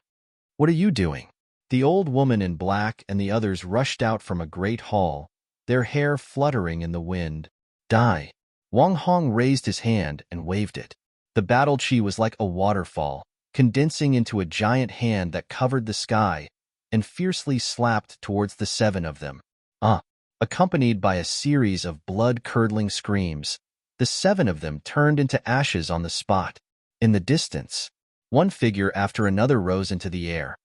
Speaker 1: "What are you doing?" The old woman in black and the others rushed out from a great hall, their hair fluttering in the wind. "Die!" Wang Hong raised his hand and waved it. The battle chi was like a waterfall, condensing into a giant hand that covered the sky and fiercely slapped towards the 7 of them. Accompanied by a series of blood-curdling screams, the 7 of them turned into ashes on the spot. In the distance, one figure after another rose into the air.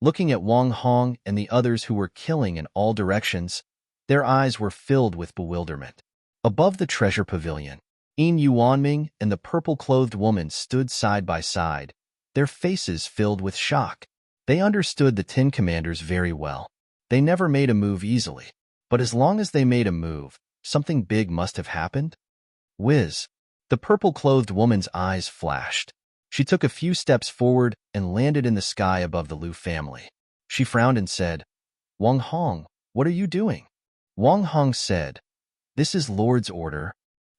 Speaker 1: Looking at Wang Hong and the others who were killing in all directions, their eyes were filled with bewilderment. Above the treasure pavilion, Yin Yuanming and the purple-clothed woman stood side by side, their faces filled with shock. They understood the 10 commanders very well. They never made a move easily. But as long as they made a move, something big must have happened. Whiz! The purple-clothed woman's eyes flashed. She took a few steps forward and landed in the sky above the Liu family. She frowned and said, "Wang Hong, what are you doing?" Wang Hong said, "This is Lord's order."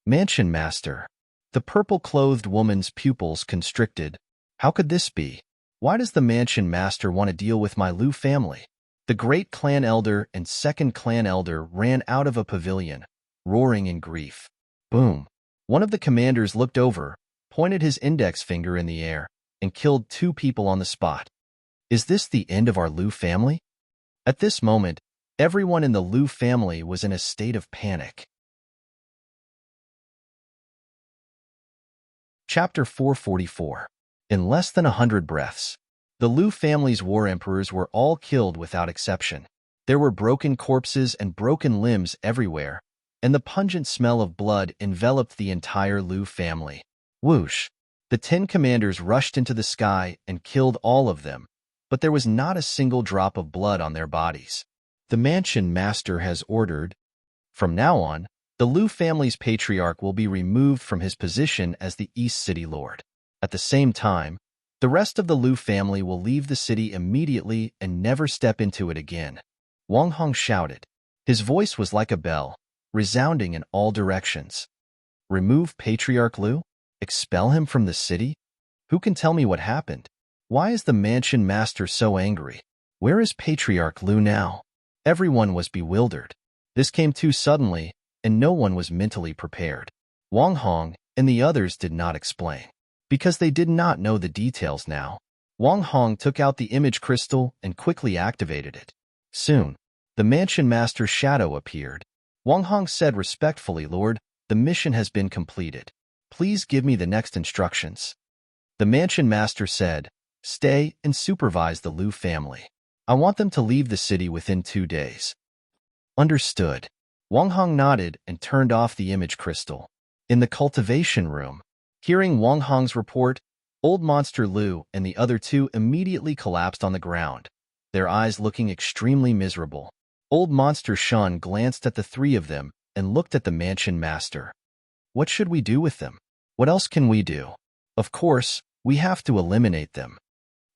Speaker 1: "Mansion Master." The purple-clothed woman's pupils constricted. How could this be? Why does the Mansion Master want to deal with my Liu family? The great clan elder and second clan elder ran out of a pavilion, roaring in grief. Boom! One of the commanders looked over, pointed his index finger in the air, and killed 2 people on the spot. Is this the end of our Liu family? At this moment, everyone in the Liu family was in a state of panic. Chapter 444. In less than 100 breaths, the Liu family's war emperors were all killed without exception. There were broken corpses and broken limbs everywhere, and the pungent smell of blood enveloped the entire Liu family. Whoosh! The 10 commanders rushed into the sky and killed all of them, but there was not a single drop of blood on their bodies. The Mansion Master has ordered. From now on, the Liu family's patriarch will be removed from his position as the East City Lord. At the same time, the rest of the Liu family will leave the city immediately and never step into it again. Wang Hong shouted. His voice was like a bell, resounding in all directions. Remove Patriarch Liu? Expel him from the city? Who can tell me what happened? Why is the Mansion Master so angry? Where is Patriarch Liu now? Everyone was bewildered. This came too suddenly, and no one was mentally prepared. Wang Hong and the others did not explain, because they did not know the details now. Wang Hong took out the image crystal and quickly activated it. Soon, the Mansion Master's shadow appeared. Wang Hong said respectfully, "Lord, the mission has been completed. Please give me the next instructions." The Mansion Master said, "Stay and supervise the Liu family. I want them to leave the city within 2 days." Understood. Wang Hong nodded and turned off the image crystal. In the cultivation room, hearing Wang Hong's report, Old Monster Lu and the other two immediately collapsed on the ground, their eyes looking extremely miserable. Old Monster Shun glanced at the three of them and looked at the mansion master. What should we do with them? What else can we do? Of course, we have to eliminate them.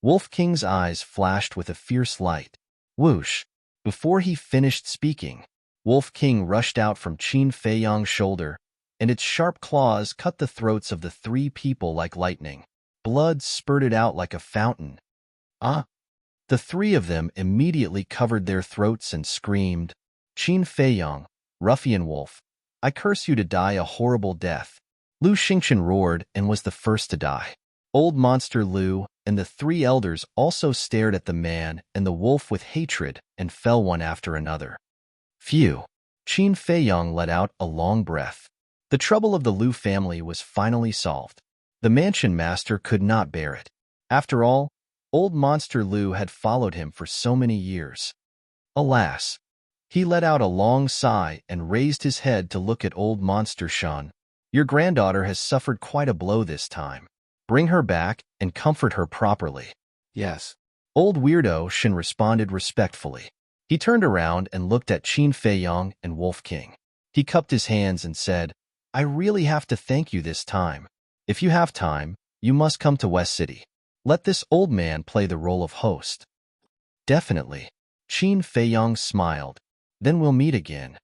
Speaker 1: Wolf King's eyes flashed with a fierce light. Whoosh! Before he finished speaking, Wolf King rushed out from Qin Feiyang's shoulder, and its sharp claws cut the throats of the three people like lightning. Blood spurted out like a fountain. Ah! The three of them immediately covered their throats and screamed, Qin Feiyang, ruffian wolf, I curse you to die a horrible death. Lu Xingchen roared and was the first to die. Old Monster Lu and the three elders also stared at the man and the wolf with hatred and fell one after another. Phew! Qin Feiyang let out a long breath. The trouble of the Lu family was finally solved. The mansion master could not bear it. After all, Old Monster Lu had followed him for so many years. Alas! He let out a long sigh and raised his head to look at Old Monster Shun. Your granddaughter has suffered quite a blow this time. Bring her back and comfort her properly.
Speaker 2: Yes.
Speaker 1: Old Weirdo Shin responded respectfully. He turned around and looked at Qin Feiyang and Wolf King. He cupped his hands and said, I really have to thank you this time. If you have time, you must come to West City. Let this old man play the role of host. Definitely. Qin Feiyang smiled. Then we'll meet again.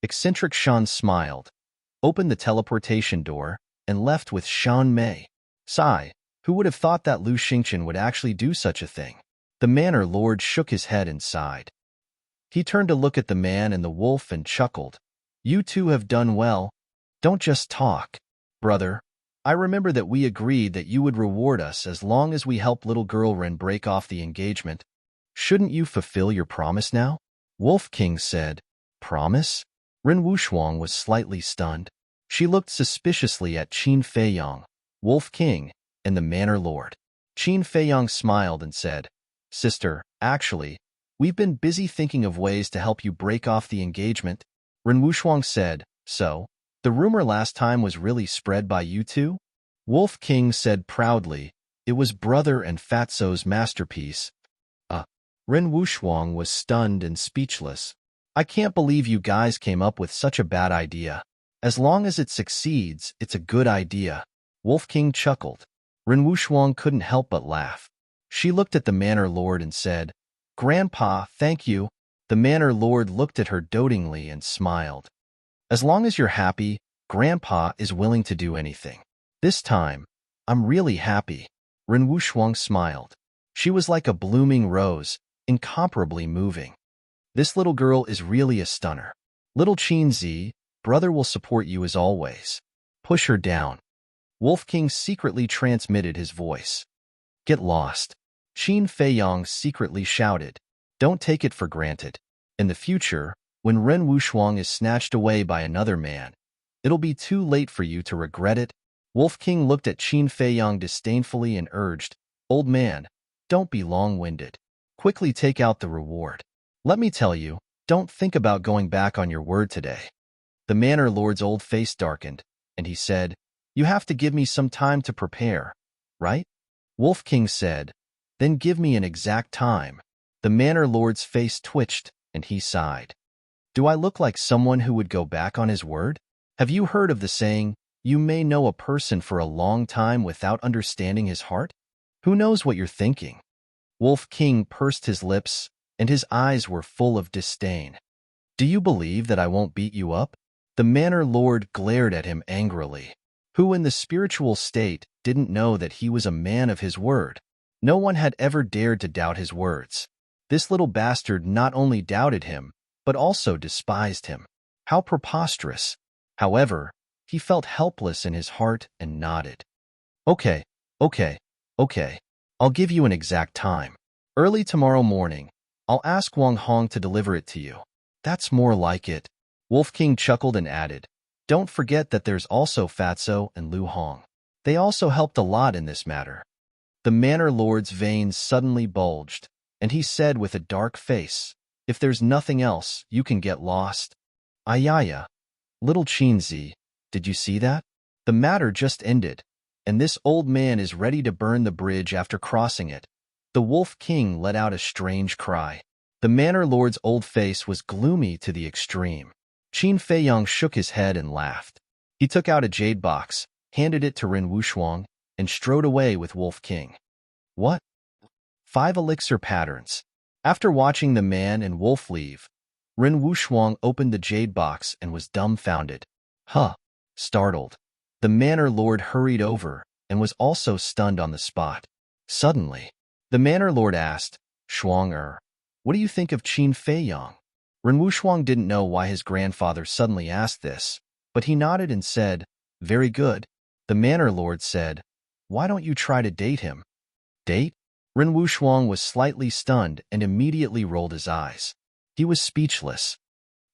Speaker 1: Eccentric Shan smiled, opened the teleportation door, and left with Shan Mei. Sigh, who would have thought that Lu Xingchen would actually do such a thing? The Manor Lord shook his head and sighed. He turned to look at the man and the wolf and chuckled. You two have done well. Don't just talk. Brother, I remember that we agreed that you would reward us as long as we help little girl Ren break off the engagement. Shouldn't you fulfill your promise now? Wolf King said. Promise? Ren Wushuang was slightly stunned. She looked suspiciously at Qin Feiyang, Wolf King, and the Manor Lord. Qin Feiyang smiled and said, Sister, actually, we've been busy thinking of ways to help you break off the engagement. Ren Wushuang said, So, the rumor last time was really spread by you two? Wolf King said proudly, It was Brother and Fatso's masterpiece. Ren Wushuang was stunned and speechless. I can't believe you guys came up with such a bad idea. As long as it succeeds, it's a good idea. Wolf King chuckled. Ren Wushuang couldn't help but laugh. She looked at the Manor Lord and said, Grandpa, thank you. The Manor Lord looked at her dotingly and smiled. As long as you're happy, Grandpa is willing to do anything. This time, I'm really happy. Ren Wushuang smiled. She was like a blooming rose, incomparably moving. This little girl is really a stunner. Little Qin Zi, brother will support you as always. Push her down. Wolf King secretly transmitted his voice. Get lost. Qin Feiyang secretly shouted. Don't take it for granted. In the future, when Ren Wushuang is snatched away by another man, it'll be too late for you to regret it. Wolf King looked at Qin Feiyang disdainfully and urged, Old man, don't be long-winded. Quickly take out the reward. Let me tell you, don't think about going back on your word today. The Manor Lord's old face darkened, and he said, You have to give me some time to prepare, right? Wolf King said, Then give me an exact time. The Manor Lord's face twitched, and he sighed. Do I look like someone who would go back on his word? Have you heard of the saying, You may know a person for a long time without understanding his heart? Who knows what you're thinking? Wolf King pursed his lips, and his eyes were full of disdain. Do you believe that I won't beat you up? The Manor Lord glared at him angrily. Who in the spiritual state didn't know that he was a man of his word? No one had ever dared to doubt his words. This little bastard not only doubted him, but also despised him. How preposterous! However, he felt helpless in his heart and nodded. Okay. I'll give you an exact time. Early tomorrow morning, I'll ask Wang Hong to deliver it to you. That's more like it. Wolf King chuckled and added, Don't forget that there's also Fatso and Lu Hong. They also helped a lot in this matter. The Manor Lord's veins suddenly bulged, and he said with a dark face, If there's nothing else, you can get lost. Ayaya, little Chinzi, did you see that? The matter just ended, and this old man is ready to burn the bridge after crossing it. The Wolf King let out a strange cry. The Manor Lord's old face was gloomy to the extreme. Qin Feiyang shook his head and laughed. He took out a jade box, handed it to Ren Wushuang, and strode away with Wolf King. What? 5 elixir patterns. After watching the man and wolf leave, Ren Wushuang opened the jade box and was dumbfounded. Huh. Startled. The Manor Lord hurried over and was also stunned on the spot. Suddenly, the Manor Lord asked, Shuang, what do you think of Qin Feiyang? Ren Wushuang didn't know why his grandfather suddenly asked this, but he nodded and said, very good. The Manor Lord said, why don't you try to date him? Date? Ren Wushuang was slightly stunned and immediately rolled his eyes. He was speechless.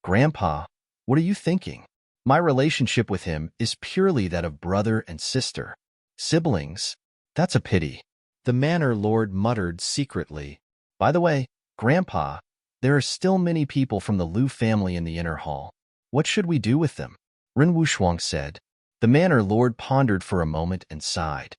Speaker 1: Grandpa, what are you thinking? My relationship with him is purely that of brother and sister. Siblings? That's a pity. The Manor Lord muttered secretly. By the way, Grandpa, there are still many people from the Liu family in the inner hall. What should we do with them? Ren Wushuang said. The Manor Lord pondered for a moment and sighed.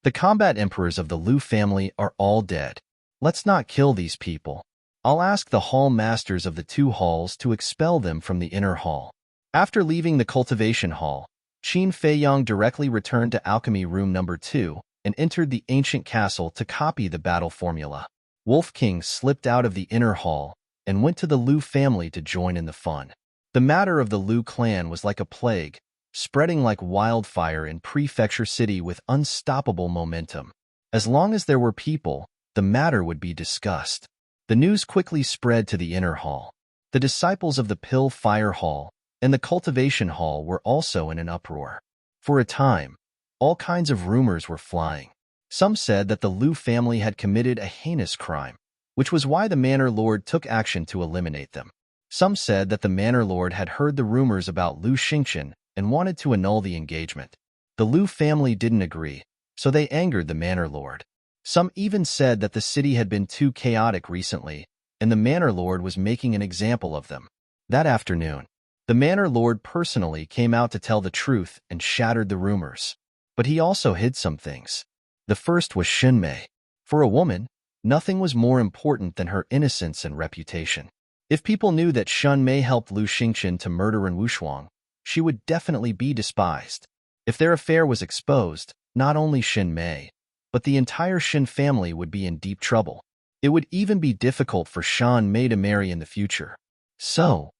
Speaker 1: The combat emperors of the Liu family are all dead. Let's not kill these people. I'll ask the hall masters of the 2 halls to expel them from the inner hall. After leaving the cultivation hall, Qin Feiyang directly returned to alchemy room number 2 and entered the ancient castle to copy the battle formula. Wolf King slipped out of the inner hall and went to the Liu family to join in the fun. The matter of the Liu clan was like a plague, spreading like wildfire in Prefecture City with unstoppable momentum. As long as there were people, the matter would be discussed. The news quickly spread to the inner hall. The disciples of the Pill Fire Hall and the Cultivation Hall were also in an uproar. For a time, all kinds of rumors were flying. Some said that the Liu family had committed a heinous crime, which was why the Manor Lord took action to eliminate them. Some said that the Manor Lord had heard the rumors about Liu Xingqian and wanted to annul the engagement. The Liu family didn't agree, so they angered the Manor Lord. Some even said that the city had been too chaotic recently, and the Manor Lord was making an example of them. That afternoon, the Manor Lord personally came out to tell the truth and shattered the rumors. But he also hid some things. The first was Xinmei. For a woman, nothing was more important than her innocence and reputation. If people knew that Xinmei helped Liu Xingqian to murder Ren Wushuang, she would definitely be despised. If their affair was exposed, not only Xinmei, but the entire Xin family would be in deep trouble. It would even be difficult for Xinmei to marry in the future. So,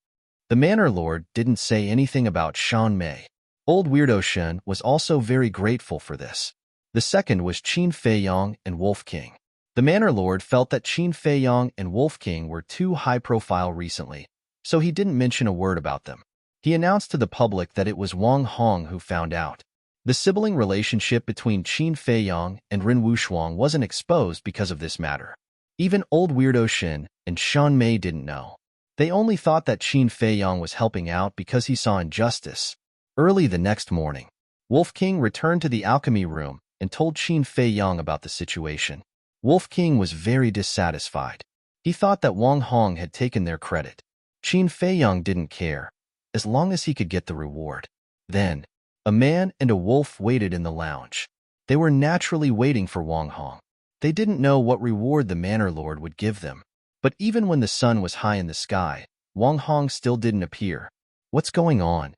Speaker 1: the Manor Lord didn't say anything about Xinmei. Old Weirdo Shen was also very grateful for this. The second was Qin Feiyang and Wolf King. The Manor Lord felt that Qin Feiyang and Wolf King were too high-profile recently, so he didn't mention a word about them. He announced to the public that it was Wang Hong who found out. The sibling relationship between Qin Feiyang and Ren Wushuang wasn't exposed because of this matter. Even Old Weirdo Shen and Xinmei didn't know. They only thought that Qin Feiyang was helping out because he saw injustice. Early the next morning, Wolf King returned to the alchemy room and told Qin Feiyang about the situation. Wolf King was very dissatisfied. He thought that Wang Hong had taken their credit. Qin Feiyang didn't care, as long as he could get the reward. Then, a man and a wolf waited in the lounge. They were naturally waiting for Wang Hong. They didn't know what reward the Manor Lord would give them. But even when the sun was high in the sky, Wang Hong still didn't appear. What's going on?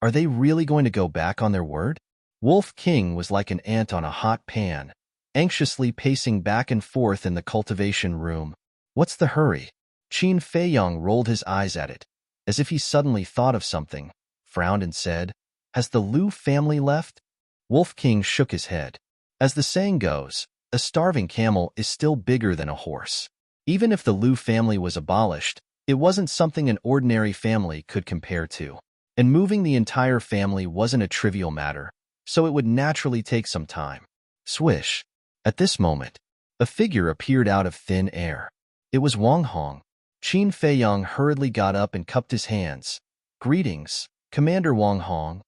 Speaker 1: Are they really going to go back on their word? Wolf King was like an ant on a hot pan, anxiously pacing back and forth in the cultivation room. What's the hurry? Qin Feiyang rolled his eyes at it, as if he suddenly thought of something, frowned and said, Has the Liu family left? Wolf King shook his head. As the saying goes, a starving camel is still bigger than a horse. Even if the Liu family was abolished, it wasn't something an ordinary family could compare to. And moving the entire family wasn't a trivial matter, so it would naturally take some time. Swish. At this moment, a figure appeared out of thin air. It was Wang Hong. Qin Feiyang hurriedly got up and cupped his hands. Greetings, Commander Wang Hong.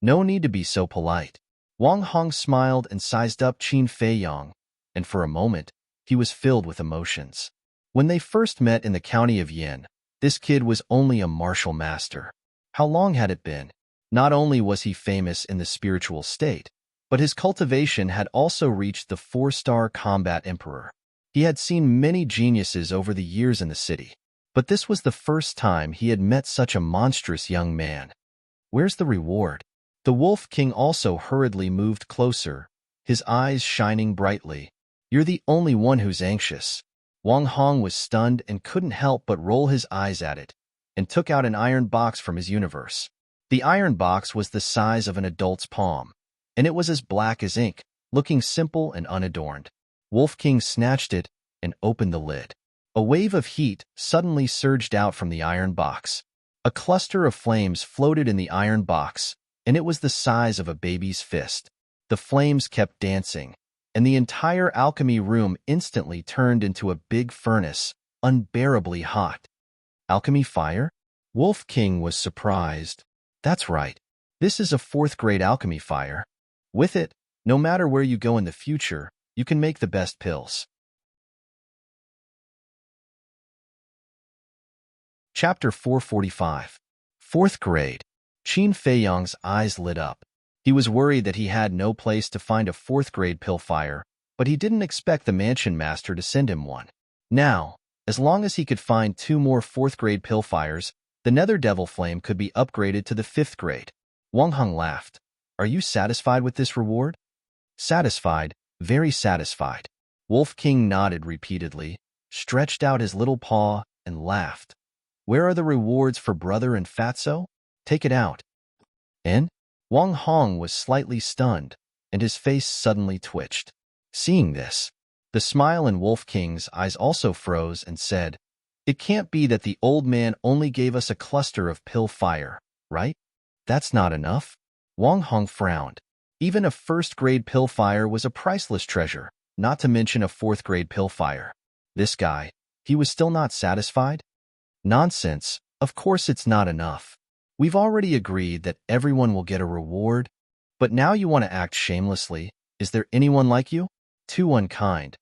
Speaker 1: No need to be so polite. Wang Hong smiled and sized up Qin Feiyang, and for a moment, he was filled with emotions. When they first met in the county of Yin, this kid was only a martial master. How long had it been? Not only was he famous in the spiritual state, but his cultivation had also reached the 4-star combat emperor. He had seen many geniuses over the years in the city, but this was the first time he had met such a monstrous young man. Where's the reward? The Wolf King also hurriedly moved closer, his eyes shining brightly. You're the only one who's anxious. Wang Hong was stunned and couldn't help but roll his eyes at it, and took out an iron box from his universe. The iron box was the size of an adult's palm, and it was as black as ink, looking simple and unadorned. Wolf King snatched it and opened the lid. A wave of heat suddenly surged out from the iron box. A cluster of flames floated in the iron box, and it was the size of a baby's fist. The flames kept dancing, and the entire alchemy room instantly turned into a big furnace, unbearably hot. Alchemy fire? Wolf King was surprised. That's right. This is a 4th-grade alchemy fire. With it, no matter where you go in the future, you can make the best pills. Chapter 445. 4th grade. Qin Feiyang's eyes lit up. He was worried that he had no place to find a 4th-grade pill fire, but he didn't expect the mansion master to send him one. Now, as long as he could find 2 more 4th-grade pill fires, the Nether Devil Flame could be upgraded to the 5th grade. Wang Hong laughed. Are you satisfied with this reward? Satisfied, very satisfied. Wolf King nodded repeatedly, stretched out his little paw, and laughed. Where are the rewards for brother and Fatso? Take it out. And? Wang Hong was slightly stunned, and his face suddenly twitched. Seeing this, the smile in Wolf King's eyes also froze and said, It can't be that the old man only gave us a cluster of pill fire, right? That's not enough. Wang Hong frowned. Even a 1st-grade pill fire was a priceless treasure, not to mention a 4th-grade pill fire. This guy, he was still not satisfied? Nonsense, of course it's not enough. We've already agreed that everyone will get a reward, but now you want to act shamelessly. Is there anyone like you? Too unkind.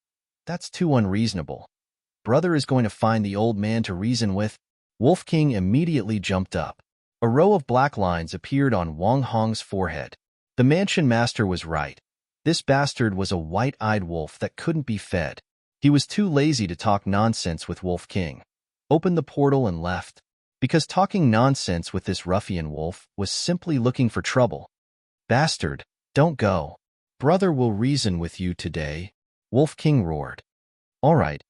Speaker 1: That's too unreasonable. Brother is going to find the old man to reason with. Wolf King immediately jumped up. A row of black lines appeared on Wang Hong's forehead. The mansion master was right. This bastard was a white-eyed wolf that couldn't be fed. He was too lazy to talk nonsense with Wolf King. Opened the portal and left, because talking nonsense with this ruffian wolf was simply looking for trouble. Bastard, don't go. Brother will reason with you today, Wolf King roared. All right.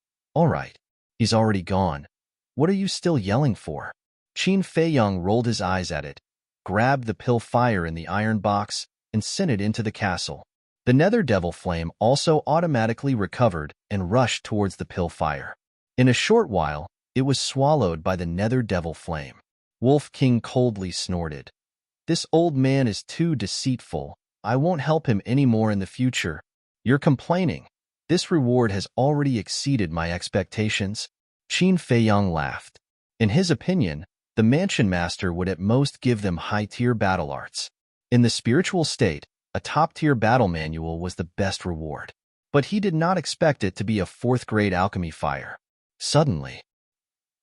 Speaker 1: He's already gone. What are you still yelling for? Qin Feiyang rolled his eyes at it, grabbed the pill fire in the iron box, and sent it into the castle. The Nether Devil Flame also automatically recovered and rushed towards the pill fire. In a short while, it was swallowed by the Nether Devil Flame. Wolf King coldly snorted. This old man is too deceitful. I won't help him any more in the future. You're complaining. This reward has already exceeded my expectations. Qin Feiyang laughed. In his opinion, the mansion master would at most give them high-tier battle arts. In the spiritual state, a top-tier battle manual was the best reward. But he did not expect it to be a 4th-grade alchemy fire. Suddenly,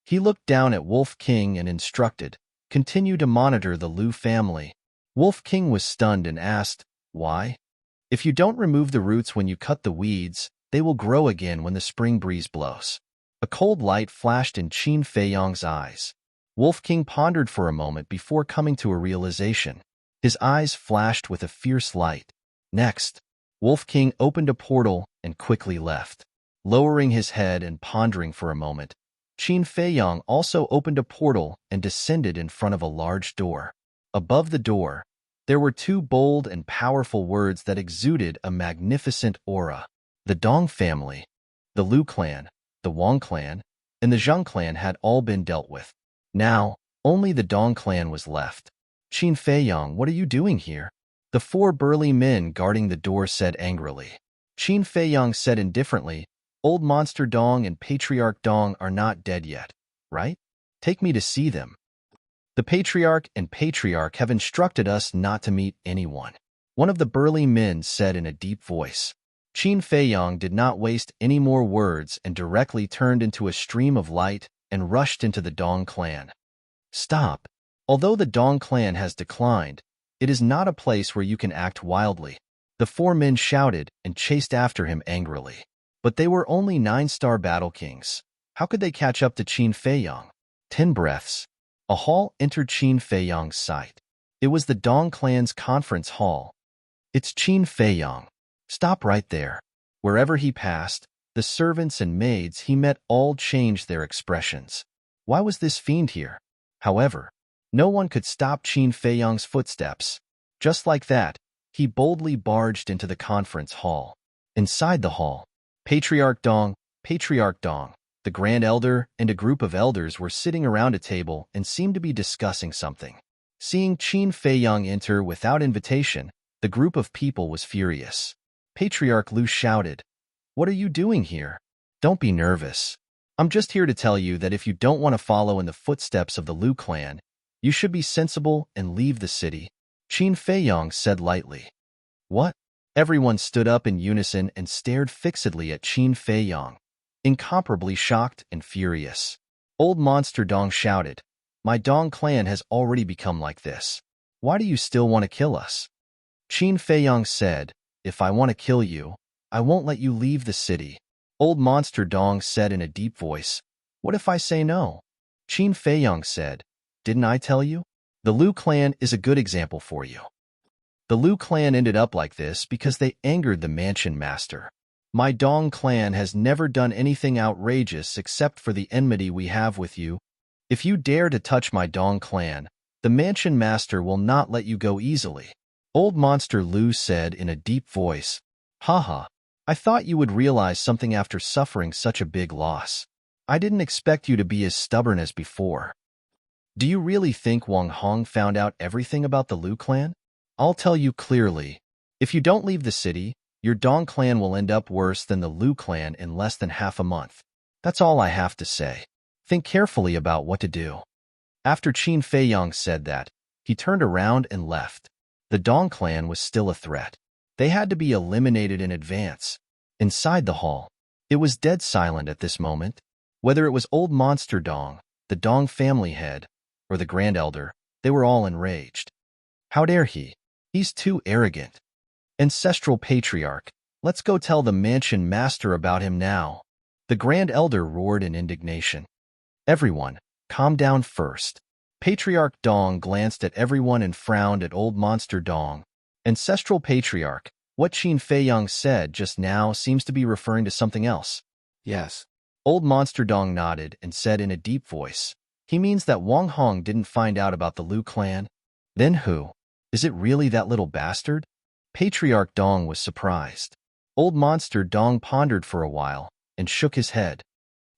Speaker 1: he looked down at Wolf King and instructed, Continue to monitor the Liu family. Wolf King was stunned and asked, Why? If you don't remove the roots when you cut the weeds, they will grow again when the spring breeze blows. A cold light flashed in Qin Feiyang's eyes. Wolf King pondered for a moment before coming to a realization. His eyes flashed with a fierce light. Next, Wolf King opened a portal and quickly left. Lowering his head and pondering for a moment, Qin Feiyang also opened a portal and descended in front of a large door. Above the door, there were 2 bold and powerful words that exuded a magnificent aura. The Dong family, the Liu clan, the Wang clan, and the Zhang clan had all been dealt with. Now, only the Dong clan was left. Qin Feiyang, what are you doing here? The 4 burly men guarding the door said angrily. Qin Feiyang said indifferently, Old Monster Dong and Patriarch Dong are not dead yet, right? Take me to see them. The Patriarch and Patriarch have instructed us not to meet anyone. One of the burly men said in a deep voice. Qin Feiyang did not waste any more words and directly turned into a stream of light and rushed into the Dong clan. Stop! Although the Dong clan has declined, it is not a place where you can act wildly. The four men shouted and chased after him angrily. But they were only 9-star battle kings. How could they catch up to Qin Feiyang? 10 breaths. A hall entered Qin Feiyang's sight. It was the Dong clan's conference hall. It's Qin Feiyang. Stop right there. Wherever he passed, the servants and maids he met all changed their expressions. Why was this fiend here? However, no one could stop Qin Feiyang's footsteps. Just like that, he boldly barged into the conference hall. Inside the hall, Patriarch Dong, the Grand Elder, and a group of elders were sitting around a table and seemed to be discussing something. Seeing Qin Feiyang enter without invitation, the group of people was furious. Patriarch Lu shouted, "What are you doing here? Don't be nervous. I'm just here to tell you that if you don't want to follow in the footsteps of the Lu clan, you should be sensible and leave the city," Qin Feiyang said lightly. What? Everyone stood up in unison and stared fixedly at Qin Feiyang, incomparably shocked and furious. Old Monster Dong shouted, "My Dong clan has already become like this. Why do you still want to kill us?" Qin Feiyang said, "If I want to kill you, I won't let you leave the city." Old Monster Dong said in a deep voice, "What if I say no?" Qin Feiyang said, "Didn't I tell you? The Lu clan is a good example for you." The Lu clan ended up like this because they angered the mansion master. "My Dong clan has never done anything outrageous except for the enmity we have with you. If you dare to touch my Dong clan, the mansion master will not let you go easily." Old Monster Lu said in a deep voice, "Haha, I thought you would realize something after suffering such a big loss. I didn't expect you to be as stubborn as before. Do you really think Wang Hong found out everything about the Lu clan? I'll tell you clearly. If you don't leave the city, your Dong clan will end up worse than the Lu clan in less than half a month. That's all I have to say. Think carefully about what to do." After Qin Feiyang said that, he turned around and left. The Dong clan was still a threat. They had to be eliminated in advance. Inside the hall, it was dead silent at this moment. Whether it was Old Monster Dong, the Dong family head, or the Grand Elder, they were all enraged. How dare he? He's too arrogant. Ancestral Patriarch, let's go tell the mansion master about him now. The Grand Elder roared in indignation. Everyone, calm down first. Patriarch Dong glanced at everyone and frowned at Old Monster Dong. Ancestral Patriarch, what Qin Feiyang said just now seems to be referring to something else. Yes. Old Monster Dong nodded and said in a deep voice, "He means that Wang Hong didn't find out about the Lu clan." Then who? Is it really that little bastard? Patriarch Dong was surprised. Old Monster Dong pondered for a while and shook his head.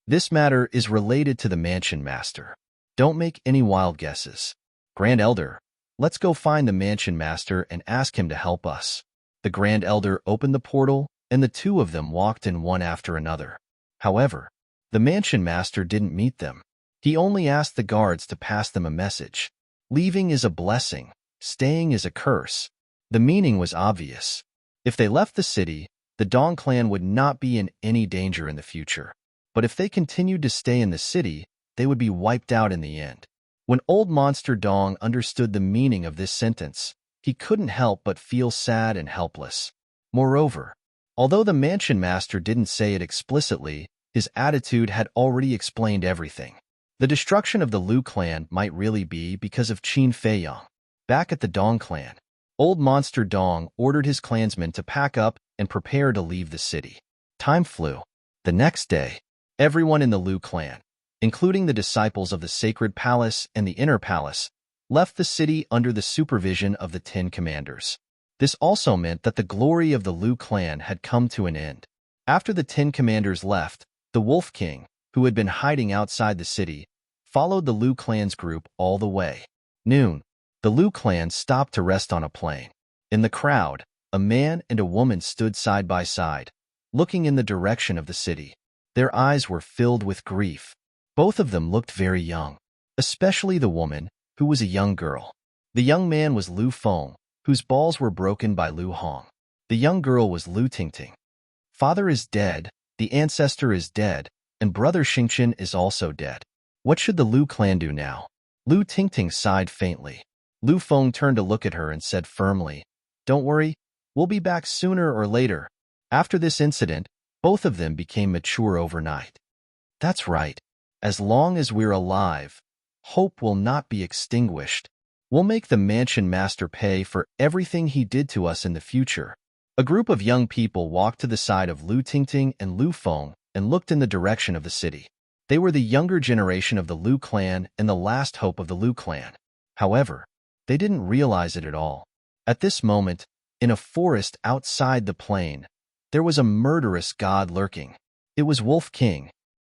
Speaker 1: "This matter is related to the mansion master. Don't make any wild guesses. Grand Elder, let's go find the mansion master and ask him to help us." The Grand Elder opened the portal, and the two of them walked in one after another. However, the mansion master didn't meet them. He only asked the guards to pass them a message. Leaving is a blessing, staying is a curse. The meaning was obvious. If they left the city, the Dong clan would not be in any danger in the future. But if they continued to stay in the city, they would be wiped out in the end. When Old Monster Dong understood the meaning of this sentence, he couldn't help but feel sad and helpless. Moreover, although the mansion master didn't say it explicitly, his attitude had already explained everything. The destruction of the Lu clan might really be because of Qin Feiyang. Back at the Dong clan, Old Monster Dong ordered his clansmen to pack up and prepare to leave the city. Time flew. The next day, everyone in the Lu clan, including the disciples of the Sacred Palace and the Inner Palace, left the city under the supervision of the 10 commanders. This also meant that the glory of the Lu clan had come to an end. After the 10 commanders left, the Wolf King, who had been hiding outside the city, followed the Lu clan's group all the way. Noon, the Lu clan stopped to rest on a plain. In the crowd, a man and a woman stood side by side, looking in the direction of the city. Their eyes were filled with grief. Both of them looked very young, especially the woman, who was a young girl. The young man was Lu Feng, whose balls were broken by Lu Hong. The young girl was Lu Tingting. Father is dead, the ancestor is dead, and brother Xingqian is also dead. What should the Lu clan do now? Lu Tingting sighed faintly. Lu Feng turned to look at her and said firmly, "Don't worry, we'll be back sooner or later." After this incident, both of them became mature overnight. That's right. As long as we're alive, hope will not be extinguished. We'll make the mansion master pay for everything he did to us in the future. A group of young people walked to the side of Lu Tingting and Lu Feng and looked in the direction of the city. They were the younger generation of the Lu clan and the last hope of the Lu clan. However, they didn't realize it at all. At this moment, in a forest outside the plain, there was a murderous god lurking. It was Wolf King.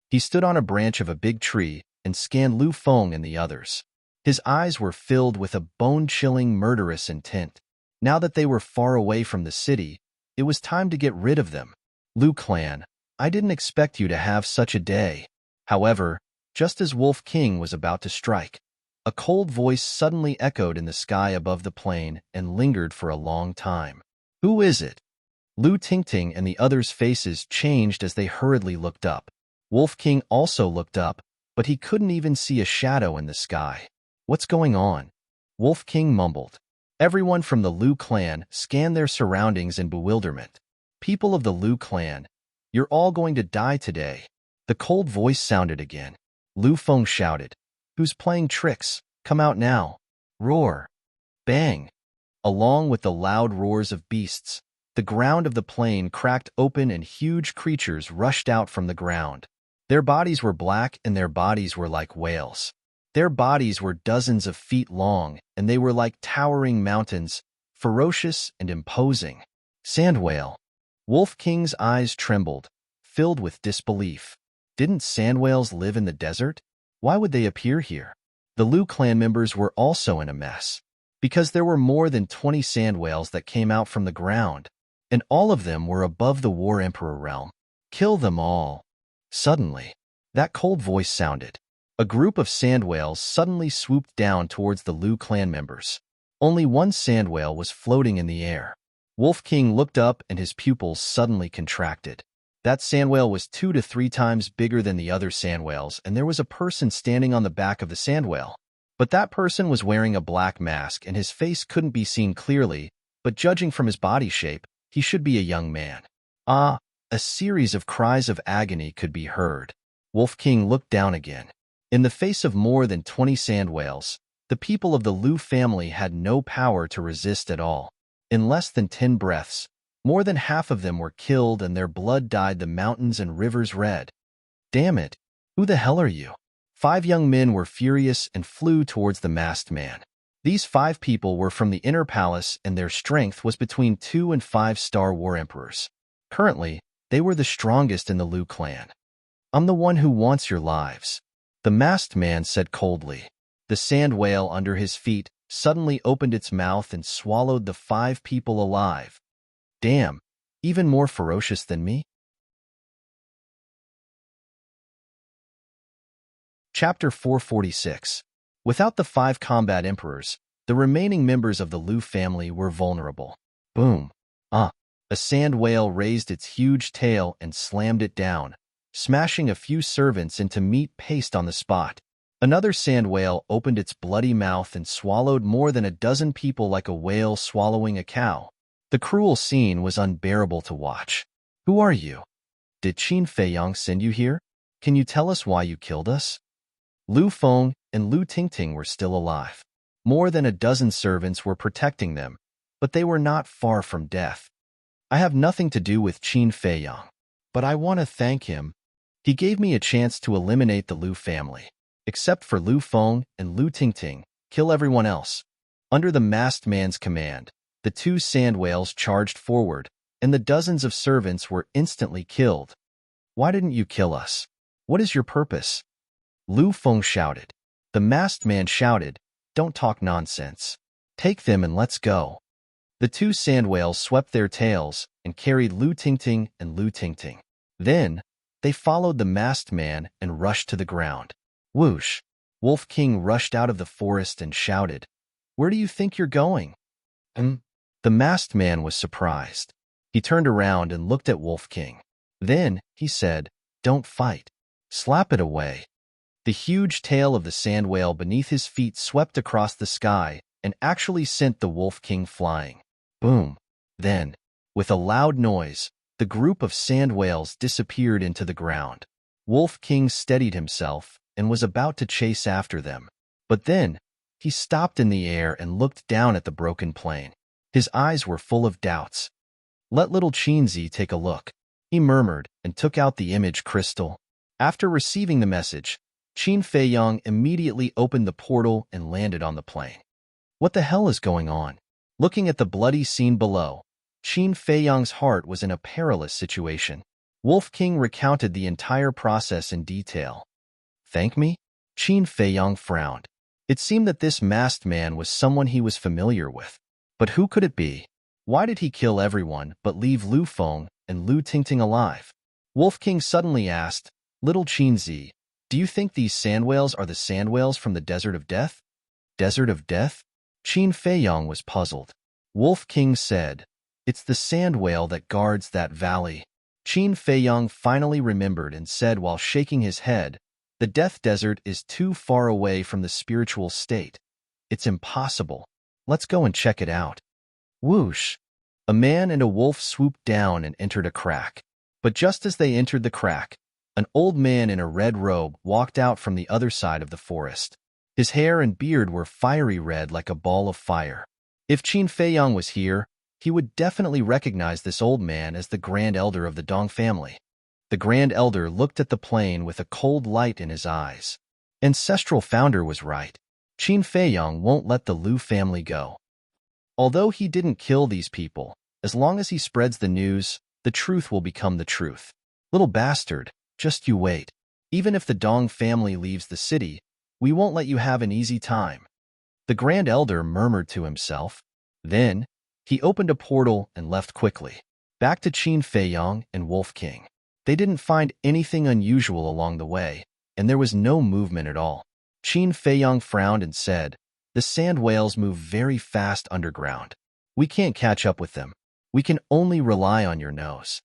Speaker 1: He stood on a branch of a big tree and scanned Lu Feng and the others. His eyes were filled with a bone-chilling, murderous intent. Now that they were far away from the city, it was time to get rid of them. Lu clan, I didn't expect you to have such a day. However, just as Wolf King was about to strike, a cold voice suddenly echoed in the sky above the plain and lingered for a long time. Who is it? Lu Tingting and the others' faces changed as they hurriedly looked up. Wolf King also looked up, but he couldn't even see a shadow in the sky. What's going on? Wolf King mumbled. Everyone from the Lu clan scanned their surroundings in bewilderment. People of the Lu clan, you're all going to die today. The cold voice sounded again. Lu Feng shouted, "Who's playing tricks? Come out now." Roar. Bang. Along with the loud roars of beasts, the ground of the plain cracked open and huge creatures rushed out from the ground. Their bodies were black and their bodies were like whales. Their bodies were dozens of feet long, and they were like towering mountains, ferocious and imposing. Sand whale. Wolf King's eyes trembled, filled with disbelief. Didn't sand whales live in the desert? Why would they appear here? The Lu clan members were also in a mess, because there were more than 20 sand whales that came out from the ground, and all of them were above the War Emperor realm. Kill them all. Suddenly, that cold voice sounded. A group of sand whales suddenly swooped down towards the Lu clan members. Only one sand whale was floating in the air. Wolf King looked up and his pupils suddenly contracted. That sand whale was 2 to 3 times bigger than the other sand whales, and there was a person standing on the back of the sand whale. But that person was wearing a black mask and his face couldn't be seen clearly, but judging from his body shape, he should be a young man. Ah, a series of cries of agony could be heard. Wolf King looked down again. In the face of more than 20 sand whales, the people of the Lu family had no power to resist at all. In less than 10 breaths, more than half of them were killed and their blood dyed the mountains and rivers red. Damn it, who the hell are you? 5 young men were furious and flew towards the masked man. These 5 people were from the inner palace and their strength was between 2 and 5-star war emperors. Currently, they were the strongest in the Lu clan. I'm the one who wants your lives, the masked man said coldly. The sand whale under his feet suddenly opened its mouth and swallowed the 5 people alive. Damn, even more ferocious than me? Chapter 446. Without the 5 combat emperors, the remaining members of the Lu family were vulnerable. Boom. A sand whale raised its huge tail and slammed it down, smashing a few servants into meat paste on the spot. Another sand whale opened its bloody mouth and swallowed more than a dozen people like a whale swallowing a cow. The cruel scene was unbearable to watch. Who are you? Did Qin Feiyang send you here? Can you tell us why you killed us? Lu Feng and Lu Tingting were still alive. More than a dozen servants were protecting them, but they were not far from death. I have nothing to do with Qin Feiyang, but I want to thank him. He gave me a chance to eliminate the Lu family. Except for Lu Feng and Lu Tingting, kill everyone else. Under the masked man's command, the 2 sand whales charged forward, and the dozens of servants were instantly killed. Why didn't you kill us? What is your purpose? Lu Feng shouted. The masked man shouted, "Don't talk nonsense. Take them and let's go." The 2 sand whales swept their tails and carried Lu Tingting and Lu Tingting. Then, they followed the masked man and rushed to the ground. Whoosh! Wolf King rushed out of the forest and shouted, "Where do you think you're going?" The masked man was surprised. He turned around and looked at Wolf King. Then, he said, "Don't fight. Slap it away." The huge tail of the sand whale beneath his feet swept across the sky and actually sent the Wolf King flying. Boom! Then, with a loud noise, the group of sand whales disappeared into the ground. Wolf King steadied himself and was about to chase after them. But then, he stopped in the air and looked down at the broken plane. His eyes were full of doubts. "Let little Chinzi take a look," he murmured and took out the image crystal. After receiving the message, Qin Feiyang immediately opened the portal and landed on the plane. What the hell is going on? Looking at the bloody scene below, Qin Feiyang's heart was in a perilous situation. Wolf King recounted the entire process in detail. "Thank me?" Qin Feiyang frowned. It seemed that this masked man was someone he was familiar with. But who could it be? Why did he kill everyone but leave Lu Feng and Lu Tingting alive? Wolf King suddenly asked, "Little Qinzi, do you think these sand whales are the sand whales from the Desert of Death?" "Desert of Death?" Qin Feiyang was puzzled. Wolf King said, "It's the sand whale that guards that valley." Qin Feiyang finally remembered and said while shaking his head, "The Death Desert is too far away from the spiritual state. It's impossible. Let's go and check it out." Whoosh! A man and a wolf swooped down and entered a crack. But just as they entered the crack, an old man in a red robe walked out from the other side of the forest. His hair and beard were fiery red like a ball of fire. If Qin Feiyang was here, he would definitely recognize this old man as the Grand Elder of the Dong family. The Grand Elder looked at the plane with a cold light in his eyes. Ancestral Founder was right. Qin Feiyang won't let the Lu family go. Although he didn't kill these people, as long as he spreads the news, the truth will become the truth. Little bastard, just you wait. Even if the Dong family leaves the city, we won't let you have an easy time. The Grand Elder murmured to himself. Then, he opened a portal and left quickly. Back to Qin Feiyang and Wolf King. They didn't find anything unusual along the way, and there was no movement at all. Qin Feiyang frowned and said, "The sand whales move very fast underground. We can't catch up with them. We can only rely on your nose."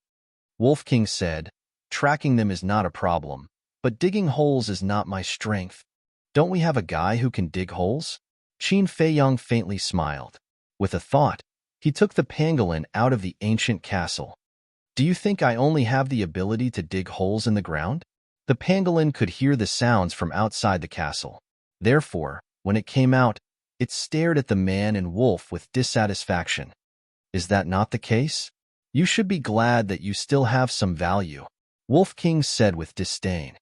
Speaker 1: Wolf King said, "Tracking them is not a problem, but digging holes is not my strength. Don't we have a guy who can dig holes?" Qin Feiyang faintly smiled. With a thought, he took the pangolin out of the ancient castle. "Do you think I only have the ability to dig holes in the ground?" The pangolin could hear the sounds from outside the castle. Therefore, when it came out, it stared at the man and wolf with dissatisfaction. "Is that not the case? You should be glad that you still have some value," Wolf King said with disdain.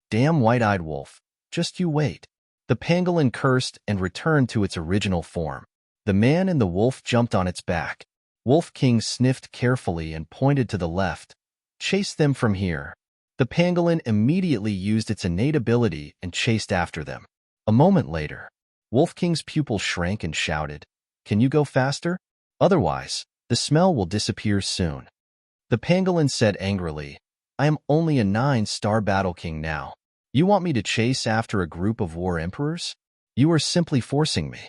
Speaker 1: "Damn white-eyed wolf, just you wait." The pangolin cursed and returned to its original form. The man and the wolf jumped on its back. Wolf King sniffed carefully and pointed to the left. "Chase them from here." The pangolin immediately used its innate ability and chased after them. A moment later, Wolf King's pupil shrank and shouted, "Can you go faster? Otherwise, the smell will disappear soon." The pangolin said angrily, "I am only a 9-star battle king now. You want me to chase after a group of war emperors? You are simply forcing me."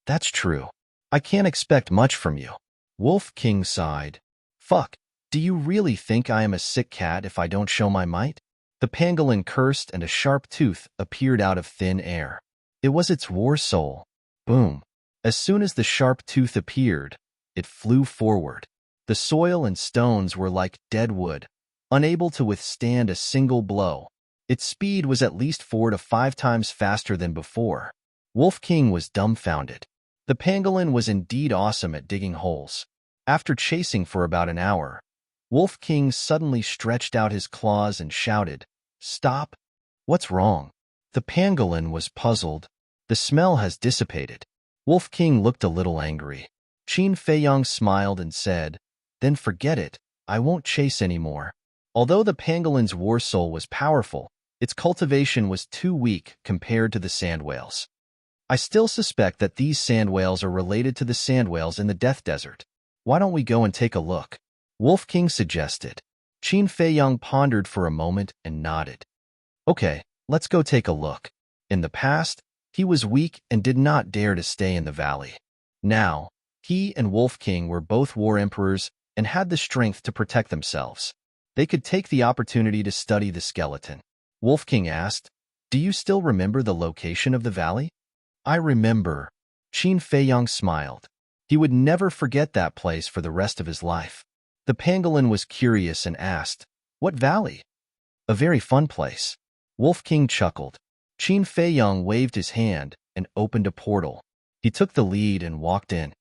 Speaker 1: "That's true. I can't expect much from you." Wolf King sighed. "Fuck, do you really think I am a sick cat if I don't show my might?" The pangolin cursed and a sharp tooth appeared out of thin air. It was its war soul. Boom. As soon as the sharp tooth appeared, it flew forward. The soil and stones were like dead wood, unable to withstand a single blow. Its speed was at least 4 to 5 times faster than before. Wolf King was dumbfounded. The pangolin was indeed awesome at digging holes. After chasing for about an hour, Wolf King suddenly stretched out his claws and shouted, "Stop! What's wrong?" The pangolin was puzzled. "The smell has dissipated." Wolf King looked a little angry. Qin Feiyang smiled and said, "Then forget it. I won't chase anymore." Although the pangolin's war soul was powerful, its cultivation was too weak compared to the sand whales. I still suspect that these sand whales are related to the sand whales in the Death Desert. Why don't we go and take a look? Wolf King suggested. Qin Feiyang pondered for a moment and nodded. Okay, let's go take a look. In the past, he was weak and did not dare to stay in the valley. Now, he and Wolf King were both war emperors and had the strength to protect themselves. They could take the opportunity to study the skeleton. Wolf King asked, Do you still remember the location of the valley? I remember. Qin Feiyang smiled. He would never forget that place for the rest of his life. The pangolin was curious and asked, "What valley?" "A very fun place." Wolf King chuckled. Qin Feiyang waved his hand and opened a portal. He took the lead and walked in.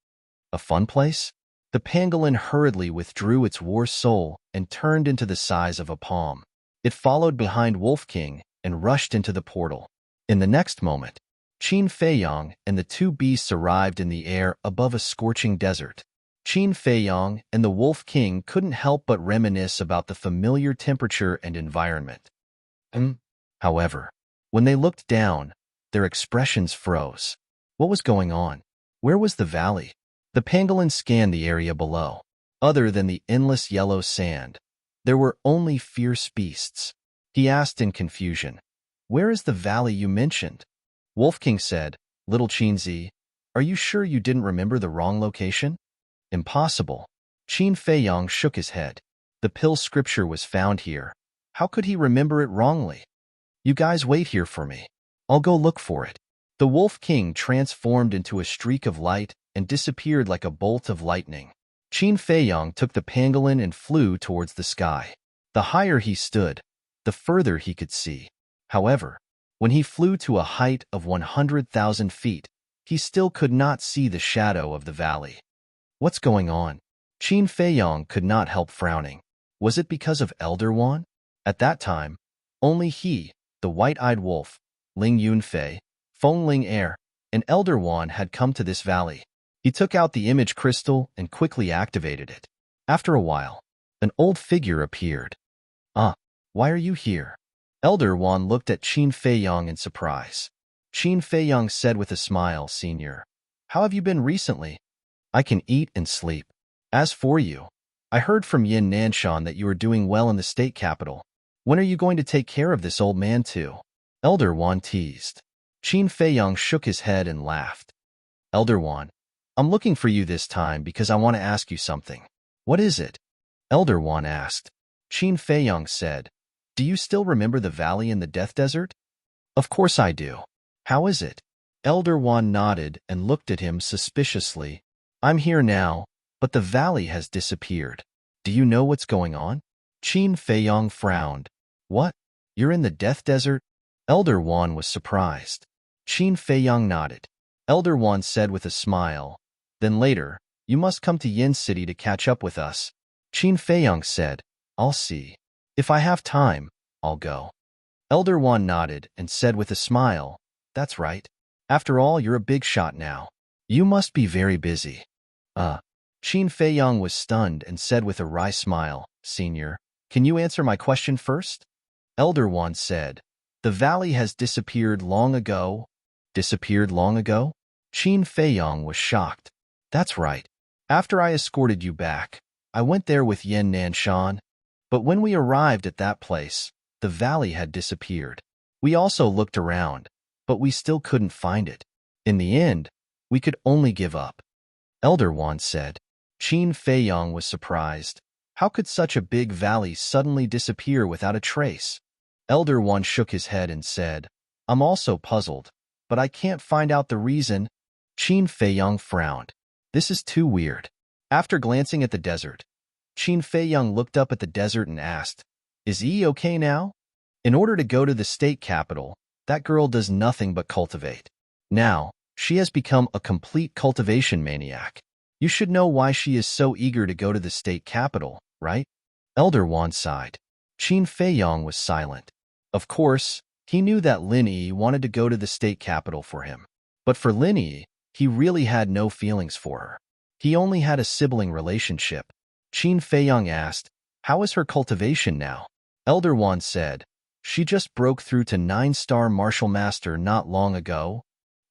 Speaker 1: A fun place? The pangolin hurriedly withdrew its war soul and turned into the size of a palm. It followed behind Wolf King and rushed into the portal. In the next moment, Qin Feiyang and the two beasts arrived in the air above a scorching desert. Qin Feiyang and the Wolf King couldn't help but reminisce about the familiar temperature and environment. However, when they looked down, their expressions froze. What was going on? Where was the valley? The pangolin scanned the area below. Other than the endless yellow sand, there were only fierce beasts. He asked in confusion, "Where is the valley you mentioned?" Wolf King said, "Little Qinzi, are you sure you didn't remember the wrong location?" "Impossible." Qin Feiyang shook his head. The pill scripture was found here. How could he remember it wrongly? "You guys wait here for me. I'll go look for it." The Wolf King transformed into a streak of light and disappeared like a bolt of lightning. Qin Feiyang took the pangolin and flew towards the sky. The higher he stood, the further he could see. However, when he flew to a height of 100,000 feet, he still could not see the shadow of the valley. What's going on? Qin Feiyang could not help frowning. Was it because of Elder Wan? At that time, only he, the white-eyed wolf, Ling Yunfei, Feng Ling Er, and Elder Wan had come to this valley. He took out the image crystal and quickly activated it. After a while, an old figure appeared. Why are you here?" Elder Wan looked at Qin Feiyang in surprise. Qin Feiyang said with a smile, "Senior, how have you been recently?" "I can eat and sleep. As for you, I heard from Yin Nanshan that you are doing well in the state capital. When are you going to take care of this old man too?" Elder Wan teased. Qin Feiyang shook his head and laughed. "Elder Wan, I'm looking for you this time because I want to ask you something." "What is it?" Elder Wan asked. Qin Feiyang said, "Do you still remember the valley in the Death Desert?" "Of course I do. How is it?" Elder Wan nodded and looked at him suspiciously. "I'm here now, but the valley has disappeared. Do you know what's going on?" Qin Feiyang frowned. "What? You're in the Death Desert?" Elder Wan was surprised. Qin Feiyang nodded. Elder Wan said with a smile, "Then later, you must come to Yin City to catch up with us." Qin Feiyang said, "I'll see. If I have time, I'll go." Elder Wan nodded and said with a smile, "That's right. After all, you're a big shot now. You must be very busy." Qin Feiyang was stunned and said with a wry smile, "Senior, can you answer my question first?" Elder Wan said, "The valley has disappeared long ago." "Disappeared long ago?" Qin Feiyang was shocked. "That's right. After I escorted you back, I went there with Yin Nanshan. But when we arrived at that place, the valley had disappeared. We also looked around, but we still couldn't find it. In the end, we could only give up." Elder Wan said. Qin Feiyang was surprised. How could such a big valley suddenly disappear without a trace? Elder Wan shook his head and said, "I'm also puzzled, but I can't find out the reason." Qin Feiyang frowned. "This is too weird." After glancing at the desert, Qin Feiyang looked up at the desert and asked, "Is Yi okay now?" In order to go to the state capital, that girl does nothing but cultivate. Now, she has become a complete cultivation maniac. You should know why she is so eager to go to the state capital, right? Elder Wan sighed. Qin Feiyang was silent. Of course, he knew that Lin Yi wanted to go to the state capital for him. But for Lin Yi, he really had no feelings for her. He only had a sibling relationship. Qin Feiyang asked, "How is her cultivation now?" Elder Wan said, "She just broke through to 9-star martial master not long ago.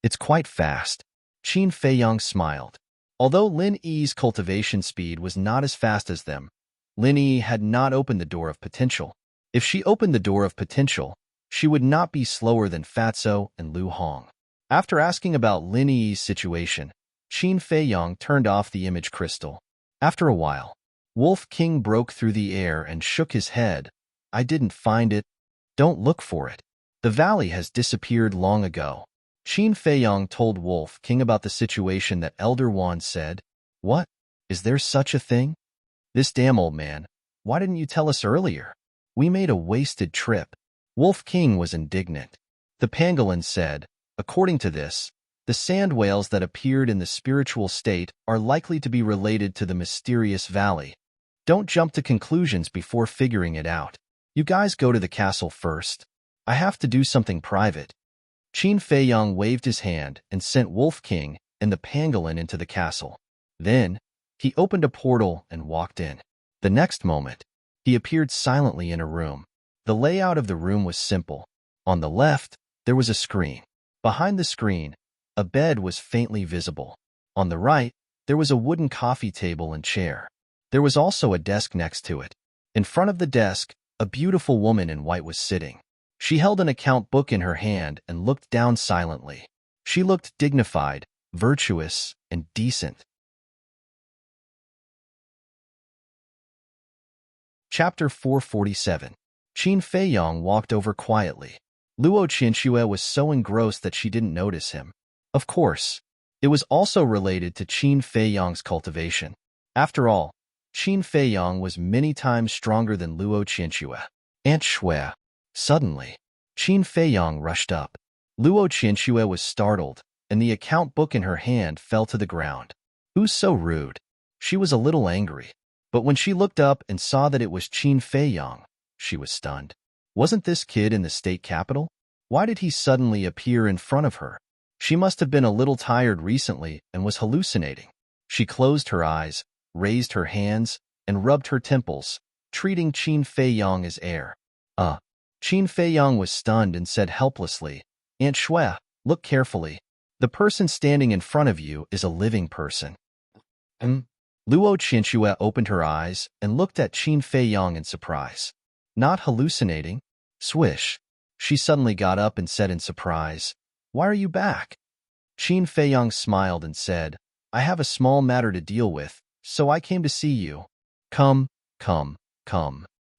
Speaker 1: It's quite fast." Qin Feiyang smiled. Although Lin Yi's cultivation speed was not as fast as them, Lin Yi had not opened the door of potential. If she opened the door of potential, she would not be slower than Fatso and Lu Hong. After asking about Lin Yi's situation, Qin Feiyang turned off the image crystal. After a while, Wolf King broke through the air and shook his head. "I didn't find it." "Don't look for it. The valley has disappeared long ago. Qin Feiyang told Wolf King about the situation. That Elder Wan said, "What? Is there such a thing? This damn old man. Why didn't you tell us earlier? We made a wasted trip." Wolf King was indignant. The pangolin said, "According to this, the sand whales that appeared in the spiritual state are likely to be related to the mysterious valley. Don't jump to conclusions before figuring it out. You guys go to the castle first. I have to do something private." Qin Feiyang waved his hand and sent Wolf King and the pangolin into the castle. Then, he opened a portal and walked in. The next moment, he appeared silently in a room. The layout of the room was simple. On the left, there was a screen. Behind the screen, a bed was faintly visible. On the right, there was a wooden coffee table and chair. There was also a desk next to it. In front of the desk, a beautiful woman in white was sitting. She held an account book in her hand and looked down silently. She looked dignified, virtuous, and decent. Chapter 447. Qin Feiyang walked over quietly. Luo Qianxue was so engrossed that she didn't notice him. Of course, it was also related to Qin Feiyang's cultivation. After all, Qin Feiyang was many times stronger than Luo Qianxue. Aunt Shui. Suddenly, Qin Feiyang rushed up. Luo Qianxue was startled, and the account book in her hand fell to the ground. "Who's so rude?" She was a little angry. But when she looked up and saw that it was Qin Feiyang, she was stunned. Wasn't this kid in the state capital? Why did he suddenly appear in front of her? She must have been a little tired recently and was hallucinating. She closed her eyes, raised her hands, and rubbed her temples, treating Qin Feiyang as heir. Qin Feiyang was stunned and said helplessly, "Aunt Shui, look carefully. The person standing in front of you is a living person." Luo Qianxue opened her eyes and looked at Qin Feiyang in surprise. "Not hallucinating?" Swish. She suddenly got up and said in surprise, "Why are you back?" Qin Feiyang smiled and said, "I have a small matter to deal with, so I came to see you." Come.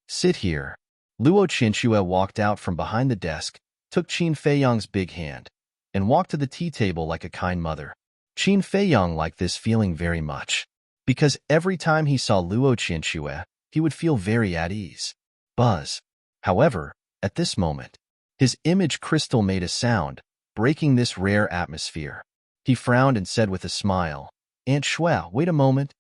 Speaker 1: Sit here." Luo Qianxue walked out from behind the desk, took Qin Feiyang's big hand, and walked to the tea table like a kind mother. Qin Feiyang liked this feeling very much, because every time he saw Luo Qianxue, he would feel very at ease. Buzz. However, at this moment, his image crystal made a sound, breaking this rare atmosphere. He frowned and said with a smile, "Aunt Shui, wait a moment."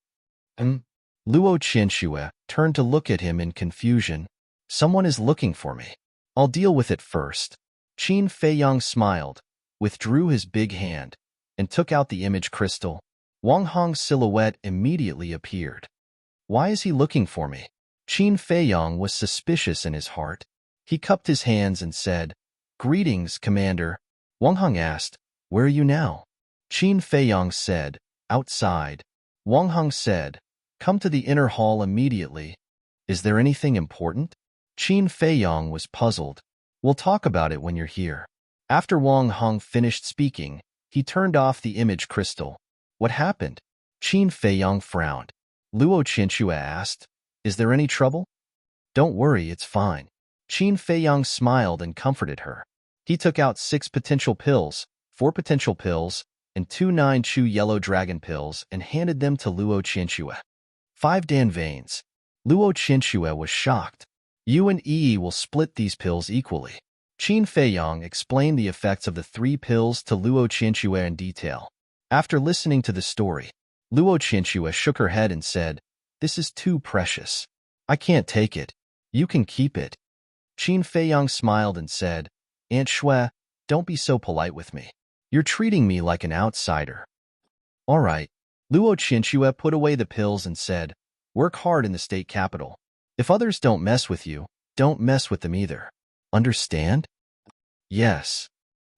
Speaker 1: Luo Qianxue turned to look at him in confusion. "Someone is looking for me. I'll deal with it first." Qin Feiyang smiled, withdrew his big hand, and took out the image crystal. Wang Hong's silhouette immediately appeared. "Why is he looking for me?" Qin Feiyang was suspicious in his heart. He cupped his hands and said, "Greetings, Commander." Wang Hong asked, "Where are you now?" Qin Feiyang said, "Outside." Wang Hong said, "Come to the inner hall immediately." "Is there anything important?" Qin Feiyang was puzzled. "We'll talk about it when you're here." After Wang Hong finished speaking, he turned off the image crystal. "What happened?" Qin Feiyang frowned. Luo Qianxue asked, "Is there any trouble?" "Don't worry, it's fine." Qin Feiyang smiled and comforted her. He took out 6 potential pills, 4 potential pills, and 2 9-chew yellow dragon pills and handed them to Luo Qianxue. 5 Dan veins. Luo Qianxue was shocked. "You and Yi will split these pills equally." Qin Feiyang explained the effects of the 3 pills to Luo Qianxue in detail. After listening to the story, Luo Qianxue shook her head and said, "This is too precious. I can't take it. You can keep it." Qin Feiyang smiled and said, "Aunt Shui, don't be so polite with me. You're treating me like an outsider." "All right." Luo Qianxue put away the pills and said, "Work hard in the state capital. If others don't mess with you, don't mess with them either. Understand?" "Yes."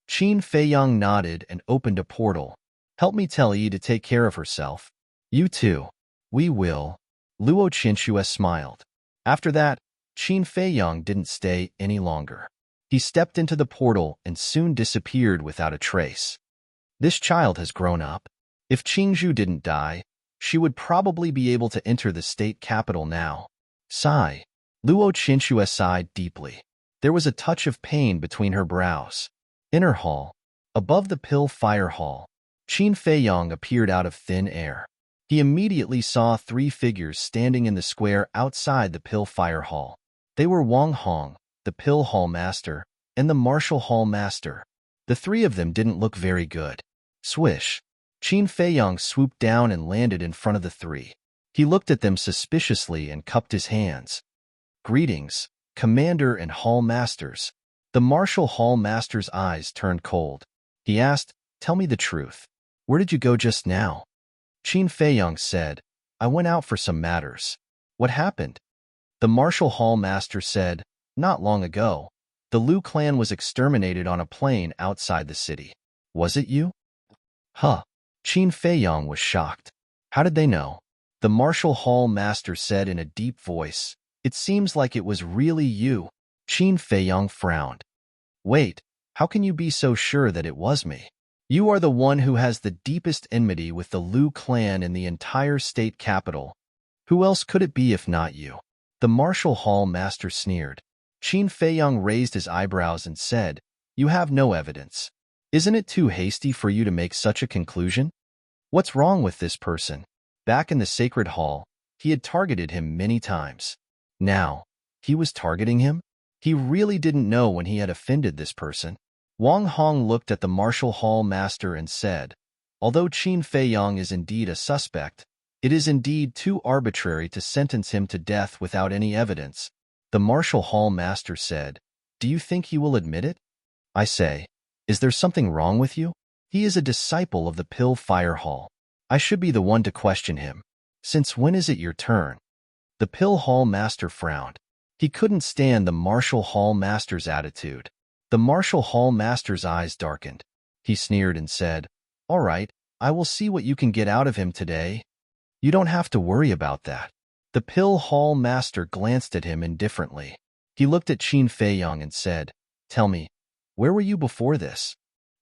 Speaker 1: Qin Feiyang nodded and opened a portal. "Help me tell Yi to take care of herself." "You too." "We will." Luo Qianxue smiled. After that, Qin Feiyang didn't stay any longer. He stepped into the portal and soon disappeared without a trace. This child has grown up. If Qingzhu didn't die, she would probably be able to enter the state capital now. Sigh. Luo Qianxue sighed deeply. There was a touch of pain between her brows. Inner hall. Above the pill fire hall, Qin Feiyong appeared out of thin air. He immediately saw 3 figures standing in the square outside the pill fire hall. They were Wang Hong, the pill hall master, and the martial hall master. The 3 of them didn't look very good. Swish. Qin Feiyong swooped down and landed in front of the 3. He looked at them suspiciously and cupped his hands. Greetings, Commander and Hall Masters. The martial hall master's eyes turned cold. He asked, "Tell me the truth. Where did you go just now?" Qin Feiyong said, "I went out for some matters." "What happened?" The martial hall master said, "Not long ago, the Liu clan was exterminated on a plane outside the city." "Was it you?" "Huh." Qin Feiyong was shocked. "How did they know?" The martial hall master said in a deep voice, "It seems like it was really you." Qin Feiyong frowned. "Wait, how can you be so sure that it was me? You are the one who has the deepest enmity with the Liu clan in the entire state capital. Who else could it be if not you?" The martial hall master sneered. Qin Feiyong raised his eyebrows and said, "You have no evidence. Isn't it too hasty for you to make such a conclusion? What's wrong with this person?" Back in the sacred hall, he had targeted him many times. Now, he was targeting him? He really didn't know when he had offended this person. Wang Hong looked at the martial hall master and said, "Although Qin Feiyong is indeed a suspect, it is indeed too arbitrary to sentence him to death without any evidence." The martial hall master said, "Do you think he will admit it? I say, is there something wrong with you? He is a disciple of the Pill Fire Hall. I should be the one to question him. Since when is it your turn?" The Pill Hall master frowned. He couldn't stand the martial hall master's attitude. The martial hall master's eyes darkened. He sneered and said, "All right, I will see what you can get out of him today. You don't have to worry about that." The Pill Hall master glanced at him indifferently. He looked at Qin Feiyong and said, "Tell me, where were you before this?"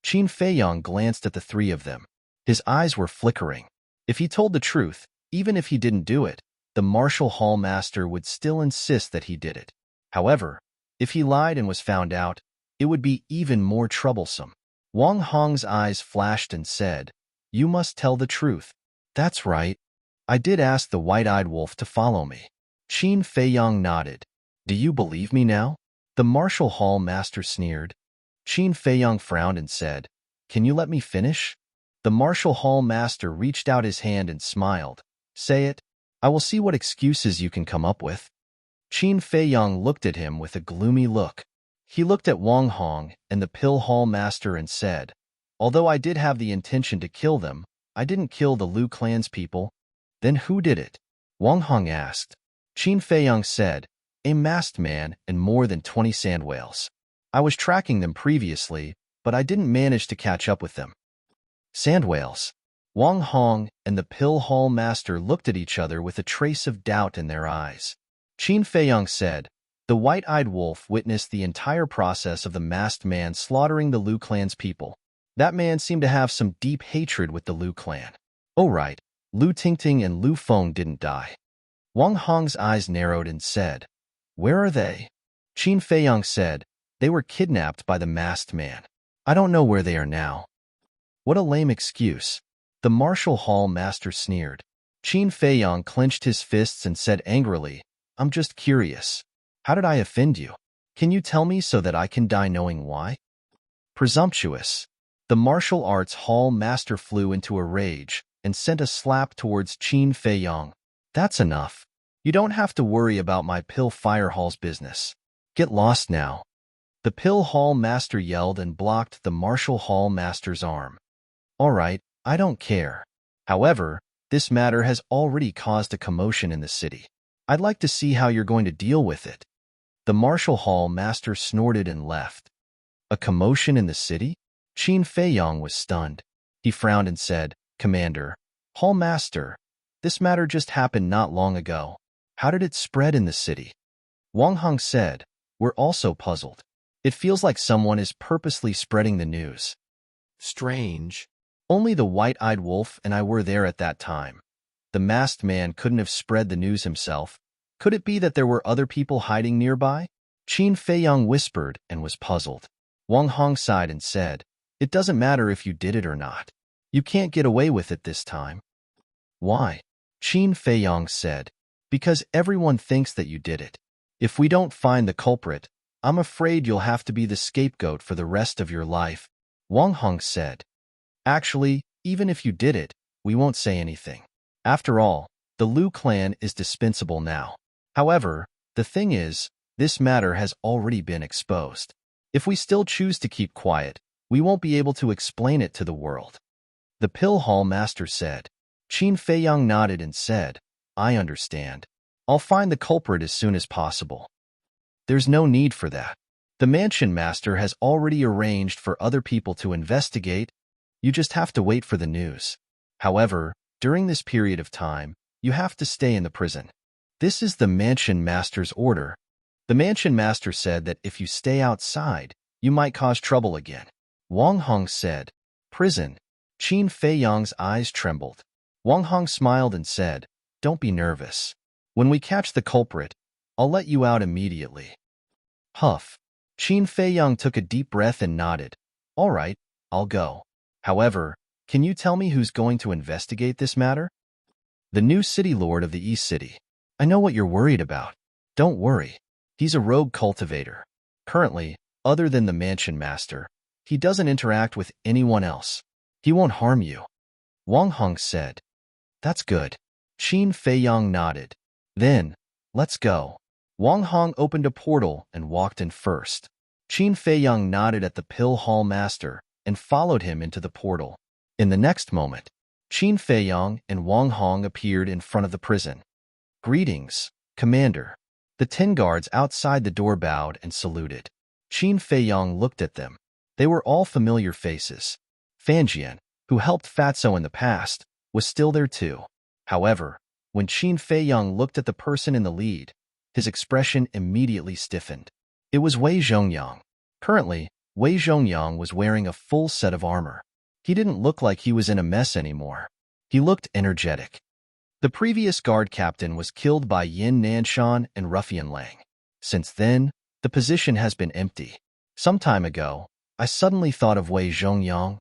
Speaker 1: Qin Feiyong glanced at the 3 of them. His eyes were flickering. If he told the truth, even if he didn't do it, the martial hall master would still insist that he did it. However, if he lied and was found out, it would be even more troublesome. Wang Hong's eyes flashed and said, "You must tell the truth." "That's right. I did ask the white-eyed wolf to follow me." Qin Feiyong nodded. "Do you believe me now?" The martial hall master sneered. Qin Feiyong frowned and said, "Can you let me finish?" The martial hall master reached out his hand and smiled. "Say it. I will see what excuses you can come up with." Qin Feiyong looked at him with a gloomy look. He looked at Wang Hong and the Pill Hall master and said, "Although I did have the intention to kill them, I didn't kill the Liu clan's people." "Then who did it?" Wang Hong asked. Qin Feiyong said, "A masked man and more than 20 sand whales. I was tracking them previously, but I didn't manage to catch up with them." Sand whales. Wang Hong and the Pill Hall master looked at each other with a trace of doubt in their eyes. Qin Feiyong said, "The white-eyed wolf witnessed the entire process of the masked man slaughtering the Liu clan's people. That man seemed to have some deep hatred with the Liu clan." "Oh right, Lu Tingting and Lu Feng didn't die." Wang Hong's eyes narrowed and said, "Where are they?" Qin Feiyong said, "They were kidnapped by the masked man. I don't know where they are now." "What a lame excuse." The martial hall master sneered. Qin Feiyong clenched his fists and said angrily, "I'm just curious. How did I offend you? Can you tell me so that I can die knowing why?" Presumptuous. The martial arts hall master flew into a rage and sent a slap towards Qin Feiyong. "That's enough. You don't have to worry about my Pill Fire Hall's business. Get lost now." The Pill Hall master yelled and blocked the martial hall master's arm. "All right, I don't care. However, this matter has already caused a commotion in the city. I'd like to see how you're going to deal with it." The martial hall master snorted and left. A commotion in the city? Qin Feiyong was stunned. He frowned and said, "Commander, Hall Master, this matter just happened not long ago. How did it spread in the city?" Wang Hong said, "We're also puzzled. It feels like someone is purposely spreading the news." "Strange. Only the white-eyed wolf and I were there at that time. The masked man couldn't have spread the news himself. Could it be that there were other people hiding nearby?" Qin Feiyang whispered and was puzzled. Wang Hong sighed and said, "It doesn't matter if you did it or not. You can't get away with it this time." "Why?" Qin Feiyang said, "Because everyone thinks that you did it. If we don't find the culprit, I'm afraid you'll have to be the scapegoat for the rest of your life." Wang Hong said, "Actually, even if you did it, we won't say anything. After all, the Liu clan is dispensable now. However, the thing is, this matter has already been exposed. If we still choose to keep quiet, we won't be able to explain it to the world." The Pill Hall Master said. Qin Feiyang nodded and said, "I understand. I'll find the culprit as soon as possible." "There's no need for that. The Mansion Master has already arranged for other people to investigate. You just have to wait for the news. However, during this period of time, you have to stay in the prison. This is the Mansion Master's order." The Mansion Master said that if you stay outside, you might cause trouble again. Wang Hong said, "Prison." Qin Feiyang's eyes trembled. Wang Hong smiled and said, "Don't be nervous. When we catch the culprit, I'll let you out immediately." Huff. Qin Feiyang took a deep breath and nodded. "All right, I'll go. However, can you tell me who's going to investigate this matter?" "The new city lord of the East City. I know what you're worried about. Don't worry. He's a rogue cultivator. Currently, other than the Mansion Master, he doesn't interact with anyone else. He won't harm you." Wang Hong said. "That's good." Qin Feiyang nodded. "Then, let's go." Wang Hong opened a portal and walked in first. Qin Feiyang nodded at the Pill Hall Master and followed him into the portal. In the next moment, Qin Feiyang and Wang Hong appeared in front of the prison. "Greetings, Commander." The 10 guards outside the door bowed and saluted. Qin Feiyang looked at them. They were all familiar faces. Fanjian, who helped Fatso in the past, was still there too. However, when Qin Feiyang looked at the person in the lead, his expression immediately stiffened. It was Wei Zhongyang. Currently, Wei Zhongyang was wearing a full set of armor. He didn't look like he was in a mess anymore. He looked energetic. The previous guard captain was killed by Yin Nanshan and Ruffian Lang. Since then, the position has been empty. Some time ago, I suddenly thought of Wei Zhongyang.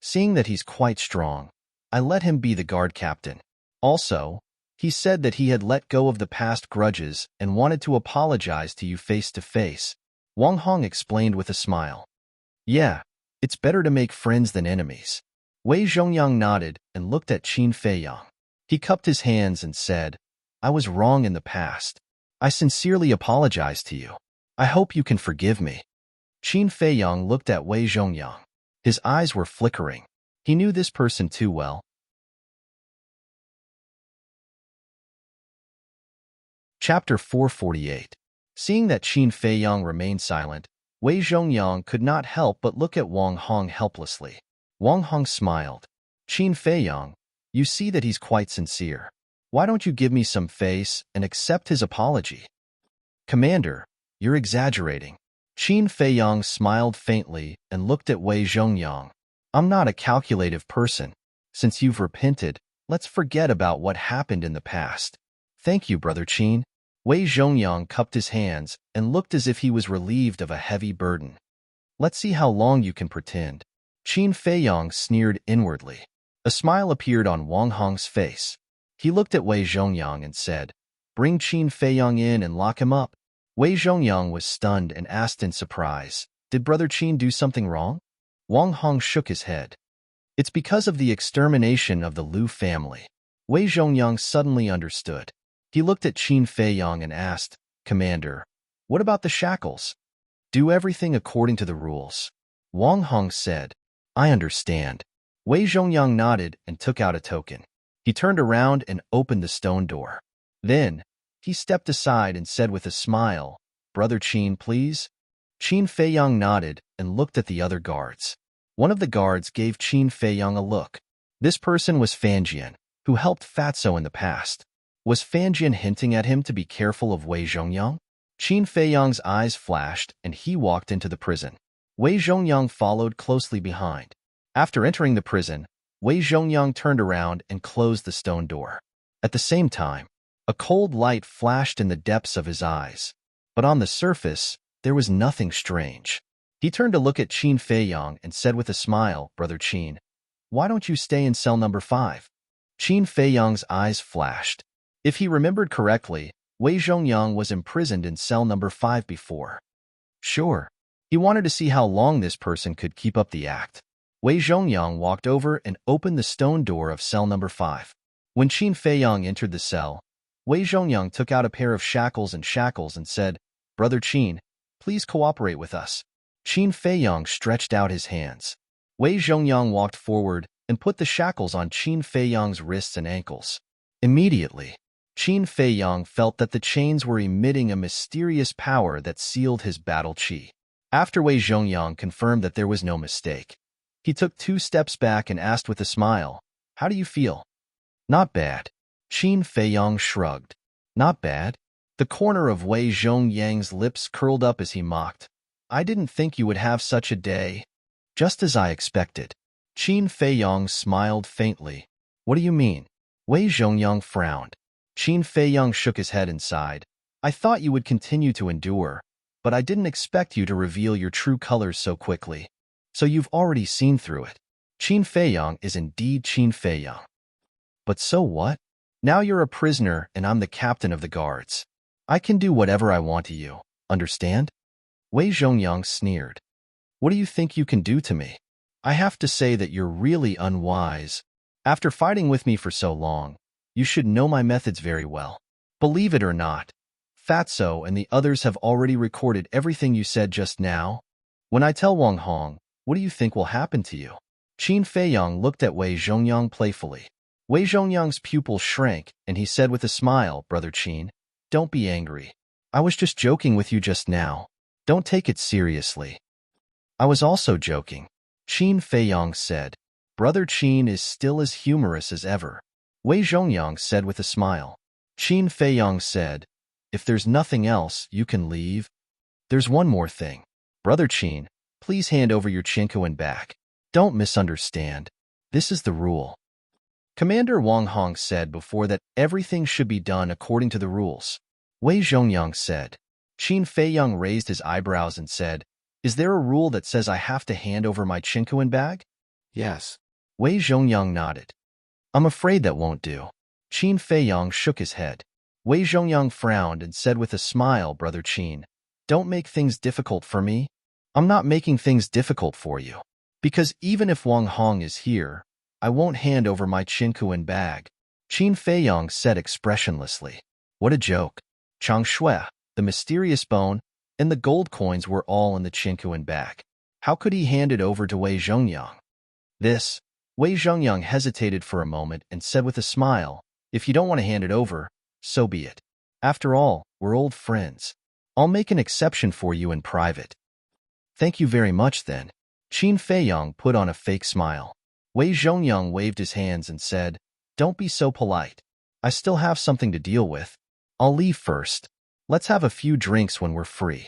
Speaker 1: Seeing that he's quite strong, I let him be the guard captain. Also, he said that he had let go of the past grudges and wanted to apologize to you face to face. Wang Hong explained with a smile. "Yeah, it's better to make friends than enemies." Wei Zhongyang nodded and looked at Qin Feiyang. He cupped his hands and said, "I was wrong in the past. I sincerely apologize to you. I hope you can forgive me." Qin Feiyang looked at Wei Zhongyang. His eyes were flickering. He knew this person too well. Chapter 448. Seeing that Qin Feiyang remained silent, Wei Zhongyang could not help but look at Wang Hong helplessly. Wang Hong smiled. "Qin Feiyang, you see that he's quite sincere. Why don't you give me some face and accept his apology?" "Commander, you're exaggerating." Qin Feiyang smiled faintly and looked at Wei Zhongyang. "I'm not a calculative person. Since you've repented, let's forget about what happened in the past." "Thank you, Brother Qin." Wei Zhongyang cupped his hands and looked as if he was relieved of a heavy burden. "Let's see how long you can pretend." Qin Feiyang sneered inwardly. A smile appeared on Wang Hong's face. He looked at Wei Zhongyang and said, "Bring Qin Feiyang in and lock him up." Wei Zhongyang was stunned and asked in surprise, "Did Brother Qin do something wrong?" Wang Hong shook his head. "It's because of the extermination of the Liu family." Wei Zhongyang suddenly understood. He looked at Qin Feiyang and asked, "Commander, what about the shackles?" "Do everything according to the rules." Wang Hong said, "I understand." Wei Zhongyang nodded and took out a token. He turned around and opened the stone door. Then, he stepped aside and said with a smile, "Brother Qin, please." Qin Feiyang nodded and looked at the other guards. One of the guards gave Qin Feiyang a look. This person was Fanjian, who helped Fatso in the past. Was Fanjian hinting at him to be careful of Wei Zhongyang? Qin Feiyang's eyes flashed and he walked into the prison. Wei Zhongyang followed closely behind. After entering the prison, Wei Zhongyang turned around and closed the stone door. At the same time, a cold light flashed in the depths of his eyes. But on the surface, there was nothing strange. He turned to look at Qin Feiyang and said with a smile, "Brother Qin, why don't you stay in cell number 5? Qin Feiyang's eyes flashed. If he remembered correctly, Wei Zhongyang was imprisoned in cell number 5 before. Sure. He wanted to see how long this person could keep up the act. Wei Zhongyang walked over and opened the stone door of cell number 5. When Qin Feiyang entered the cell, Wei Zhongyang took out a pair of shackles and said, "Brother Qin, please cooperate with us." Qin Feiyang stretched out his hands. Wei Zhongyang walked forward and put the shackles on Qin Feiyang's wrists and ankles. Immediately, Qin Feiyang felt that the chains were emitting a mysterious power that sealed his battle chi. After Wei Zhongyang confirmed that there was no mistake, he took 2 steps back and asked with a smile, "How do you feel?" "Not bad." Qin Feiyang shrugged. "Not bad?" The corner of Wei Zhongyang's lips curled up as he mocked. "I didn't think you would have such a day." "Just as I expected." Qin Feiyang smiled faintly. "What do you mean?" Wei Zhongyang frowned. Qin Feiyang shook his head and sighed. "I thought you would continue to endure, but I didn't expect you to reveal your true colors so quickly. So you've already seen through it." Qin Feiyang is indeed Qin Feiyang. "But so what? Now you're a prisoner and I'm the captain of the guards. I can do whatever I want to you, understand?" Wei Zhongyang sneered. "What do you think you can do to me? I have to say that you're really unwise. After fighting with me for so long, you should know my methods very well. Believe it or not, Fatso and the others have already recorded everything you said just now. When I tell Wang Hong, what do you think will happen to you?" Qin Feiyang looked at Wei Zhongyang playfully. Wei Zhongyang's pupil shrank, and he said with a smile, "Brother Qin, don't be angry. I was just joking with you just now. Don't take it seriously." "I was also joking," Qin Feiyang said. "Brother Qin is still as humorous as ever." Wei Zhongyang said with a smile. Qin Feiyang said, "If there's nothing else, you can leave." "There's one more thing. Brother Qin, please hand over your Chinkuan back. Don't misunderstand. This is the rule." Commander Wang Hong said before that everything should be done according to the rules. Wei Zhongyang said. Qin Feiyang raised his eyebrows and said, "Is there a rule that says I have to hand over my Chinkuan bag?" "Yes." Wei Zhongyang nodded. "I'm afraid that won't do." Qin Feiyang shook his head. Wei Zhongyang frowned and said with a smile, "Brother Qin, don't make things difficult for me." "I'm not making things difficult for you. Because even if Wang Hong is here, I won't hand over my Chinkuan bag." Qin Feiyang said expressionlessly. What a joke. Chang Shui, the mysterious bone, and the gold coins were all in the Chinkuan bag. How could he hand it over to Wei Zhongyang? Wei Zhongyang hesitated for a moment and said with a smile, "If you don't want to hand it over, so be it. After all, we're old friends. I'll make an exception for you in private." "Thank you very much, then." Qin Feiyang put on a fake smile. Wei Zhongyang waved his hands and said, "Don't be so polite. I still have something to deal with. I'll leave first. Let's have a few drinks when we're free."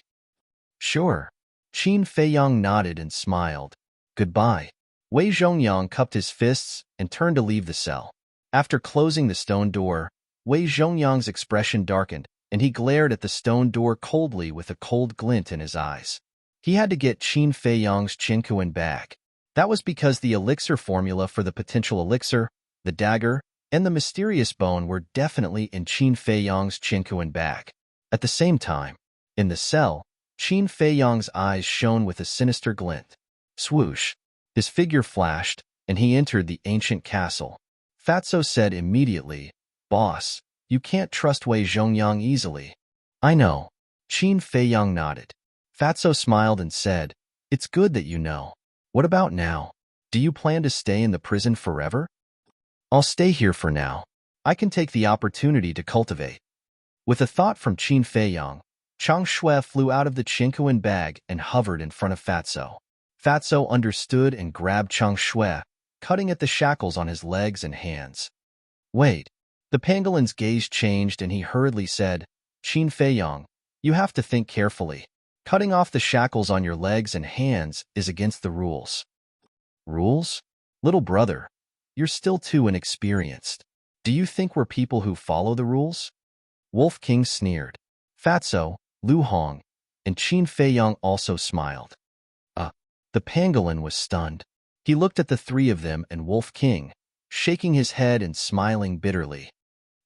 Speaker 1: "Sure." Qin Feiyang nodded and smiled. "Goodbye." Wei Zhongyang cupped his fists and turned to leave the cell. After closing the stone door, Wei Zhongyang's expression darkened, and he glared at the stone door coldly with a cold glint in his eyes. He had to get Qin Feiyang's Chinkuan bag. That was because the elixir formula for the potential elixir, the dagger, and the mysterious bone were definitely in Qin Feiyang's Chinkuan bag. At the same time, in the cell, Qin Feiyang's eyes shone with a sinister glint. Swoosh! His figure flashed, and he entered the ancient castle. Fatso said immediately, "Boss, you can't trust Wei Zhongyang easily." "I know." Qin Feiyang nodded. Fatso smiled and said, "It's good that you know. What about now? Do you plan to stay in the prison forever?" "I'll stay here for now. I can take the opportunity to cultivate." With a thought from Qin Feiyang, Chang Shui flew out of the Chinkuan bag and hovered in front of Fatso. Fatso understood and grabbed Chang Shui, cutting at the shackles on his legs and hands. "Wait." The pangolin's gaze changed and he hurriedly said, "Qin Feiyang, you have to think carefully. Cutting off the shackles on your legs and hands is against the rules." "Rules? Little brother, you're still too inexperienced. Do you think we're people who follow the rules?" Wolf King sneered. "Fatso, Lu Hong, and Qin Feiyang also smiled. The pangolin was stunned. He looked at the three of them and Wolf King, shaking his head and smiling bitterly.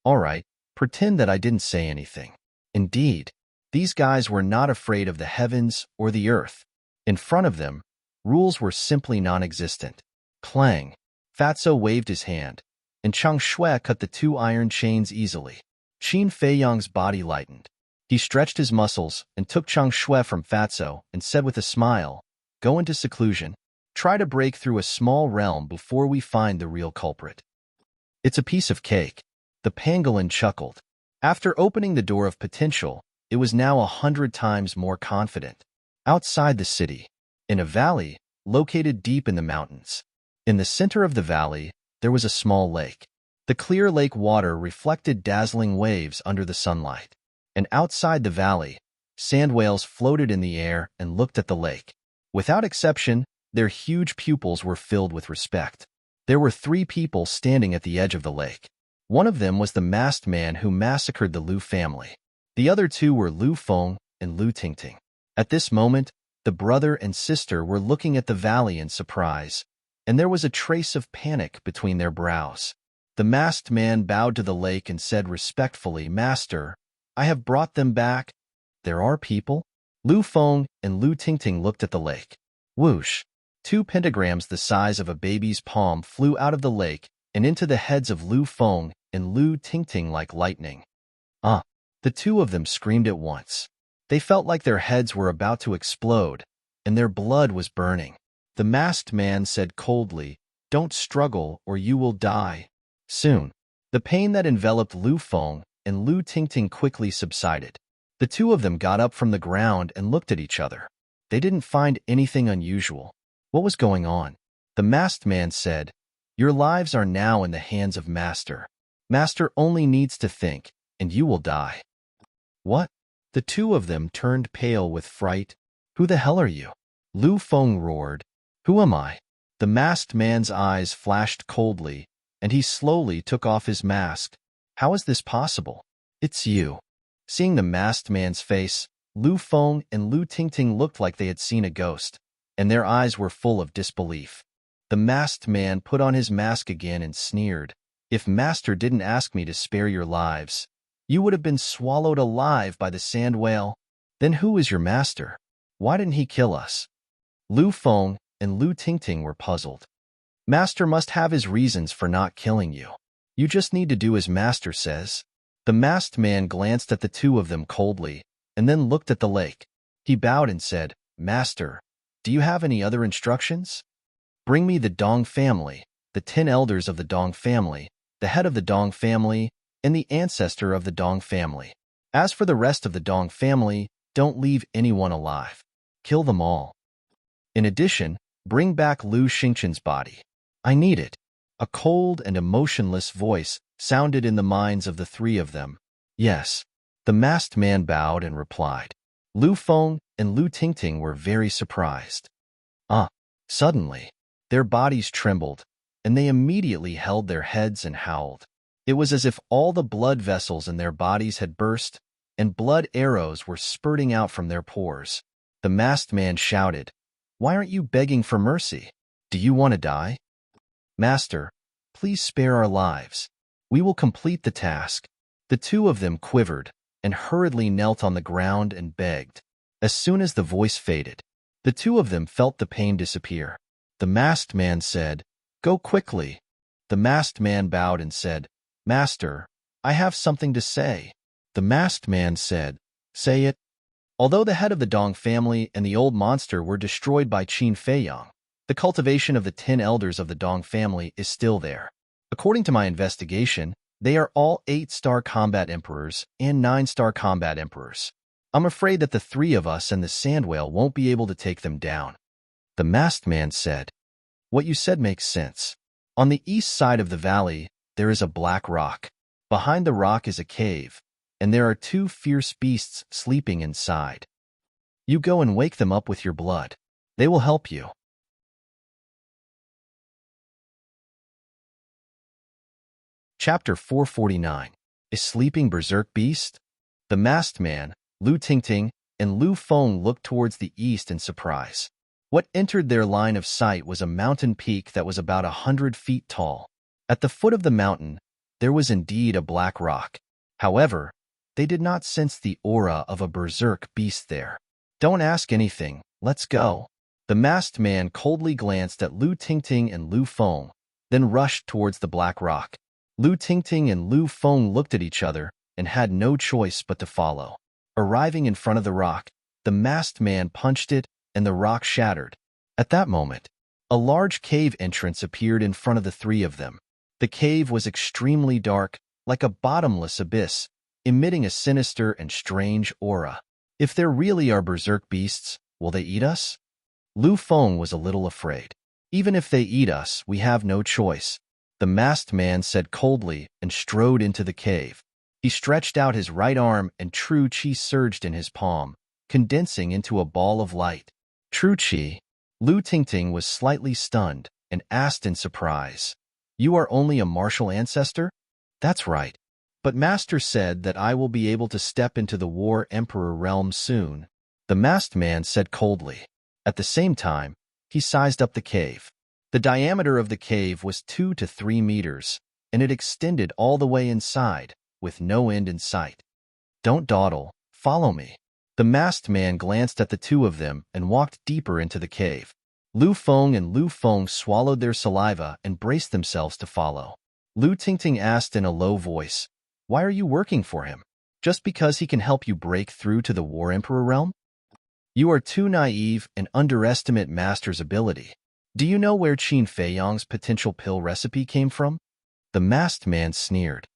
Speaker 1: All right, pretend that I didn't say anything. Indeed, these guys were not afraid of the heavens or the earth. In front of them, rules were simply non-existent. Clang! Fatso waved his hand, and Chang Shui cut the two iron chains easily. Qin Feiyang's body lightened. He stretched his muscles and took Chang Shui from Fatso and said with a smile, "Go into seclusion. Try to break through a small realm before we find the real culprit." It's a piece of cake. The pangolin chuckled. After opening the door of potential, it was now 100 times more confident. Outside the city, in a valley located deep in the mountains. In the center of the valley, there was a small lake. The clear lake water reflected dazzling waves under the sunlight. And outside the valley, sand whales floated in the air and looked at the lake. Without exception, their huge pupils were filled with respect. There were 3 people standing at the edge of the lake. One of them was the masked man who massacred the Lu family. The other 2 were Lu Feng and Lu Tingting. At this moment, the brother and sister were looking at the valley in surprise, and there was a trace of panic between their brows. The masked man bowed to the lake and said respectfully, "Master, I have brought them back." "There are people?" Lu Feng and Lu Tingting looked at the lake. Whoosh! 2 pentagrams the size of a baby's palm flew out of the lake and into the heads of Lu Feng and Lu Tingting like lightning. The 2 of them screamed at once. They felt like their heads were about to explode, and their blood was burning. The masked man said coldly, "Don't struggle or you will die." Soon, the pain that enveloped Lu Feng and Lu Tingting quickly subsided. The 2 of them got up from the ground and looked at each other. They didn't find anything unusual. What was going on? The masked man said, "Your lives are now in the hands of Master. Master only needs to think, and you will die." "What?" The 2 of them turned pale with fright. "Who the hell are you?" Lu Feng roared. "Who am I?" The masked man's eyes flashed coldly, and he slowly took off his mask. "How is this possible?" "It's you." Seeing the masked man's face, Lu Feng and Lu Tingting looked like they had seen a ghost, and their eyes were full of disbelief. The masked man put on his mask again and sneered, "If Master didn't ask me to spare your lives, you would have been swallowed alive by the sand whale. Then who is your master? Why didn't he kill us?" Lu Feng and Lu Tingting were puzzled. "Master must have his reasons for not killing you. You just need to do as Master says." The masked man glanced at the 2 of them coldly, and then looked at the lake. He bowed and said, "Master, do you have any other instructions? Bring me the Dong family, the 10 elders of the Dong family, the head of the Dong family, and the ancestor of the Dong family. As for the rest of the Dong family, don't leave anyone alive. Kill them all. In addition, bring back Lu Xingchen's body. I need it." A cold and emotionless voice sounded in the minds of the 3 of them. "Yes." The masked man bowed and replied. Lu Feng and Lu Tingting were very surprised. Suddenly, their bodies trembled, and they immediately held their heads and howled. It was as if all the blood vessels in their bodies had burst, and blood arrows were spurting out from their pores. The masked man shouted, "Why aren't you begging for mercy? Do you want to die? Master, please spare our lives. We will complete the task." The 2 of them quivered and hurriedly knelt on the ground and begged. As soon as the voice faded, the 2 of them felt the pain disappear. The masked man said, "Go quickly." The masked man bowed and said, "Master, I have something to say." The masked man said, "Say it." Although the head of the Dong family and the old monster were destroyed by Qin Feiyang, the cultivation of the 10 elders of the Dong family is still there. According to my investigation, they are all 8-star combat emperors and 9-star combat emperors. I'm afraid that the 3 of us and the sand whale won't be able to take them down." The masked man said, "What you said makes sense. On the east side of the valley, there is a black rock. Behind the rock is a cave, and there are 2 fierce beasts sleeping inside. You go and wake them up with your blood. They will help you." Chapter 449. A Sleeping Berserk Beast? The masked man, Lu Tingting, and Lu Feng looked towards the east in surprise. What entered their line of sight was a mountain peak that was about 100 feet tall. At the foot of the mountain, there was indeed a black rock. However, they did not sense the aura of a berserk beast there. "Don't ask anything, let's go." The masked man coldly glanced at Lu Tingting and Lu Feng, then rushed towards the black rock. Lu Tingting and Lu Feng looked at each other and had no choice but to follow. Arriving in front of the rock, the masked man punched it and the rock shattered. At that moment, a large cave entrance appeared in front of the three of them. The cave was extremely dark, like a bottomless abyss, emitting a sinister and strange aura. "If there really are berserk beasts, will they eat us?" Lu Feng was a little afraid. "Even if they eat us, we have no choice," the masked man said coldly and strode into the cave. He stretched out his right arm and true qi surged in his palm, condensing into a ball of light. "True qi?" Lu Tingting was slightly stunned and asked in surprise, "You are only a martial ancestor?" "That's right. But Master said that I will be able to step into the War Emperor realm soon," the masked man said coldly. At the same time, he sized up the cave. The diameter of the cave was 2 to 3 meters, and it extended all the way inside, with no end in sight. "Don't dawdle, follow me." The masked man glanced at the two of them and walked deeper into the cave. Lu Feng and Lu Feng swallowed their saliva and braced themselves to follow. Lu Tingting asked in a low voice, "Why are you working for him? Just because he can help you break through to the War Emperor realm?" "You are too naive and underestimate Master's ability. Do you know where Qin Feiyang's potential pill recipe came from?" The masked man sneered.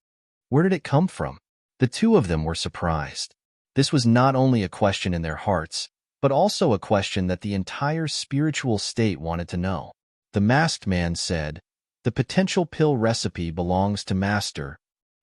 Speaker 1: "Where did it come from?" The two of them were surprised. This was not only a question in their hearts, but also a question that the entire spiritual state wanted to know. The masked man said, "The potential pill recipe belongs to Master."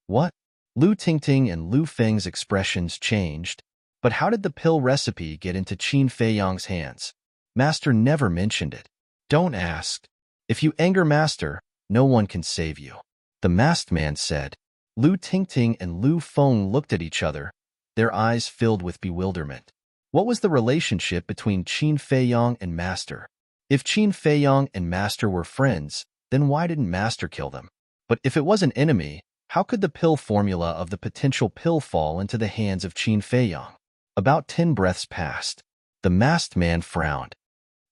Speaker 1: "What?" Lu Tingting and Lu Feng's expressions changed. "But how did the pill recipe get into Qin Feiyang's hands? Master never mentioned it." "Don't ask. If you anger Master, no one can save you," the masked man said. Lu Tingting and Lu Feng looked at each other, their eyes filled with bewilderment. What was the relationship between Qin Feiyang and Master? If Qin Feiyang and Master were friends, then why didn't Master kill them? But if it was an enemy, how could the pill formula of the potential pill fall into the hands of Qin Feiyang? About 10 breaths passed. The masked man frowned.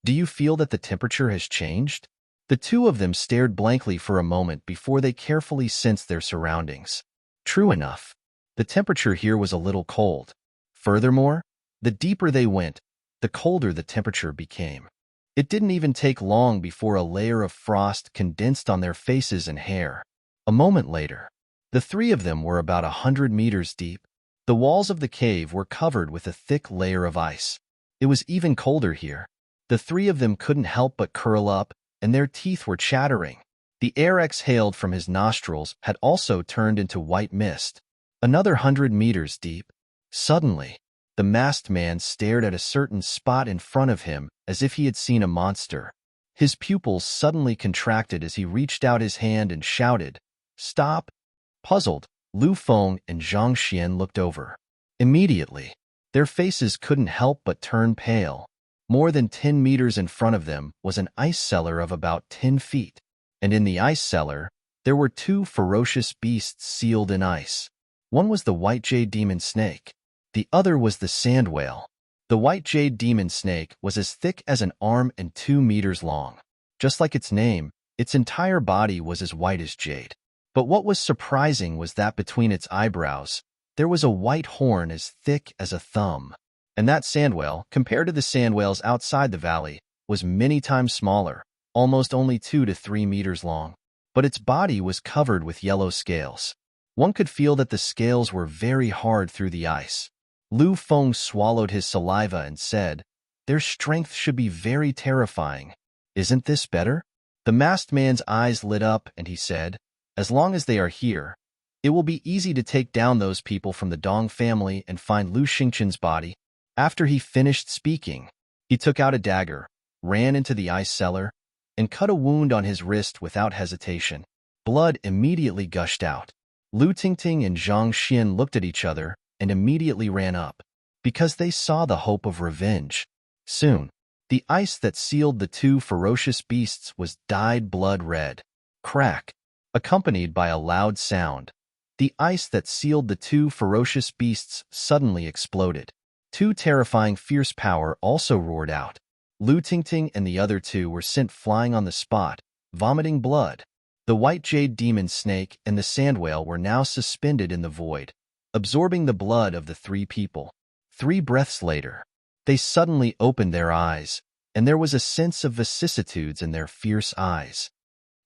Speaker 1: "Do you feel that the temperature has changed?" The two of them stared blankly for a moment before they carefully sensed their surroundings. True enough, the temperature here was a little cold. Furthermore, the deeper they went, the colder the temperature became. It didn't even take long before a layer of frost condensed on their faces and hair. A moment later, the three of them were about 100 meters deep. The walls of the cave were covered with a thick layer of ice. It was even colder here. The three of them couldn't help but curl up, and their teeth were chattering. The air exhaled from his nostrils had also turned into white mist. Another 100 meters deep. Suddenly, the masked man stared at a certain spot in front of him as if he had seen a monster. His pupils suddenly contracted as he reached out his hand and shouted, "Stop!" Puzzled, Lu Feng and Zhang Xian looked over. Immediately, their faces couldn't help but turn pale. More than 10 meters in front of them was an ice cellar of about 10 feet, and in the ice cellar, there were two ferocious beasts sealed in ice. One was the white jade demon snake. The other was the sand whale. The white jade demon snake was as thick as an arm and 2 meters long. Just like its name, its entire body was as white as jade. But what was surprising was that between its eyebrows, there was a white horn as thick as a thumb. And that sand whale, compared to the sand whales outside the valley, was many times smaller, almost only 2 to 3 meters long. But its body was covered with yellow scales. One could feel that the scales were very hard through the ice. Lu Feng swallowed his saliva and said, "Their strength should be very terrifying. Isn't this better?" The masked man's eyes lit up and he said, "As long as they are here, it will be easy to take down those people from the Dong family and find Lu Xingchen's body." After he finished speaking, he took out a dagger, ran into the ice cellar, and cut a wound on his wrist without hesitation. Blood immediately gushed out. Lu Tingting and Zhang Xian looked at each other and immediately ran up. because they saw the hope of revenge. Soon, the ice that sealed the two ferocious beasts was dyed blood red. Crack, accompanied by a loud sound. The ice that sealed the two ferocious beasts suddenly exploded. Two terrifying fierce power also roared out. Lu Tingting and the other two were sent flying on the spot, vomiting blood. The white jade demon snake and the sand whale were now suspended in the void, absorbing the blood of the three people. 3 breaths later, they suddenly opened their eyes, and there was a sense of vicissitudes in their fierce eyes.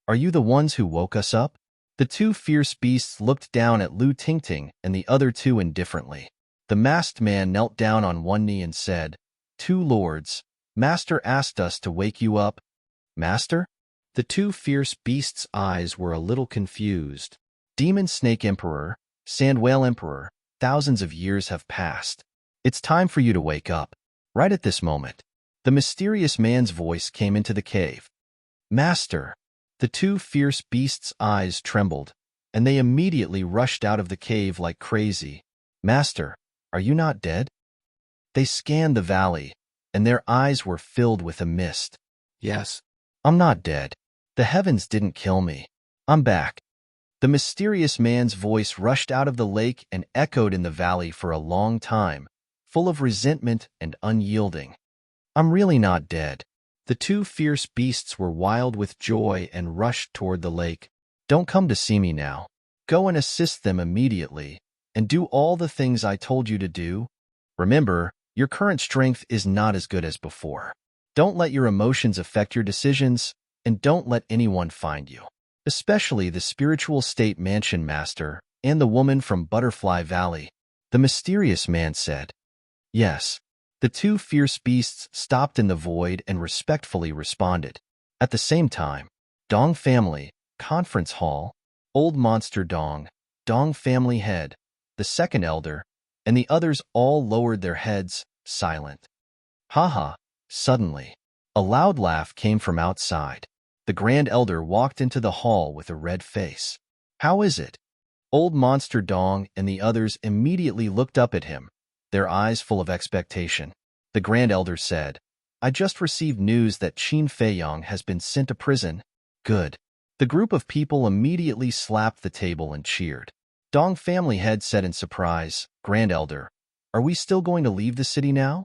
Speaker 1: Are you the ones who woke us up? The two fierce beasts looked down at Lu Tingting and the other two indifferently. The masked man knelt down on one knee and said, "Two lords, Master asked us to wake you up." Master? The two fierce beasts' eyes were a little confused. Demon Snake Emperor, Sand Whale Emperor, thousands of years have passed. It's time for you to wake up. Right at this moment, the mysterious man's voice came into the cave. Master! The two fierce beasts' eyes trembled, and they immediately rushed out of the cave like crazy. Master, are you not dead? They scanned the valley, and their eyes were filled with a mist. Yes, I'm not dead. The heavens didn't kill me. I'm back. The mysterious man's voice rushed out of the lake and echoed in the valley for a long time, full of resentment and unyielding. I'm really not dead. The two fierce beasts were wild with joy and rushed toward the lake. Don't come to see me now. Go and assist them immediately, and do all the things I told you to do. Remember, your current strength is not as good as before. Don't let your emotions affect your decisions, and don't let anyone find you, especially the spiritual state mansion master and the woman from Butterfly Valley. The mysterious man said. Yes. The two fierce beasts stopped in the void and respectfully responded. At the same time, Dong Family, Conference Hall, Old Monster Dong, Dong Family Head, the second elder, and the others all lowered their heads, silent. Ha! Suddenly, a loud laugh came from outside. The Grand Elder walked into the hall with a red face. How is it? Old Monster Dong and the others immediately looked up at him, their eyes full of expectation. The Grand Elder said, I just received news that Qin Feiyang has been sent to prison. Good. The group of people immediately slapped the table and cheered. Dong Family Head said in surprise, Grand Elder, are we still going to leave the city now?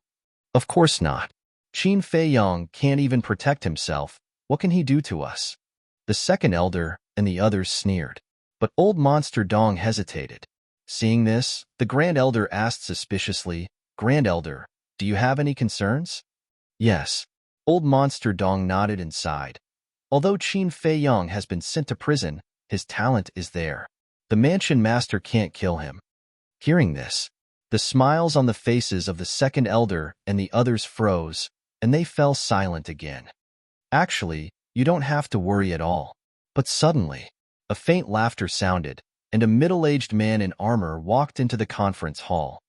Speaker 1: Of course not. Qin Feiyang can't even protect himself. What can he do to us? The second elder and the others sneered. But Old Monster Dong hesitated. Seeing this, the Grand Elder asked suspiciously, Grand Elder, do you have any concerns? Yes. Old Monster Dong nodded and sighed. Although Qin Feiyang has been sent to prison, his talent is there. The mansion master can't kill him. Hearing this, the smiles on the faces of the second elder and the others froze, and they fell silent again. Actually, you don't have to worry at all. But suddenly, a faint laughter sounded, and a middle-aged man in armor walked into the conference hall.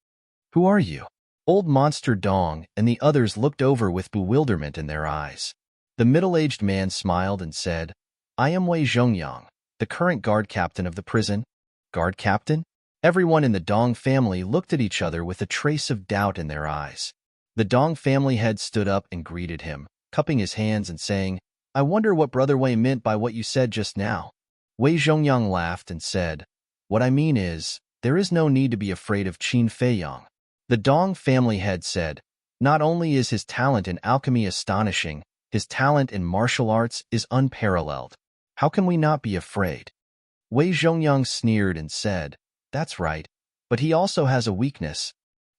Speaker 1: Who are you? Old Monster Dong and the others looked over with bewilderment in their eyes. The middle-aged man smiled and said, I am Wei Zhongyang, the current guard captain of the prison. Guard captain? Everyone in the Dong family looked at each other with a trace of doubt in their eyes. The Dong family head stood up and greeted him, cupping his hands and saying, I wonder what Brother Wei meant by what you said just now. Wei Zhongyang laughed and said, What I mean is, there is no need to be afraid of Qin Feiyang. The Dong family head said, Not only is his talent in alchemy astonishing, his talent in martial arts is unparalleled. How can we not be afraid? Wei Zhongyang sneered and said, That's right, but he also has a weakness.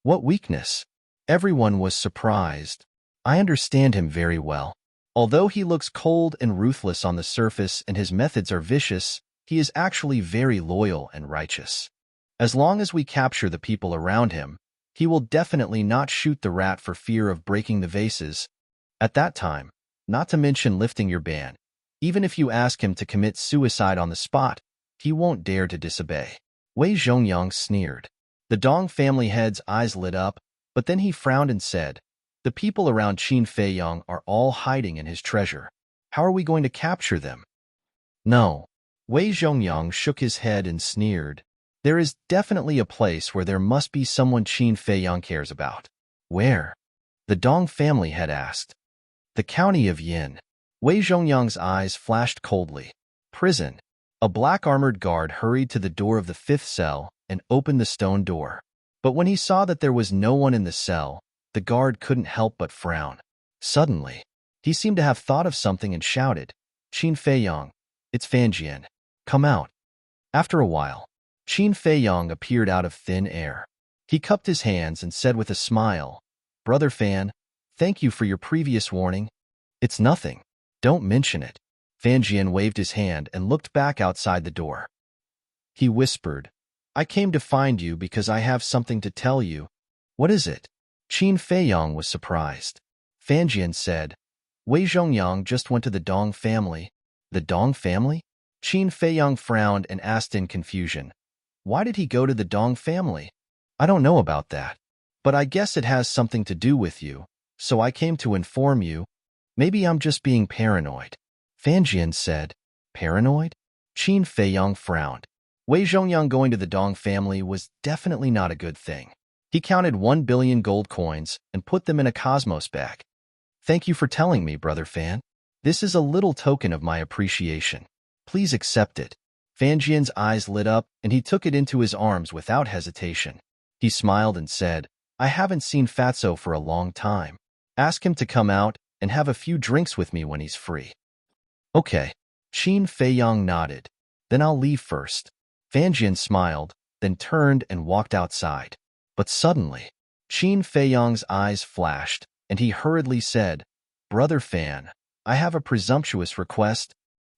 Speaker 1: What weakness? Everyone was surprised. I understand him very well. Although he looks cold and ruthless on the surface and his methods are vicious, he is actually very loyal and righteous. As long as we capture the people around him, he will definitely not shoot the rat for fear of breaking the vases. At that time, not to mention lifting your ban, even if you ask him to commit suicide on the spot, he won't dare to disobey. Wei Zhongyang sneered. The Dong family head's eyes lit up, but then he frowned and said, The people around Qin Feiyang are all hiding in his treasure. How are we going to capture them? No. Wei Zhongyang shook his head and sneered. There is definitely a place where there must be someone Qin Feiyang cares about. Where? The Dong family had asked. The county of Yin. Wei Zhongyang's eyes flashed coldly. Prison. A black armored guard hurried to the door of the fifth cell and opened the stone door. But when he saw that there was no one in the cell, the guard couldn't help but frown. Suddenly, he seemed to have thought of something and shouted, Qin Feiyang, it's Fanjian. Come out. After a while, Qin Feiyang appeared out of thin air. He cupped his hands and said with a smile, Brother Fan, thank you for your previous warning. It's nothing. Don't mention it. Fanjian waved his hand and looked back outside the door. He whispered, I came to find you because I have something to tell you. What is it? Qin Feiyang was surprised. Fanjian said, Wei Zhongyang just went to the Dong family. The Dong family? Qin Feiyang frowned and asked in confusion, Why did he go to the Dong family? I don't know about that, but I guess it has something to do with you, so I came to inform you. Maybe I'm just being paranoid. Fanjian said, Paranoid? Qin Feiyang frowned. Wei Zhongyang going to the Dong family was definitely not a good thing. He counted 1 billion gold coins and put them in a cosmos bag. Thank you for telling me, Brother Fan. This is a little token of my appreciation. Please accept it. Fanjian's eyes lit up and he took it into his arms without hesitation. He smiled and said, I haven't seen Fatso for a long time. Ask him to come out and have a few drinks with me when he's free. Okay. Qin Feiyang nodded. Then I'll leave first. Fanjian smiled, then turned and walked outside. But suddenly, Qin Feiyang's eyes flashed, and he hurriedly said, Brother Fan, I have a presumptuous request.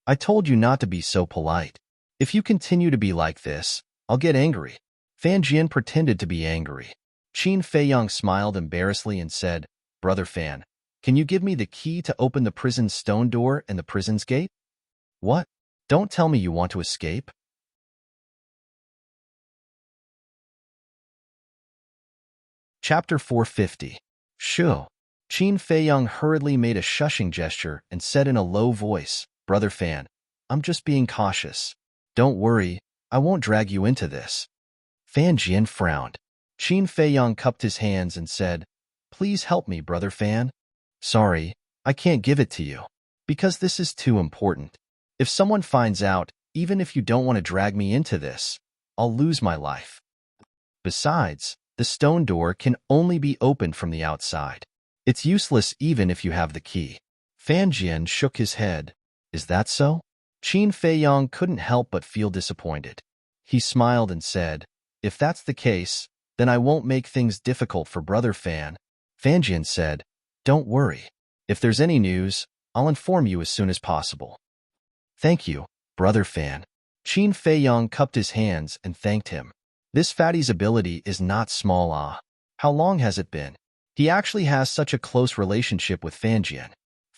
Speaker 1: I told you not to be so polite. If you continue to be like this, I'll get angry. Fanjian pretended to be angry. Qin Feiyang smiled embarrassedly and said, Brother Fan, can you give me the key to open the prison's stone door and the prison's gate? What? Don't tell me you want to escape. Chapter 450. Shu. Qin Feiyang hurriedly made a shushing gesture and said in a low voice, Brother Fan, I'm just being cautious. Don't worry, I won't drag you into this. Fanjian frowned. Qin Feiyang cupped his hands and said, Please help me, Brother Fan. Sorry, I can't give it to you. Because this is too important. If someone finds out, even if you don't want to drag me into this, I'll lose my life. Besides, the stone door can only be opened from the outside. It's useless even if you have the key. Fanjian shook his head. Is that so? Qin Feiyang couldn't help but feel disappointed. He smiled and said, If that's the case, then I won't make things difficult for Brother Fan. Fanjian said, Don't worry. If there's any news, I'll inform you as soon as possible. Thank you, Brother Fan. Qin Feiyang cupped his hands and thanked him. This fatty's ability is not small. How long has it been? He actually has such a close relationship with Fanjian.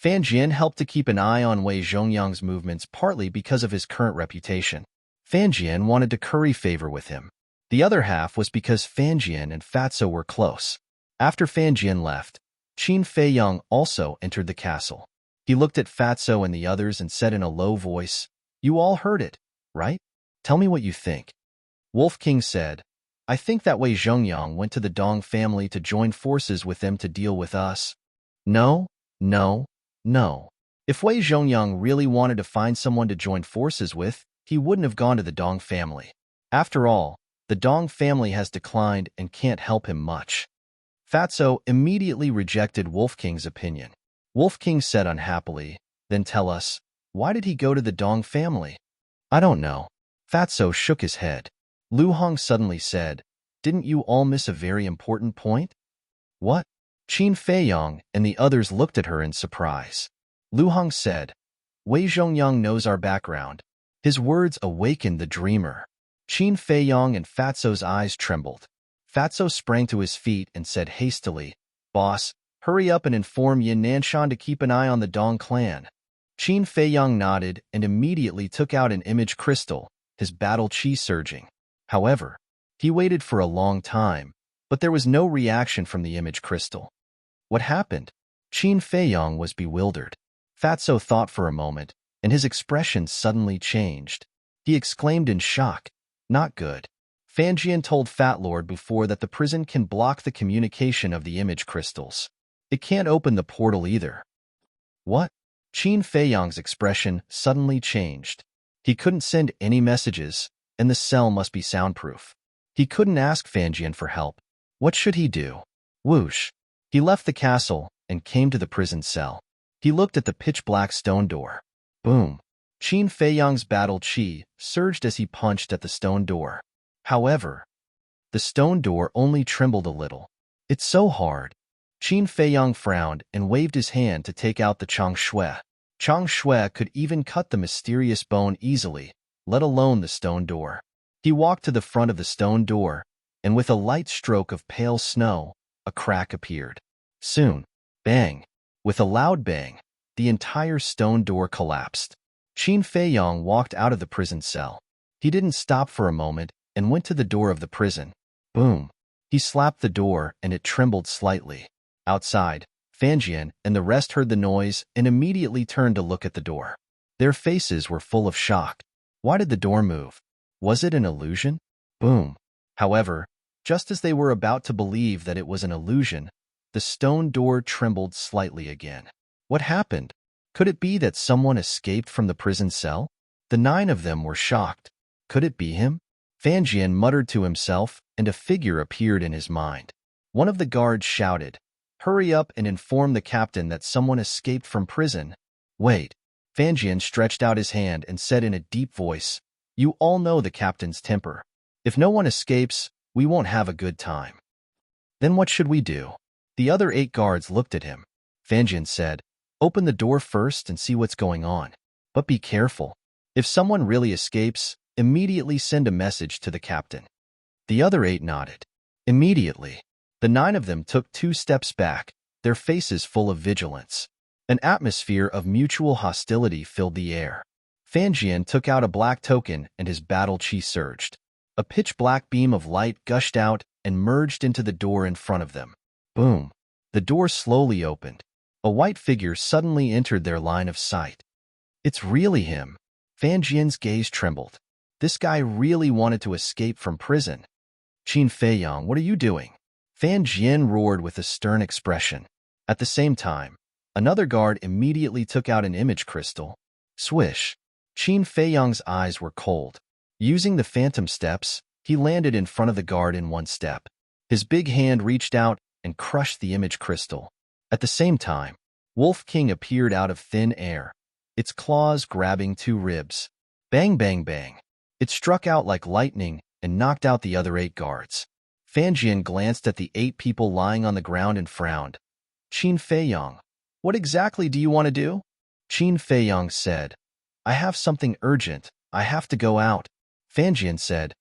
Speaker 1: Fanjian helped to keep an eye on Wei Zhongyang's movements partly because of his current reputation. Fanjian wanted to curry favor with him. The other half was because Fanjian and Fatso were close. After Fanjian left, Qin Feiyang also entered the castle. He looked at Fatso and the others and said in a low voice, You all heard it, right? Tell me what you think. Wolf King said, I think that Wei Zhongyang went to the Dong family to join forces with them to deal with us. No. If Wei Zhongyang really wanted to find someone to join forces with, he wouldn't have gone to the Dong family. After all, the Dong family has declined and can't help him much. Fatso immediately rejected Wolf King's opinion. Wolf King said unhappily, Then tell us, why did he go to the Dong family? I don't know. Fatso shook his head. Lu Hong suddenly said, Didn't you all miss a very important point? What? Qin Feiyang and the others looked at her in surprise. Lu Hong said, Wei Zhongyang knows our background. His words awakened the dreamer. Qin Feiyang and Fatso's eyes trembled. Fatso sprang to his feet and said hastily, Boss, hurry up and inform Yin Nanshan to keep an eye on the Dong clan. Qin Feiyang nodded and immediately took out an image crystal, his battle chi surging. However, he waited for a long time, but there was no reaction from the image crystal. What happened? Qin Feiyang was bewildered. Fatso thought for a moment, and his expression suddenly changed. He exclaimed in shock, Not good. Fanjian told Fat Lord before that the prison can block the communication of the image crystals. It can't open the portal either. What? Qin Feiyang's expression suddenly changed. He couldn't send any messages, and the cell must be soundproof. He couldn't ask Fanjian for help. What should he do? Whoosh. He left the castle and came to the prison cell. He looked at the pitch-black stone door. Boom. Qin Feiyang's battle chi surged as he punched at the stone door. However, the stone door only trembled a little. It's so hard. Qin Feiyang frowned and waved his hand to take out the Chang Shui. Chang Shui could even cut the mysterious bone easily, let alone the stone door. He walked to the front of the stone door, and with a light stroke of pale snow, a crack appeared. Soon, bang! With a loud bang, the entire stone door collapsed. Qin Feiyang walked out of the prison cell. He didn't stop for a moment and went to the door of the prison. Boom! He slapped the door and it trembled slightly. Outside, Fanjian and the rest heard the noise and immediately turned to look at the door. Their faces were full of shock. Why did the door move? Was it an illusion? Boom! However, just as they were about to believe that it was an illusion, the stone door trembled slightly again. What happened? Could it be that someone escaped from the prison cell? The 9 of them were shocked. Could it be him? Fanjian muttered to himself, and a figure appeared in his mind. One of the guards shouted, "Hurry up and inform the captain that someone escaped from prison." Wait. Fanjian stretched out his hand and said in a deep voice, "You all know the captain's temper. If no one escapes, we won't have a good time." Then what should we do? The other 8 guards looked at him. Fanjian said, "Open the door first and see what's going on. But be careful. If someone really escapes, immediately send a message to the captain." The other 8 nodded. Immediately, the 9 of them took 2 steps back, their faces full of vigilance. An atmosphere of mutual hostility filled the air. Fanjian took out a black token and his battle chi surged. A pitch-black beam of light gushed out and merged into the door in front of them. Boom! The door slowly opened. A white figure suddenly entered their line of sight. It's really him. Fanjian's gaze trembled. This guy really wanted to escape from prison. "Qin Feiyang, what are you doing?" Fanjian roared with a stern expression. At the same time, another guard immediately took out an image crystal. Swish! Qin Feiyang's eyes were cold. Using the phantom steps, he landed in front of the guard in 1 step. His big hand reached out and crushed the image crystal. At the same time, Wolf King appeared out of thin air, its claws grabbing 2 ribs. Bang, bang, bang. It struck out like lightning and knocked out the other 8 guards. Fanjian glanced at the 8 people lying on the ground and frowned. "Qin Feiyang, what exactly do you want to do?" Qin Feiyang said, "I have something urgent. I have to go out." Fanjian said,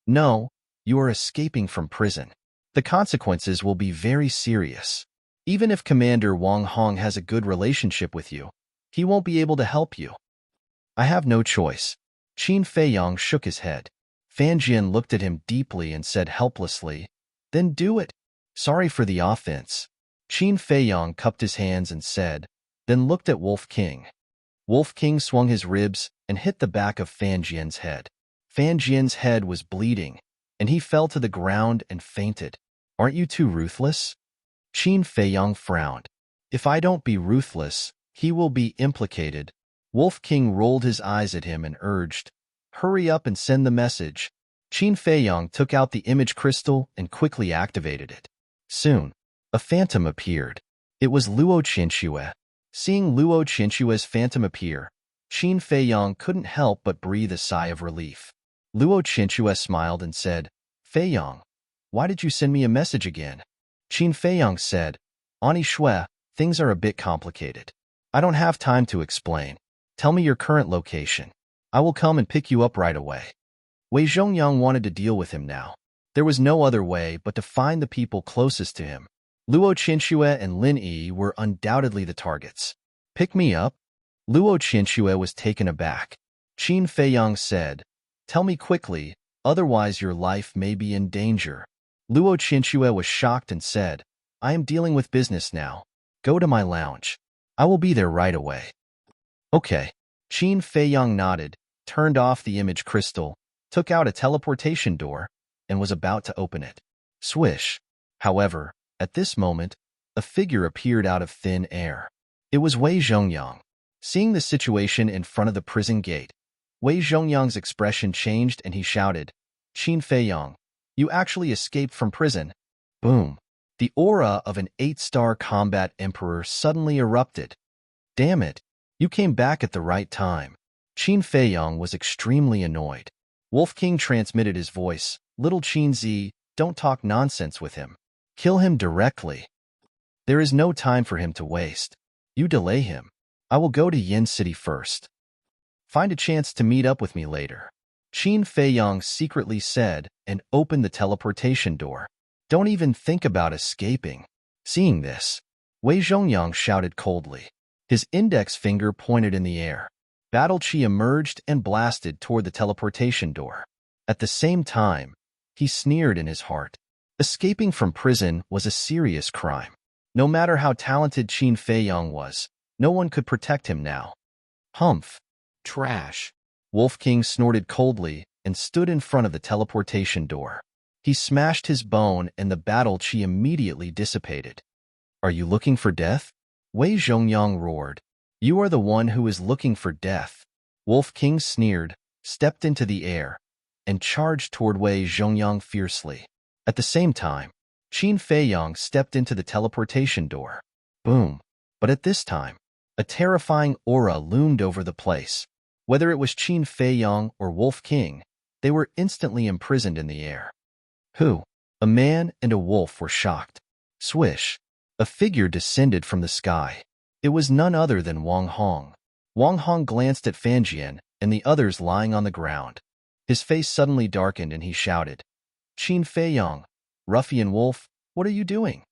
Speaker 1: "No, you are escaping from prison. The consequences will be very serious. Even if Commander Wang Hong has a good relationship with you, he won't be able to help you." "I have no choice." Qin Feiyang shook his head. Fanjian looked at him deeply and said helplessly, "Then do it." "Sorry for the offense." Qin Feiyang cupped his hands and said, then looked at Wolf King. Wolf King swung his ribs and hit the back of Fanjian's head. Fanjian's head was bleeding, and he fell to the ground and fainted. "Aren't you too ruthless?" Qin Feiyang frowned. "If I don't be ruthless, he will be implicated." Wolf King rolled his eyes at him and urged, "Hurry up and send the message." Qin Feiyang took out the image crystal and quickly activated it. Soon, a phantom appeared. It was Luo Qianxue. Seeing Luo Qianxue's phantom appear, Qin Feiyang couldn't help but breathe a sigh of relief. Luo Qianxue smiled and said, "Feiyang, why did you send me a message again?" Qin Feiyang said, "Ani Shui, things are a bit complicated. I don't have time to explain. Tell me your current location. I will come and pick you up right away." Wei Zhongyang wanted to deal with him now. There was no other way but to find the people closest to him. Luo Qianxue and Lin Yi were undoubtedly the targets. "Pick me up?" Luo Qianxue was taken aback. Qin Feiyang said, "Tell me quickly, otherwise your life may be in danger." Luo Qianxue was shocked and said, "I am dealing with business now. Go to my lounge. I will be there right away." "Okay." Qin Feiyang nodded, turned off the image crystal, took out a teleportation door, and was about to open it. Swish. However, at this moment, a figure appeared out of thin air. It was Wei Zhongyang. Seeing the situation in front of the prison gate, Wei Zhongyang's expression changed and he shouted, "Qin Feiyang, you actually escaped from prison." Boom. The aura of an 8-star combat emperor suddenly erupted. Damn it, you came back at the right time. Qin Feiyang was extremely annoyed. Wolf King transmitted his voice, "Little Qin Zi, don't talk nonsense with him. Kill him directly. There is no time for him to waste. You delay him. I will go to Yin City first. Find a chance to meet up with me later." Qin Feiyang secretly said and opened the teleportation door. "Don't even think about escaping." Seeing this, Wei Zhongyang shouted coldly. His index finger pointed in the air. Battle Chi emerged and blasted toward the teleportation door. At the same time, he sneered in his heart. Escaping from prison was a serious crime. No matter how talented Qin Feiyang was, no one could protect him now. Humph. Trash. Wolf King snorted coldly and stood in front of the teleportation door. He smashed his bone and the battle chi immediately dissipated. "Are you looking for death?" Wei Zhongyang roared. "You are the one who is looking for death." Wolf King sneered, stepped into the air, and charged toward Wei Zhongyang fiercely. At the same time, Qin Feiyang stepped into the teleportation door. Boom. But at this time, a terrifying aura loomed over the place. Whether it was Qin Feiyang or Wolf King, they were instantly imprisoned in the air. Who? A man and a wolf were shocked. Swish. A figure descended from the sky. It was none other than Wang Hong. Wang Hong glanced at Fanjian and the others lying on the ground. His face suddenly darkened and he shouted, "Qin Feiyang, ruffian wolf, what are you doing?"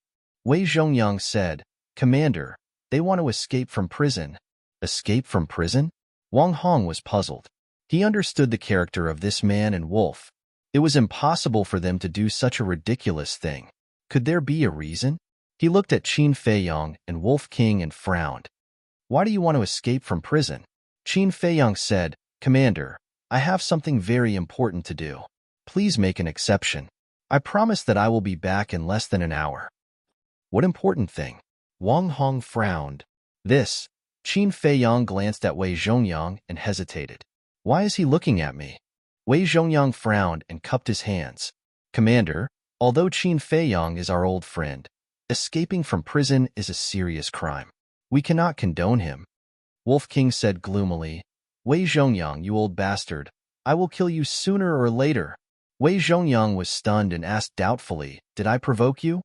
Speaker 1: Wei Zhongyang said, "Commander, they want to escape from prison." Escape from prison? Wang Hong was puzzled. He understood the character of this man and wolf. It was impossible for them to do such a ridiculous thing. Could there be a reason? He looked at Qin Feiyang and Wolf King and frowned. "Why do you want to escape from prison?" Qin Feiyang said, "Commander, I have something very important to do. Please make an exception. I promise that I will be back in less than an hour." "What important thing?" Wang Hong frowned. "This." Qin Feiyang glanced at Wei Zhongyang and hesitated. "Why is he looking at me?" Wei Zhongyang frowned and cupped his hands. "Commander, although Qin Feiyang is our old friend, escaping from prison is a serious crime. We cannot condone him." Wolf King said gloomily, "Wei Zhongyang, you old bastard, I will kill you sooner or later." Wei Zhongyang was stunned and asked doubtfully, "Did I provoke you?"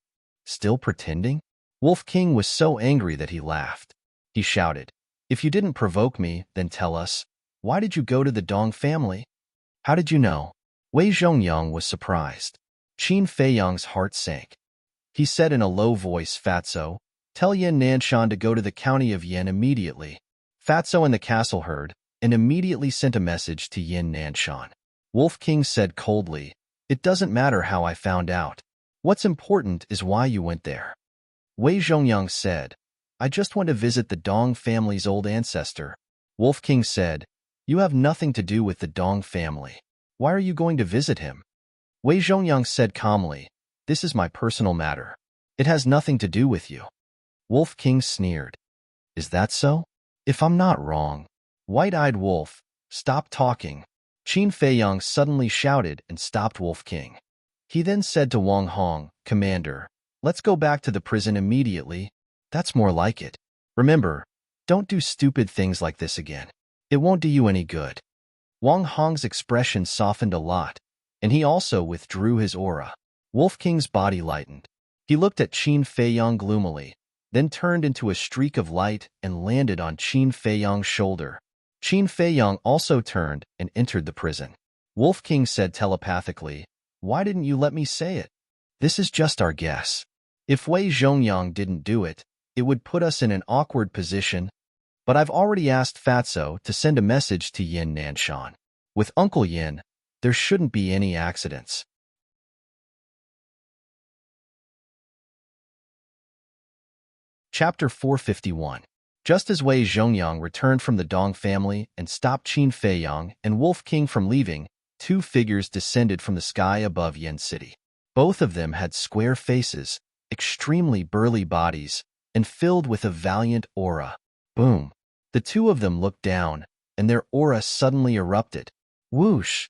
Speaker 1: Still pretending? Wolf King was so angry that he laughed. He shouted, "If you didn't provoke me, then tell us, why did you go to the Dong family?" "How did you know?" Wei Zhongyang was surprised. Qin Feiyang's heart sank. He said in a low voice, "Fatso, tell Yin Nanshan to go to the county of Yin immediately." Fatso and the castle heard, and immediately sent a message to Yin Nanshan. Wolf King said coldly, "It doesn't matter how I found out. What's important is why you went there." Wei Zhongyang said, "I just want to visit the Dong family's old ancestor." Wolf King said, "You have nothing to do with the Dong family. Why are you going to visit him?" Wei Zhongyang said calmly, "This is my personal matter. It has nothing to do with you." Wolf King sneered. "Is that so? If I'm not wrong." White-eyed wolf, stop talking. Qin Feiyang suddenly shouted and stopped Wolf King. He then said to Wang Hong, "Commander, let's go back to the prison immediately. That's more like it. Remember, don't do stupid things like this again. It won't do you any good." Wang Hong's expression softened a lot, and he also withdrew his aura. Wolf King's body lightened. He looked at Qin Feiyang gloomily, then turned into a streak of light and landed on Qin Feiyang's shoulder. Qin Feiyang also turned and entered the prison. Wolf King said telepathically, "Why didn't you let me say it? This is just our guess. If Wei Zhongyang didn't do it, it would put us in an awkward position, but I've already asked Fatso to send a message to Yin Nanshan. With Uncle Yin, there shouldn't be any accidents." Chapter 451. Just as Wei Zhongyang returned from the Dong family and stopped Qin Feiyang and Wolf King from leaving, two figures descended from the sky above Yen City. Both of them had square faces, extremely burly bodies, and filled with a valiant aura. Boom! The two of them looked down, and their aura suddenly erupted. Whoosh!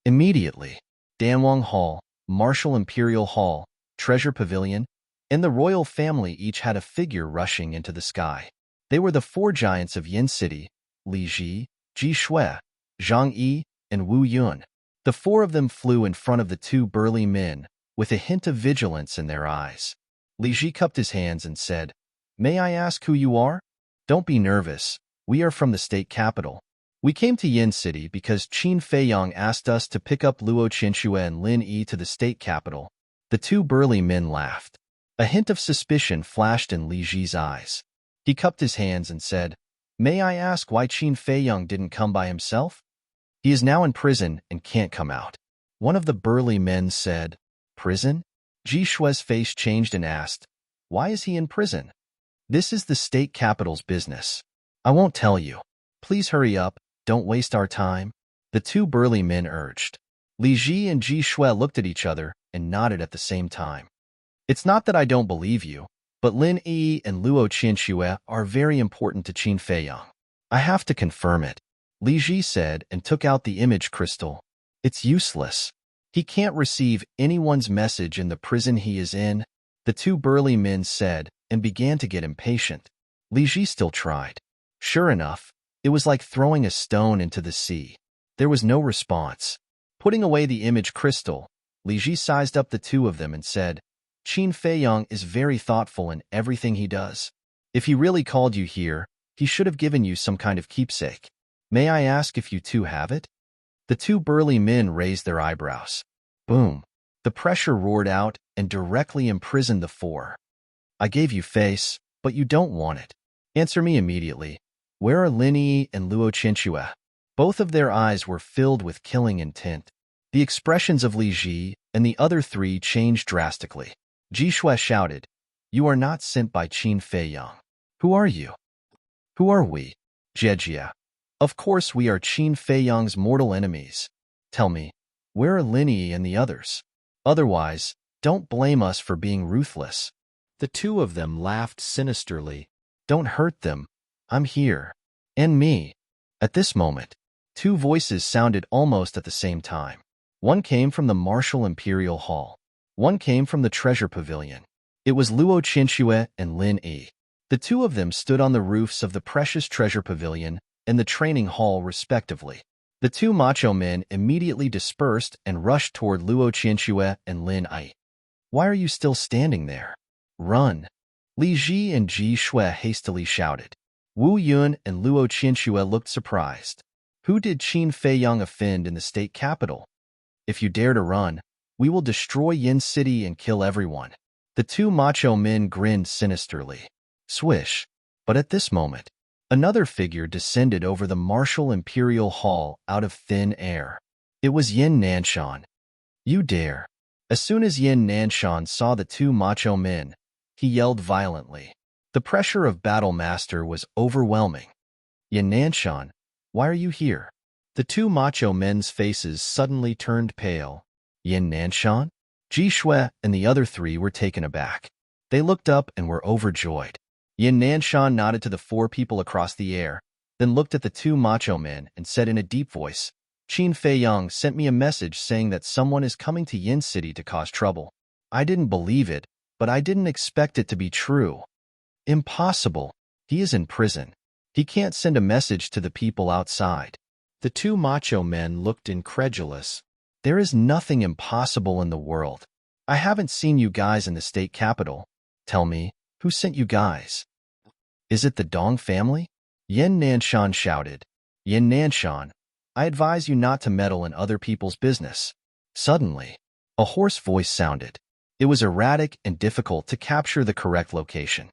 Speaker 1: Immediately, Danwang Hall, Martial Imperial Hall, Treasure Pavilion, and the royal family each had a figure rushing into the sky. They were the four giants of Yin City: Li Ji, Ji Shui, Zhang Yi, and Wu Yun. The four of them flew in front of the two burly men, with a hint of vigilance in their eyes. Li Ji cupped his hands and said, "May I ask who you are?" "Don't be nervous. We are from the state capital. We came to Yin City because Qin Feiyang asked us to pick up Luo Qianxue and Lin Yi to the state capital." The two burly men laughed. A hint of suspicion flashed in Li Ji's eyes. He cupped his hands and said, "May I ask why Qin Feiyang didn't come by himself?" "He is now in prison and can't come out." One of the burly men said, "Prison?" Ji Shui's face changed and asked, "Why is he in prison?" "This is the state capital's business. I won't tell you. Please hurry up, don't waste our time," the two burly men urged. Li Ji and Ji Shui looked at each other and nodded at the same time. "It's not that I don't believe you, but Lin Yi and Luo Qianxue are very important to Qin Feiyang. I have to confirm it," Li Ji said and took out the image crystal. "It's useless. He can't receive anyone's message in the prison he is in," the two burly men said and began to get impatient. Li Ji still tried. Sure enough, it was like throwing a stone into the sea. There was no response. Putting away the image crystal, Li Ji sized up the two of them and said, "Qin Feiyang is very thoughtful in everything he does. If he really called you here, he should have given you some kind of keepsake. May I ask if you two have it?" The two burly men raised their eyebrows. Boom! The pressure roared out and directly imprisoned the four. "I gave you face, but you don't want it. Answer me immediately. Where are Lin Yi and Luo Qianxue?" Both of their eyes were filled with killing intent. The expressions of Li Ji and the other three changed drastically. Ji Shui shouted, "You are not sent by Qin Feiyang. Who are you?" "Who are we?" "Jejia. Of course we are Qin Feiyang's mortal enemies. Tell me, where are Lin Yi and the others? Otherwise, don't blame us for being ruthless." The two of them laughed sinisterly. "Don't hurt them. I'm here. And me." At this moment, two voices sounded almost at the same time. One came from the Martial Imperial Hall. One came from the Treasure Pavilion. It was Luo Qianxue and Lin Yi. The two of them stood on the roofs of the precious Treasure Pavilion and the Training Hall respectively. The two macho men immediately dispersed and rushed toward Luo Qianxue and Lin Yi. "Why are you still standing there? Run!" Li Ji and Ji Shui hastily shouted. Wu Yun and Luo Qianxue looked surprised. Who did Qin Feiyang offend in the state capital? "If you dare to run, we will destroy Yin City and kill everyone." The two macho men grinned sinisterly. Swish! But at this moment, another figure descended over the Martial Imperial Hall out of thin air. It was Yin Nanshan. "You dare!" As soon as Yin Nanshan saw the two macho men, he yelled violently. The pressure of Battle Master was overwhelming. "Yin Nanshan, why are you here?" The two macho men's faces suddenly turned pale. "Yin Nanshan?" Ji Shui and the other three were taken aback. They looked up and were overjoyed. Yin Nanshan nodded to the four people across the air, then looked at the two macho men and said in a deep voice, "Qin Feiyang sent me a message saying that someone is coming to Yin City to cause trouble. I didn't believe it, but I didn't expect it to be true." "Impossible. He is in prison. He can't send a message to the people outside." The two macho men looked incredulous. "There is nothing impossible in the world. I haven't seen you guys in the state capital. Tell me, who sent you guys?" "Is it the Dong family?" Yin Nanshan shouted. "Yin Nanshan, I advise you not to meddle in other people's business." Suddenly, a hoarse voice sounded. It was erratic and difficult to capture the correct location.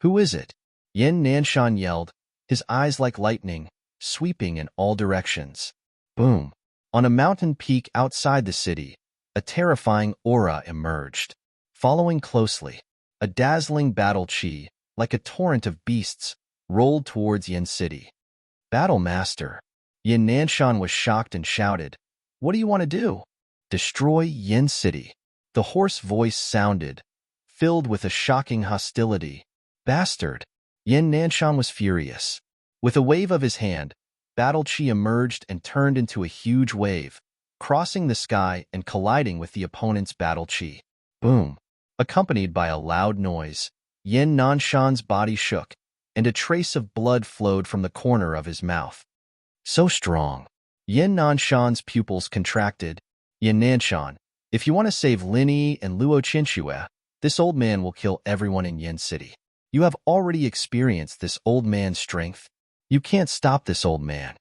Speaker 1: "Who is it?" Yin Nanshan yelled, his eyes like lightning, sweeping in all directions. Boom! On a mountain peak outside the city, a terrifying aura emerged. Following closely, a dazzling battle chi, like a torrent of beasts, rolled towards Yin City. "Battle Master!" Yin Nanshan was shocked and shouted, What do you want to do? Destroy Yin City. The hoarse voice sounded, filled with a shocking hostility. Bastard! Yin Nanshan was furious. With a wave of his hand, Battle Chi emerged and turned into a huge wave, crossing the sky and colliding with the opponent's Battle Chi. Boom! Accompanied by a loud noise, Yin Nanshan's body shook, and a trace of blood flowed from the corner of his mouth. So strong. Yin Nanshan's pupils contracted. Yin Nanshan, if you want to save Lin Yi and Luo Qinxue, this old man will kill everyone in Yin City. You have already experienced this old man's strength. You can't stop this old man.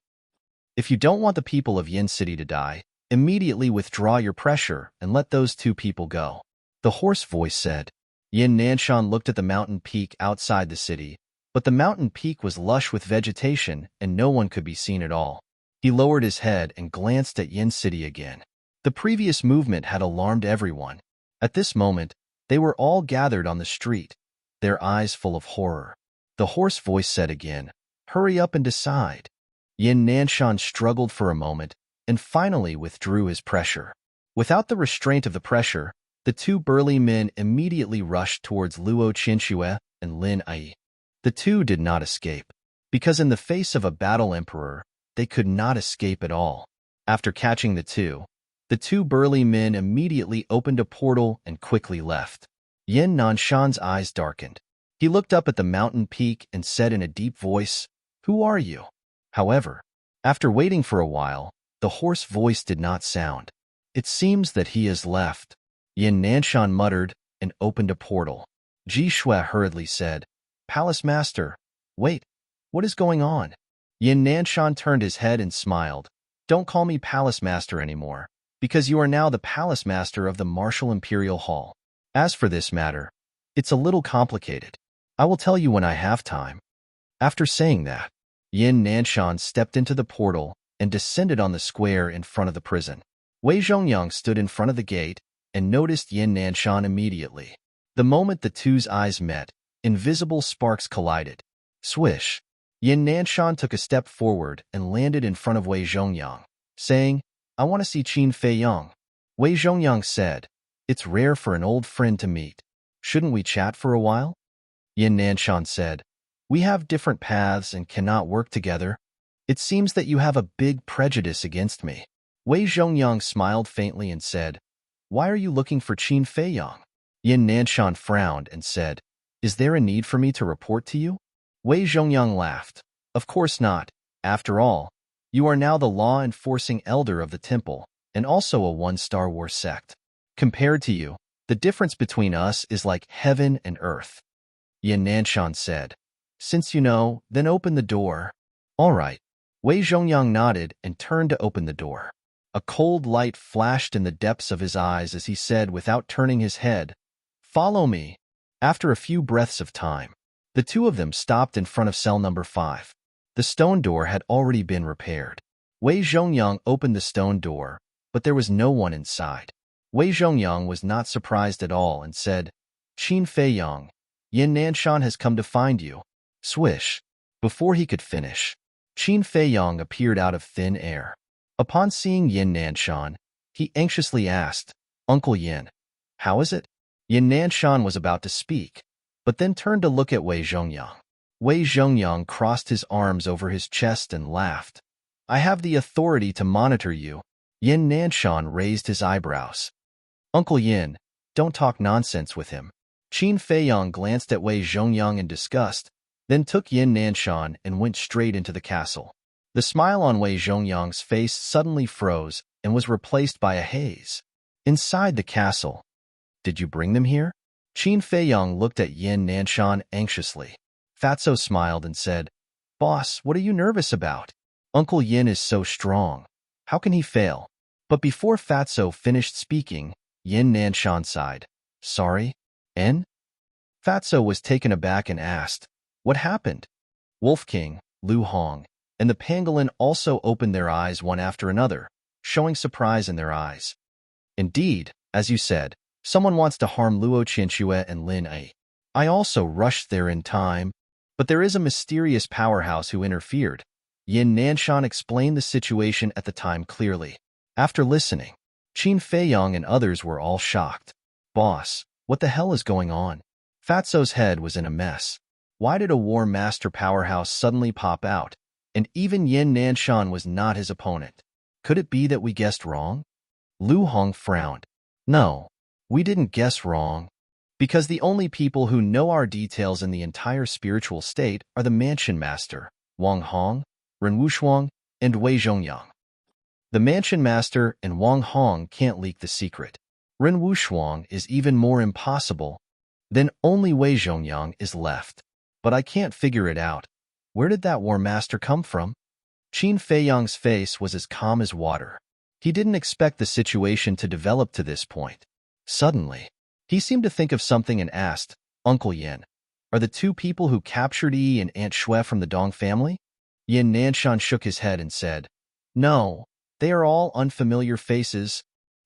Speaker 1: If you don't want the people of Yin City to die, immediately withdraw your pressure and let those two people go. The hoarse voice said. Yin Nanshan looked at the mountain peak outside the city, but the mountain peak was lush with vegetation and no one could be seen at all. He lowered his head and glanced at Yin City again. The previous movement had alarmed everyone. At this moment, they were all gathered on the street, their eyes full of horror. The hoarse voice said again, "Hurry up and decide." Yin Nanshan struggled for a moment and finally withdrew his pressure. Without the restraint of the pressure, the two burly men immediately rushed towards Luo Qinxue and Lin Yi. The two did not escape, because in the face of a battle emperor, they could not escape at all. After catching the two burly men immediately opened a portal and quickly left. Yin Nanshan's eyes darkened. He looked up at the mountain peak and said in a deep voice, "Who are you?" However, after waiting for a while, the hoarse voice did not sound. "It seems that he has left," Yin Nanshan muttered and opened a portal. Ji Shui hurriedly said, "Palace Master, wait, what is going on?" Yin Nanshan turned his head and smiled. "Don't call me Palace Master anymore, because you are now the Palace Master of the Martial Imperial Hall. As for this matter, it's a little complicated. I will tell you when I have time." After saying that, Yin Nanshan stepped into the portal and descended on the square in front of the prison. Wei Zhongyang stood in front of the gate and noticed Yin Nanshan immediately. The moment the two's eyes met, invisible sparks collided. Swish! Yin Nanshan took a step forward and landed in front of Wei Zhongyang, saying, "I want to see Qin Fei Yang." Wei Zhongyang said, "It's rare for an old friend to meet. Shouldn't we chat for a while?" Yin Nanshan said, "We have different paths and cannot work together. It seems that you have a big prejudice against me." Wei Zhongyang smiled faintly and said, "Why are you looking for Qin Fei Yang?" Yin Nanshan frowned and said, "Is there a need for me to report to you?" Wei Zhongyang laughed. "Of course not. After all, you are now the law-enforcing elder of the temple, and also a one-Star Wars sect. Compared to you, the difference between us is like heaven and earth." Yin Nanshan said, "Since you know, then open the door." "All right." Wei Zhongyang nodded and turned to open the door. A cold light flashed in the depths of his eyes as he said without turning his head, "Follow me." After a few breaths of time, the two of them stopped in front of cell number 5. The stone door had already been repaired. Wei Zhongyang opened the stone door, but there was no one inside. Wei Zhongyang was not surprised at all and said, "Qin Fei Yang, Yin Nanshan has come to find you." Swish! Before he could finish, Qin Fei Yang appeared out of thin air. Upon seeing Yin Nanshan, he anxiously asked, "Uncle Yin, how is it?" Yin Nanshan was about to speak, but then turned to look at Wei Zhongyang. Wei Zhongyang crossed his arms over his chest and laughed. "I have the authority to monitor you." Yin Nanshan raised his eyebrows. "Uncle Yin, don't talk nonsense with him." Qin Fei Yang glanced at Wei Zhongyang in disgust, then took Yin Nanshan and went straight into the castle. The smile on Wei Zhongyang's face suddenly froze and was replaced by a haze. Inside the castle, "Did you bring them here?" Qin Fei Yang looked at Yin Nanshan anxiously. Fatso smiled and said, "Boss, what are you nervous about? Uncle Yin is so strong. How can he fail?" But before Fatso finished speaking, Yin Nanshan sighed. "Sorry, N?" Fatso was taken aback and asked, "What happened?" Wolf King, Lu Hong, and the pangolin also opened their eyes one after another, showing surprise in their eyes. "Indeed, as you said, someone wants to harm Luo Qinxue and Lin Yi. I also rushed there in time, but there is a mysterious powerhouse who interfered." Yin Nanshan explained the situation at the time clearly. After listening, Qin Feiyong and others were all shocked. Boss, what the hell is going on? Fatso's head was in a mess. Why did a war master powerhouse suddenly pop out? And even Yin Nanshan was not his opponent. Could it be that we guessed wrong? Lu Hong frowned. No, we didn't guess wrong. Because the only people who know our details in the entire spiritual state are the Mansion Master, Wang Hong, Ren Wushuang, and Wei Zhongyang. The Mansion Master and Wang Hong can't leak the secret. Ren Wushuang is even more impossible. Then only Wei Zhongyang is left. But I can't figure it out. Where did that War Master come from? Qin Feiyong's face was as calm as water. He didn't expect the situation to develop to this point. Suddenly, he seemed to think of something and asked, Uncle Yin, are the two people who captured Yi and Aunt Shui from the Dong family? Yin Nanshan shook his head and said, No, they are all unfamiliar faces.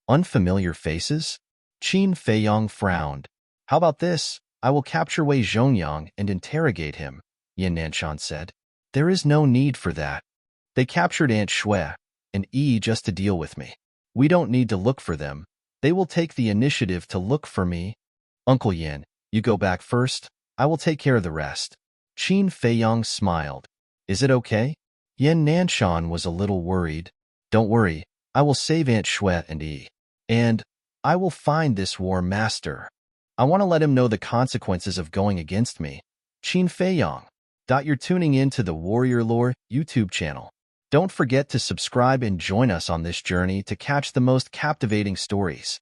Speaker 1: Unfamiliar faces? Qin Feiyong frowned. How about this? I will capture Wei Zhongyang and interrogate him, Yin Nanshan said. There is no need for that. They captured Aunt Shui and Yi just to deal with me. We don't need to look for them. They will take the initiative to look for me. Uncle Yin, you go back first. I will take care of the rest. Qin Feiyong smiled. Is it okay? Yin Nanshan was a little worried. Don't worry. I will save Aunt Shui and Yi. And I will find this war master. I want to let him know the consequences of going against me. Qin Feiyong. You're tuning in to the Warrior Lore YouTube channel. Don't forget to subscribe and join us on this journey to catch the most captivating stories.